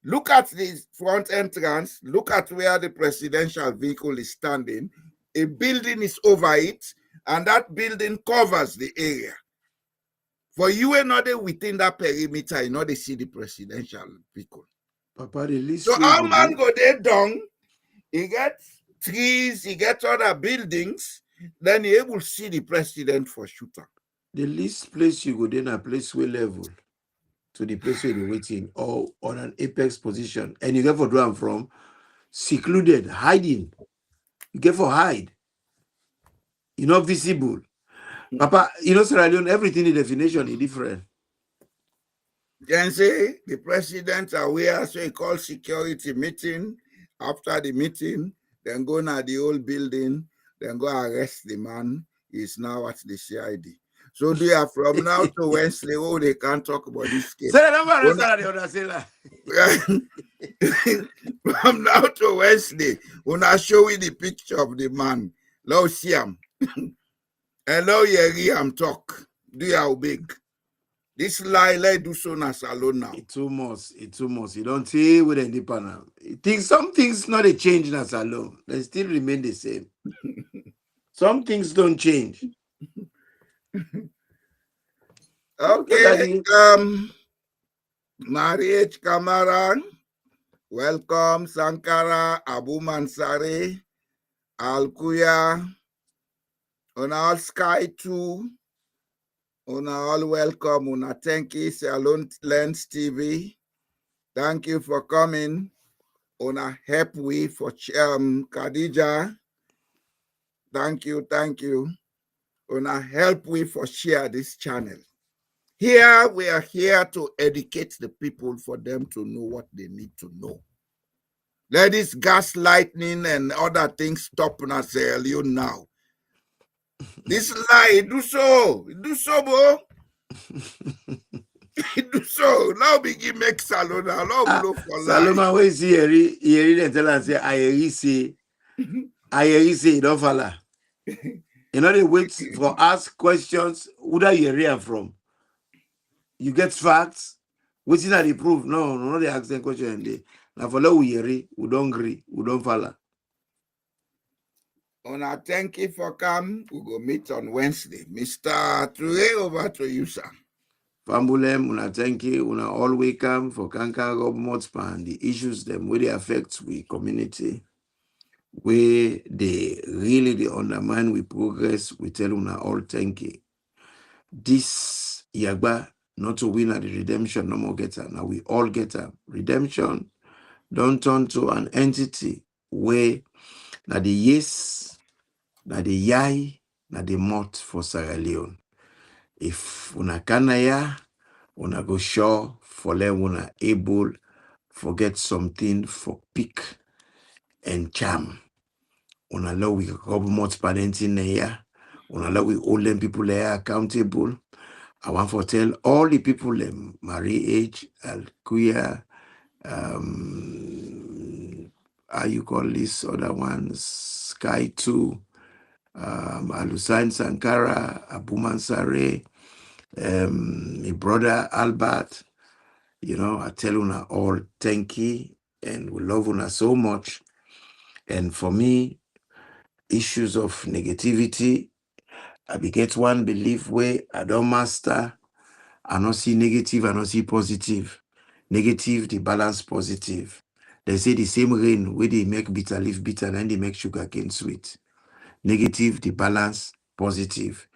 look at the front entrance, look at where the presidential vehicle is standing. A building is over it, and that building covers the area. For you and not within that perimeter, you know they see the presidential vehicle. Papa, the least so our man go there down, he gets trees, he gets other buildings, then he able to see the president for shooter. The least place you go then a place where level to the place where you're waiting or on an apex position. And you get for drum from secluded, hiding. You get for hide. You're not visible. Papa, you know, Sierra Leone, everything in definition is different. Then say the president aware, so he called security meeting. After the meeting, then go to the old building, then go arrest the man. He's now at the CID. So they are from now to Wednesday. Oh, they can't talk about this case. Say the number arrest the other sailor. From now to Wednesday, when I show you the picture of the man, now see him. And now you hear him talk. Do you big? This lie, let do so na salon now. It's too much. You don't see with any panel. Some things not a change in a salon. They still remain the same. Some things don't change. Okay. Marriage Kamaran. Welcome Sankara, Abu Mansari, Alkuya, on all Sky 2. On all welcome, on thank you, Salon Lens TV. Thank you for coming. On a help we for Khadija. Thank you. On a help we for share this channel. Here we are here to educate the people for them to know what they need to know. Let this gaslighting and other things stop in Sierra Leone now. This lie, do so, bro. Do so. Now begin make Salona. Now blow for life. Saloma, we see Yeri tell us say I say don't follow. You know they wait for ask questions. Who that Yeri are from? You get facts. Waiting at the proof. No, they ask them question. They now follow we Yeri. We don't agree. We don't follow. Una thank you for coming. We go meet on Wednesday. Mr. Toure, over to you, sir. Fambulem, una thank you. Una all welcome for Kanka government and the issues them where they affect we community, where they really undermine we progress. We tell una all thank you. This Yagba not to win at the redemption, no more get her. Now we all get her. Redemption don't turn to an entity where na the yes, na the yai, na the mot for Sierra Leone. If una kanaya, una go sure for them una able forget something for pick and charm. Una allow we government parenting here. Una allow we all them people here accountable. I want to tell all the people them marriage, queer, how you call this other ones, Sky 2, Alusain Sankara, Abu Mansare, my brother Albert, I tell una all thank you and we love una so much. And for me, issues of negativity, I get one belief where I don't master, I don't see negative, I don't see positive. Negative, the balance positive. They say the same rain where they make bitter leaf bitter and they make sugar cane sweet. Negative, the balance positive.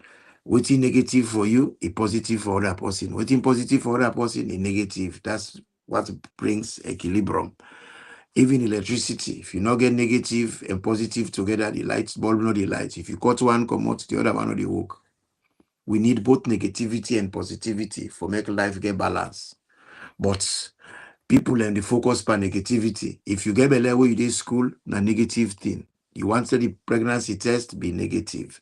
Waiting negative for you, a positive for other person. Waiting positive for other person, a negative. That's what brings equilibrium. Even electricity, if you not get negative and positive together, the light bulb not the light. If you cut one, come out, the other one not the work. We need both negativity and positivity for make life get balance. But people and the focus on negativity. If you get a level you did school, na negative thing. You want to the pregnancy test, be negative.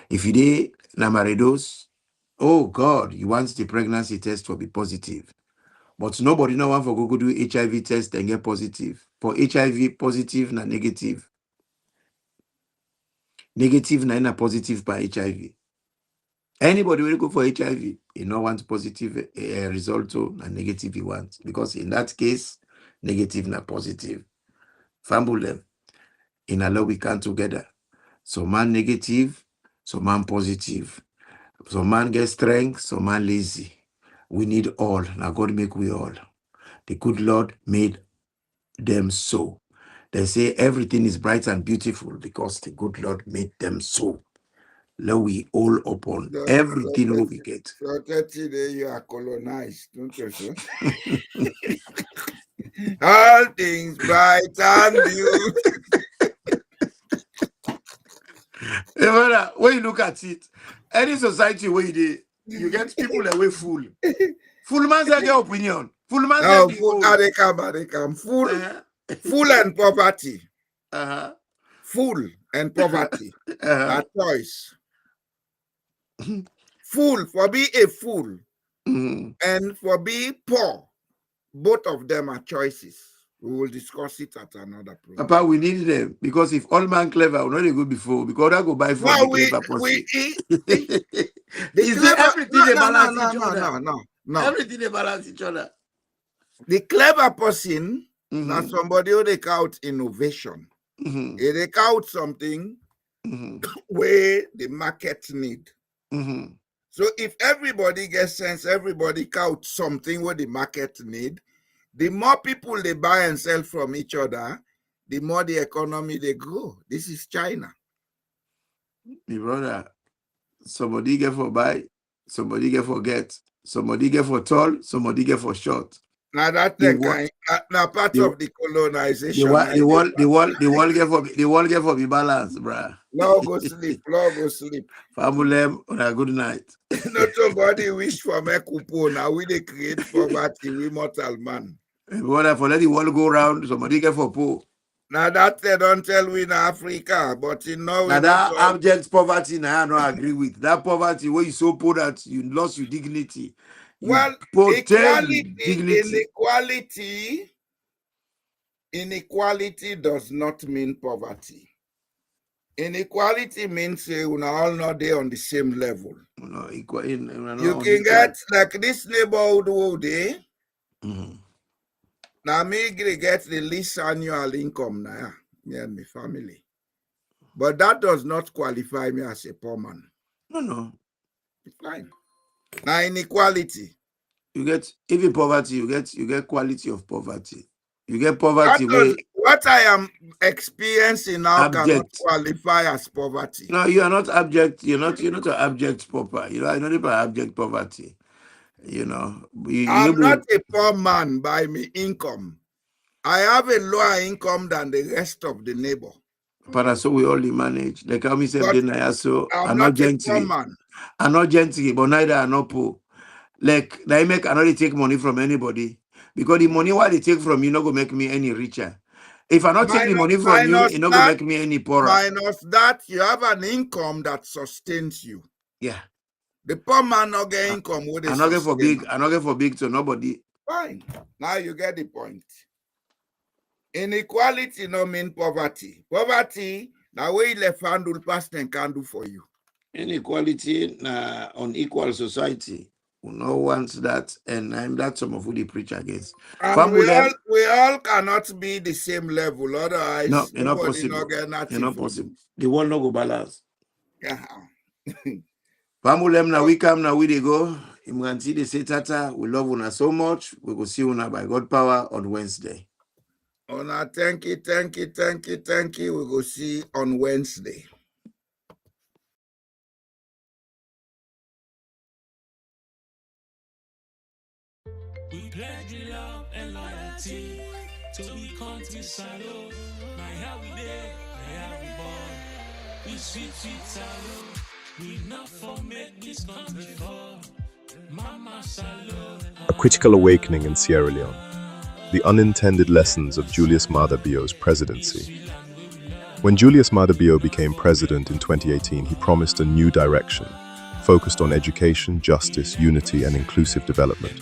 If you did Namaridos, oh God, you want the pregnancy test to be positive. But nobody no one for go do HIV test and get positive. For HIV, positive na negative. Negative na positive by HIV. Anybody will go for HIV, you know want positive result to na negative you want. Because in that case, negative na positive. Fumble them. In a law we can together. So man negative, so man positive. So man get strength, so man lazy. We need all. Now God make we all. The good Lord made them so. They say everything is bright and beautiful because the good Lord made them so. Now we all upon everything we get. So 30 days you are colonized, don't you, sir? All things bright and beautiful. When you look at it, any society where you get people away full Full man say get opinion. Full man say No, be full, old. they come. Full and poverty. Full and poverty. A choice. Fool for be a fool and for be poor. Both of them are choices. We will discuss it at another program. Papa, we need them because if all man clever, we not go before because I go buy for the clever person. Everything they balance each other. No. Everything they balance each other. The clever person, now somebody who they count innovation. They count something where the market need. So if everybody gets sense, everybody count something where the market need, the more people they buy and sell from each other, the more the economy they grow. This is China. My brother, somebody get for buy, somebody get for get, somebody get for tall, somebody get for short. Now that's now part of the colonization. The wall get for be balance, bruh. Lord go sleep. Family, on a good night. Not somebody wish for me couple. Now we they create poverty, we mortal man. Brother, for let the wall go round, somebody get for poor. Now that they don't tell we in Africa, but in Norway. Now that abject poverty, now I don't agree with. That poverty where you so poor that you lost your dignity. Well, inequality does not mean poverty. Inequality means we are all not there on the same level. No, you can get like this neighborhood would now me get the least annual income now, me and my family. But that does not qualify me as a poor man. No. Fine. Now inequality. You get even poverty, you get quality of poverty. You get poverty what I am experiencing now cannot qualify as poverty. No, you are not abject. You're not an abject pauper. You know, you're not abject poverty. You know, I'm not a poor man by my income. I have a lower income than the rest of the neighbor. But so we only manage. Like how me say, so I'm not gentle. I'm not gentle, but neither are not poor. Like I cannot take money from anybody because the money what they take from you not gonna make me any richer. If I not take the money from you, it's not gonna make me any poorer. Minus that, you have an income that sustains you. Yeah. The poor man not get income. I'm not get for big to nobody. Fine. Now you get the point. Inequality no mean poverty. Poverty, now way left handle person can do for you. Inequality na unequal society. We no wants that, and I'm that some of who they preach against. And we all cannot be the same level, otherwise no, it's not possible. It's not possible. The world no go balance. Yeah. Famulem na we come now we they go. Imganti they say tata, we love una so much. We go see una by God power on Wednesday. Una, thank you. We go see on Wednesday. We pledge love and loyalty to be country salo. My how we there, how we born. We sweet salo. We not for make this country fall. Mama salo. A critical awakening in Sierra Leone. The unintended lessons of Julius Maada Bio's presidency. When Julius Maada Bio became president in 2018, he promised a new direction, focused on education, justice, unity, and inclusive development.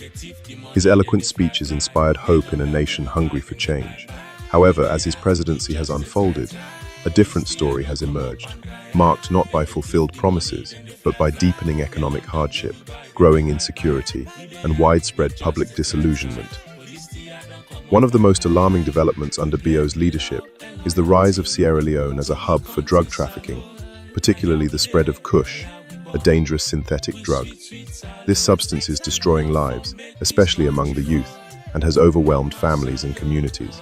His eloquent speeches inspired hope in a nation hungry for change. However, as his presidency has unfolded, a different story has emerged, marked not by fulfilled promises, but by deepening economic hardship, growing insecurity, and widespread public disillusionment. One of the most alarming developments under Bio's leadership is the rise of Sierra Leone as a hub for drug trafficking, particularly the spread of Kush, a dangerous synthetic drug. This substance is destroying lives, especially among the youth, and has overwhelmed families and communities.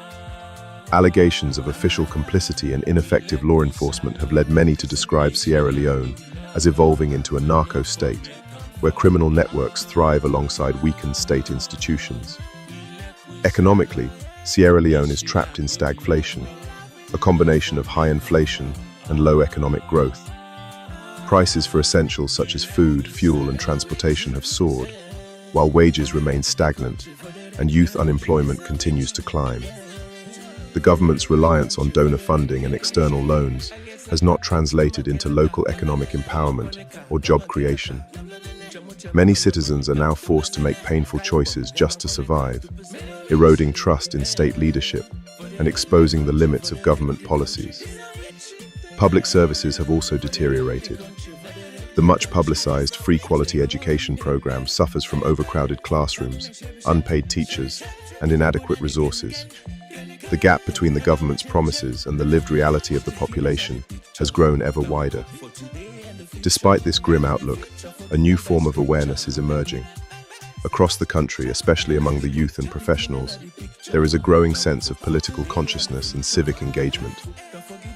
Allegations of official complicity and ineffective law enforcement have led many to describe Sierra Leone as evolving into a narco state, where criminal networks thrive alongside weakened state institutions. Economically, Sierra Leone is trapped in stagflation, a combination of high inflation and low economic growth. Prices for essentials such as food, fuel, and transportation have soared, while wages remain stagnant and youth unemployment continues to climb. The government's reliance on donor funding and external loans has not translated into local economic empowerment or job creation. Many citizens are now forced to make painful choices just to survive, eroding trust in state leadership and exposing the limits of government policies. Public services have also deteriorated. The much publicized free quality education program suffers from overcrowded classrooms, unpaid teachers, and inadequate resources. The gap between the government's promises and the lived reality of the population has grown ever wider. Despite this grim outlook, a new form of awareness is emerging. Across the country, especially among the youth and professionals, there is a growing sense of political consciousness and civic engagement.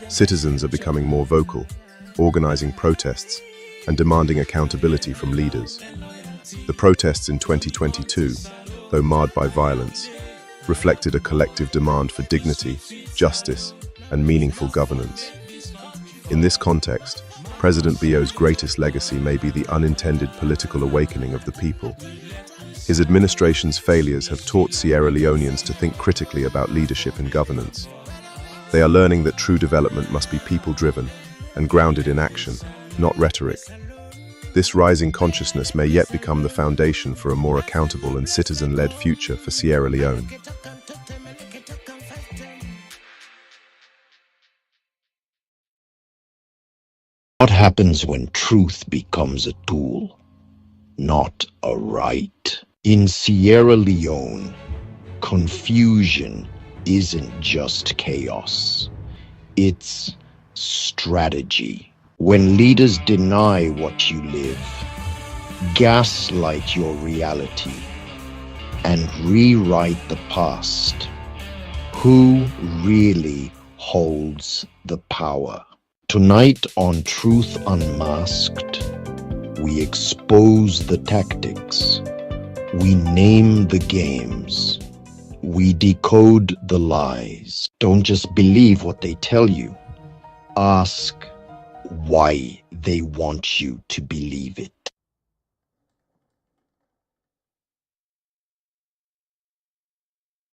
Citizens are becoming more vocal, organizing protests and demanding accountability from leaders. The protests in 2022, though marred by violence, reflected a collective demand for dignity, justice, and meaningful governance. In this context, President Bio's greatest legacy may be the unintended political awakening of the people. His administration's failures have taught Sierra Leoneans to think critically about leadership and governance. They are learning that true development must be people-driven and grounded in action, not rhetoric. This rising consciousness may yet become the foundation for a more accountable and citizen-led future for Sierra Leone. What happens when truth becomes a tool, not a right? In Sierra Leone, confusion isn't just chaos, it's strategy. When leaders deny what you live, gaslight your reality, and rewrite the past, who really holds the power? Tonight on Truth Unmasked, we expose the tactics, we name the games, we decode the lies. Don't just believe what they tell you. Ask why they want you to believe it.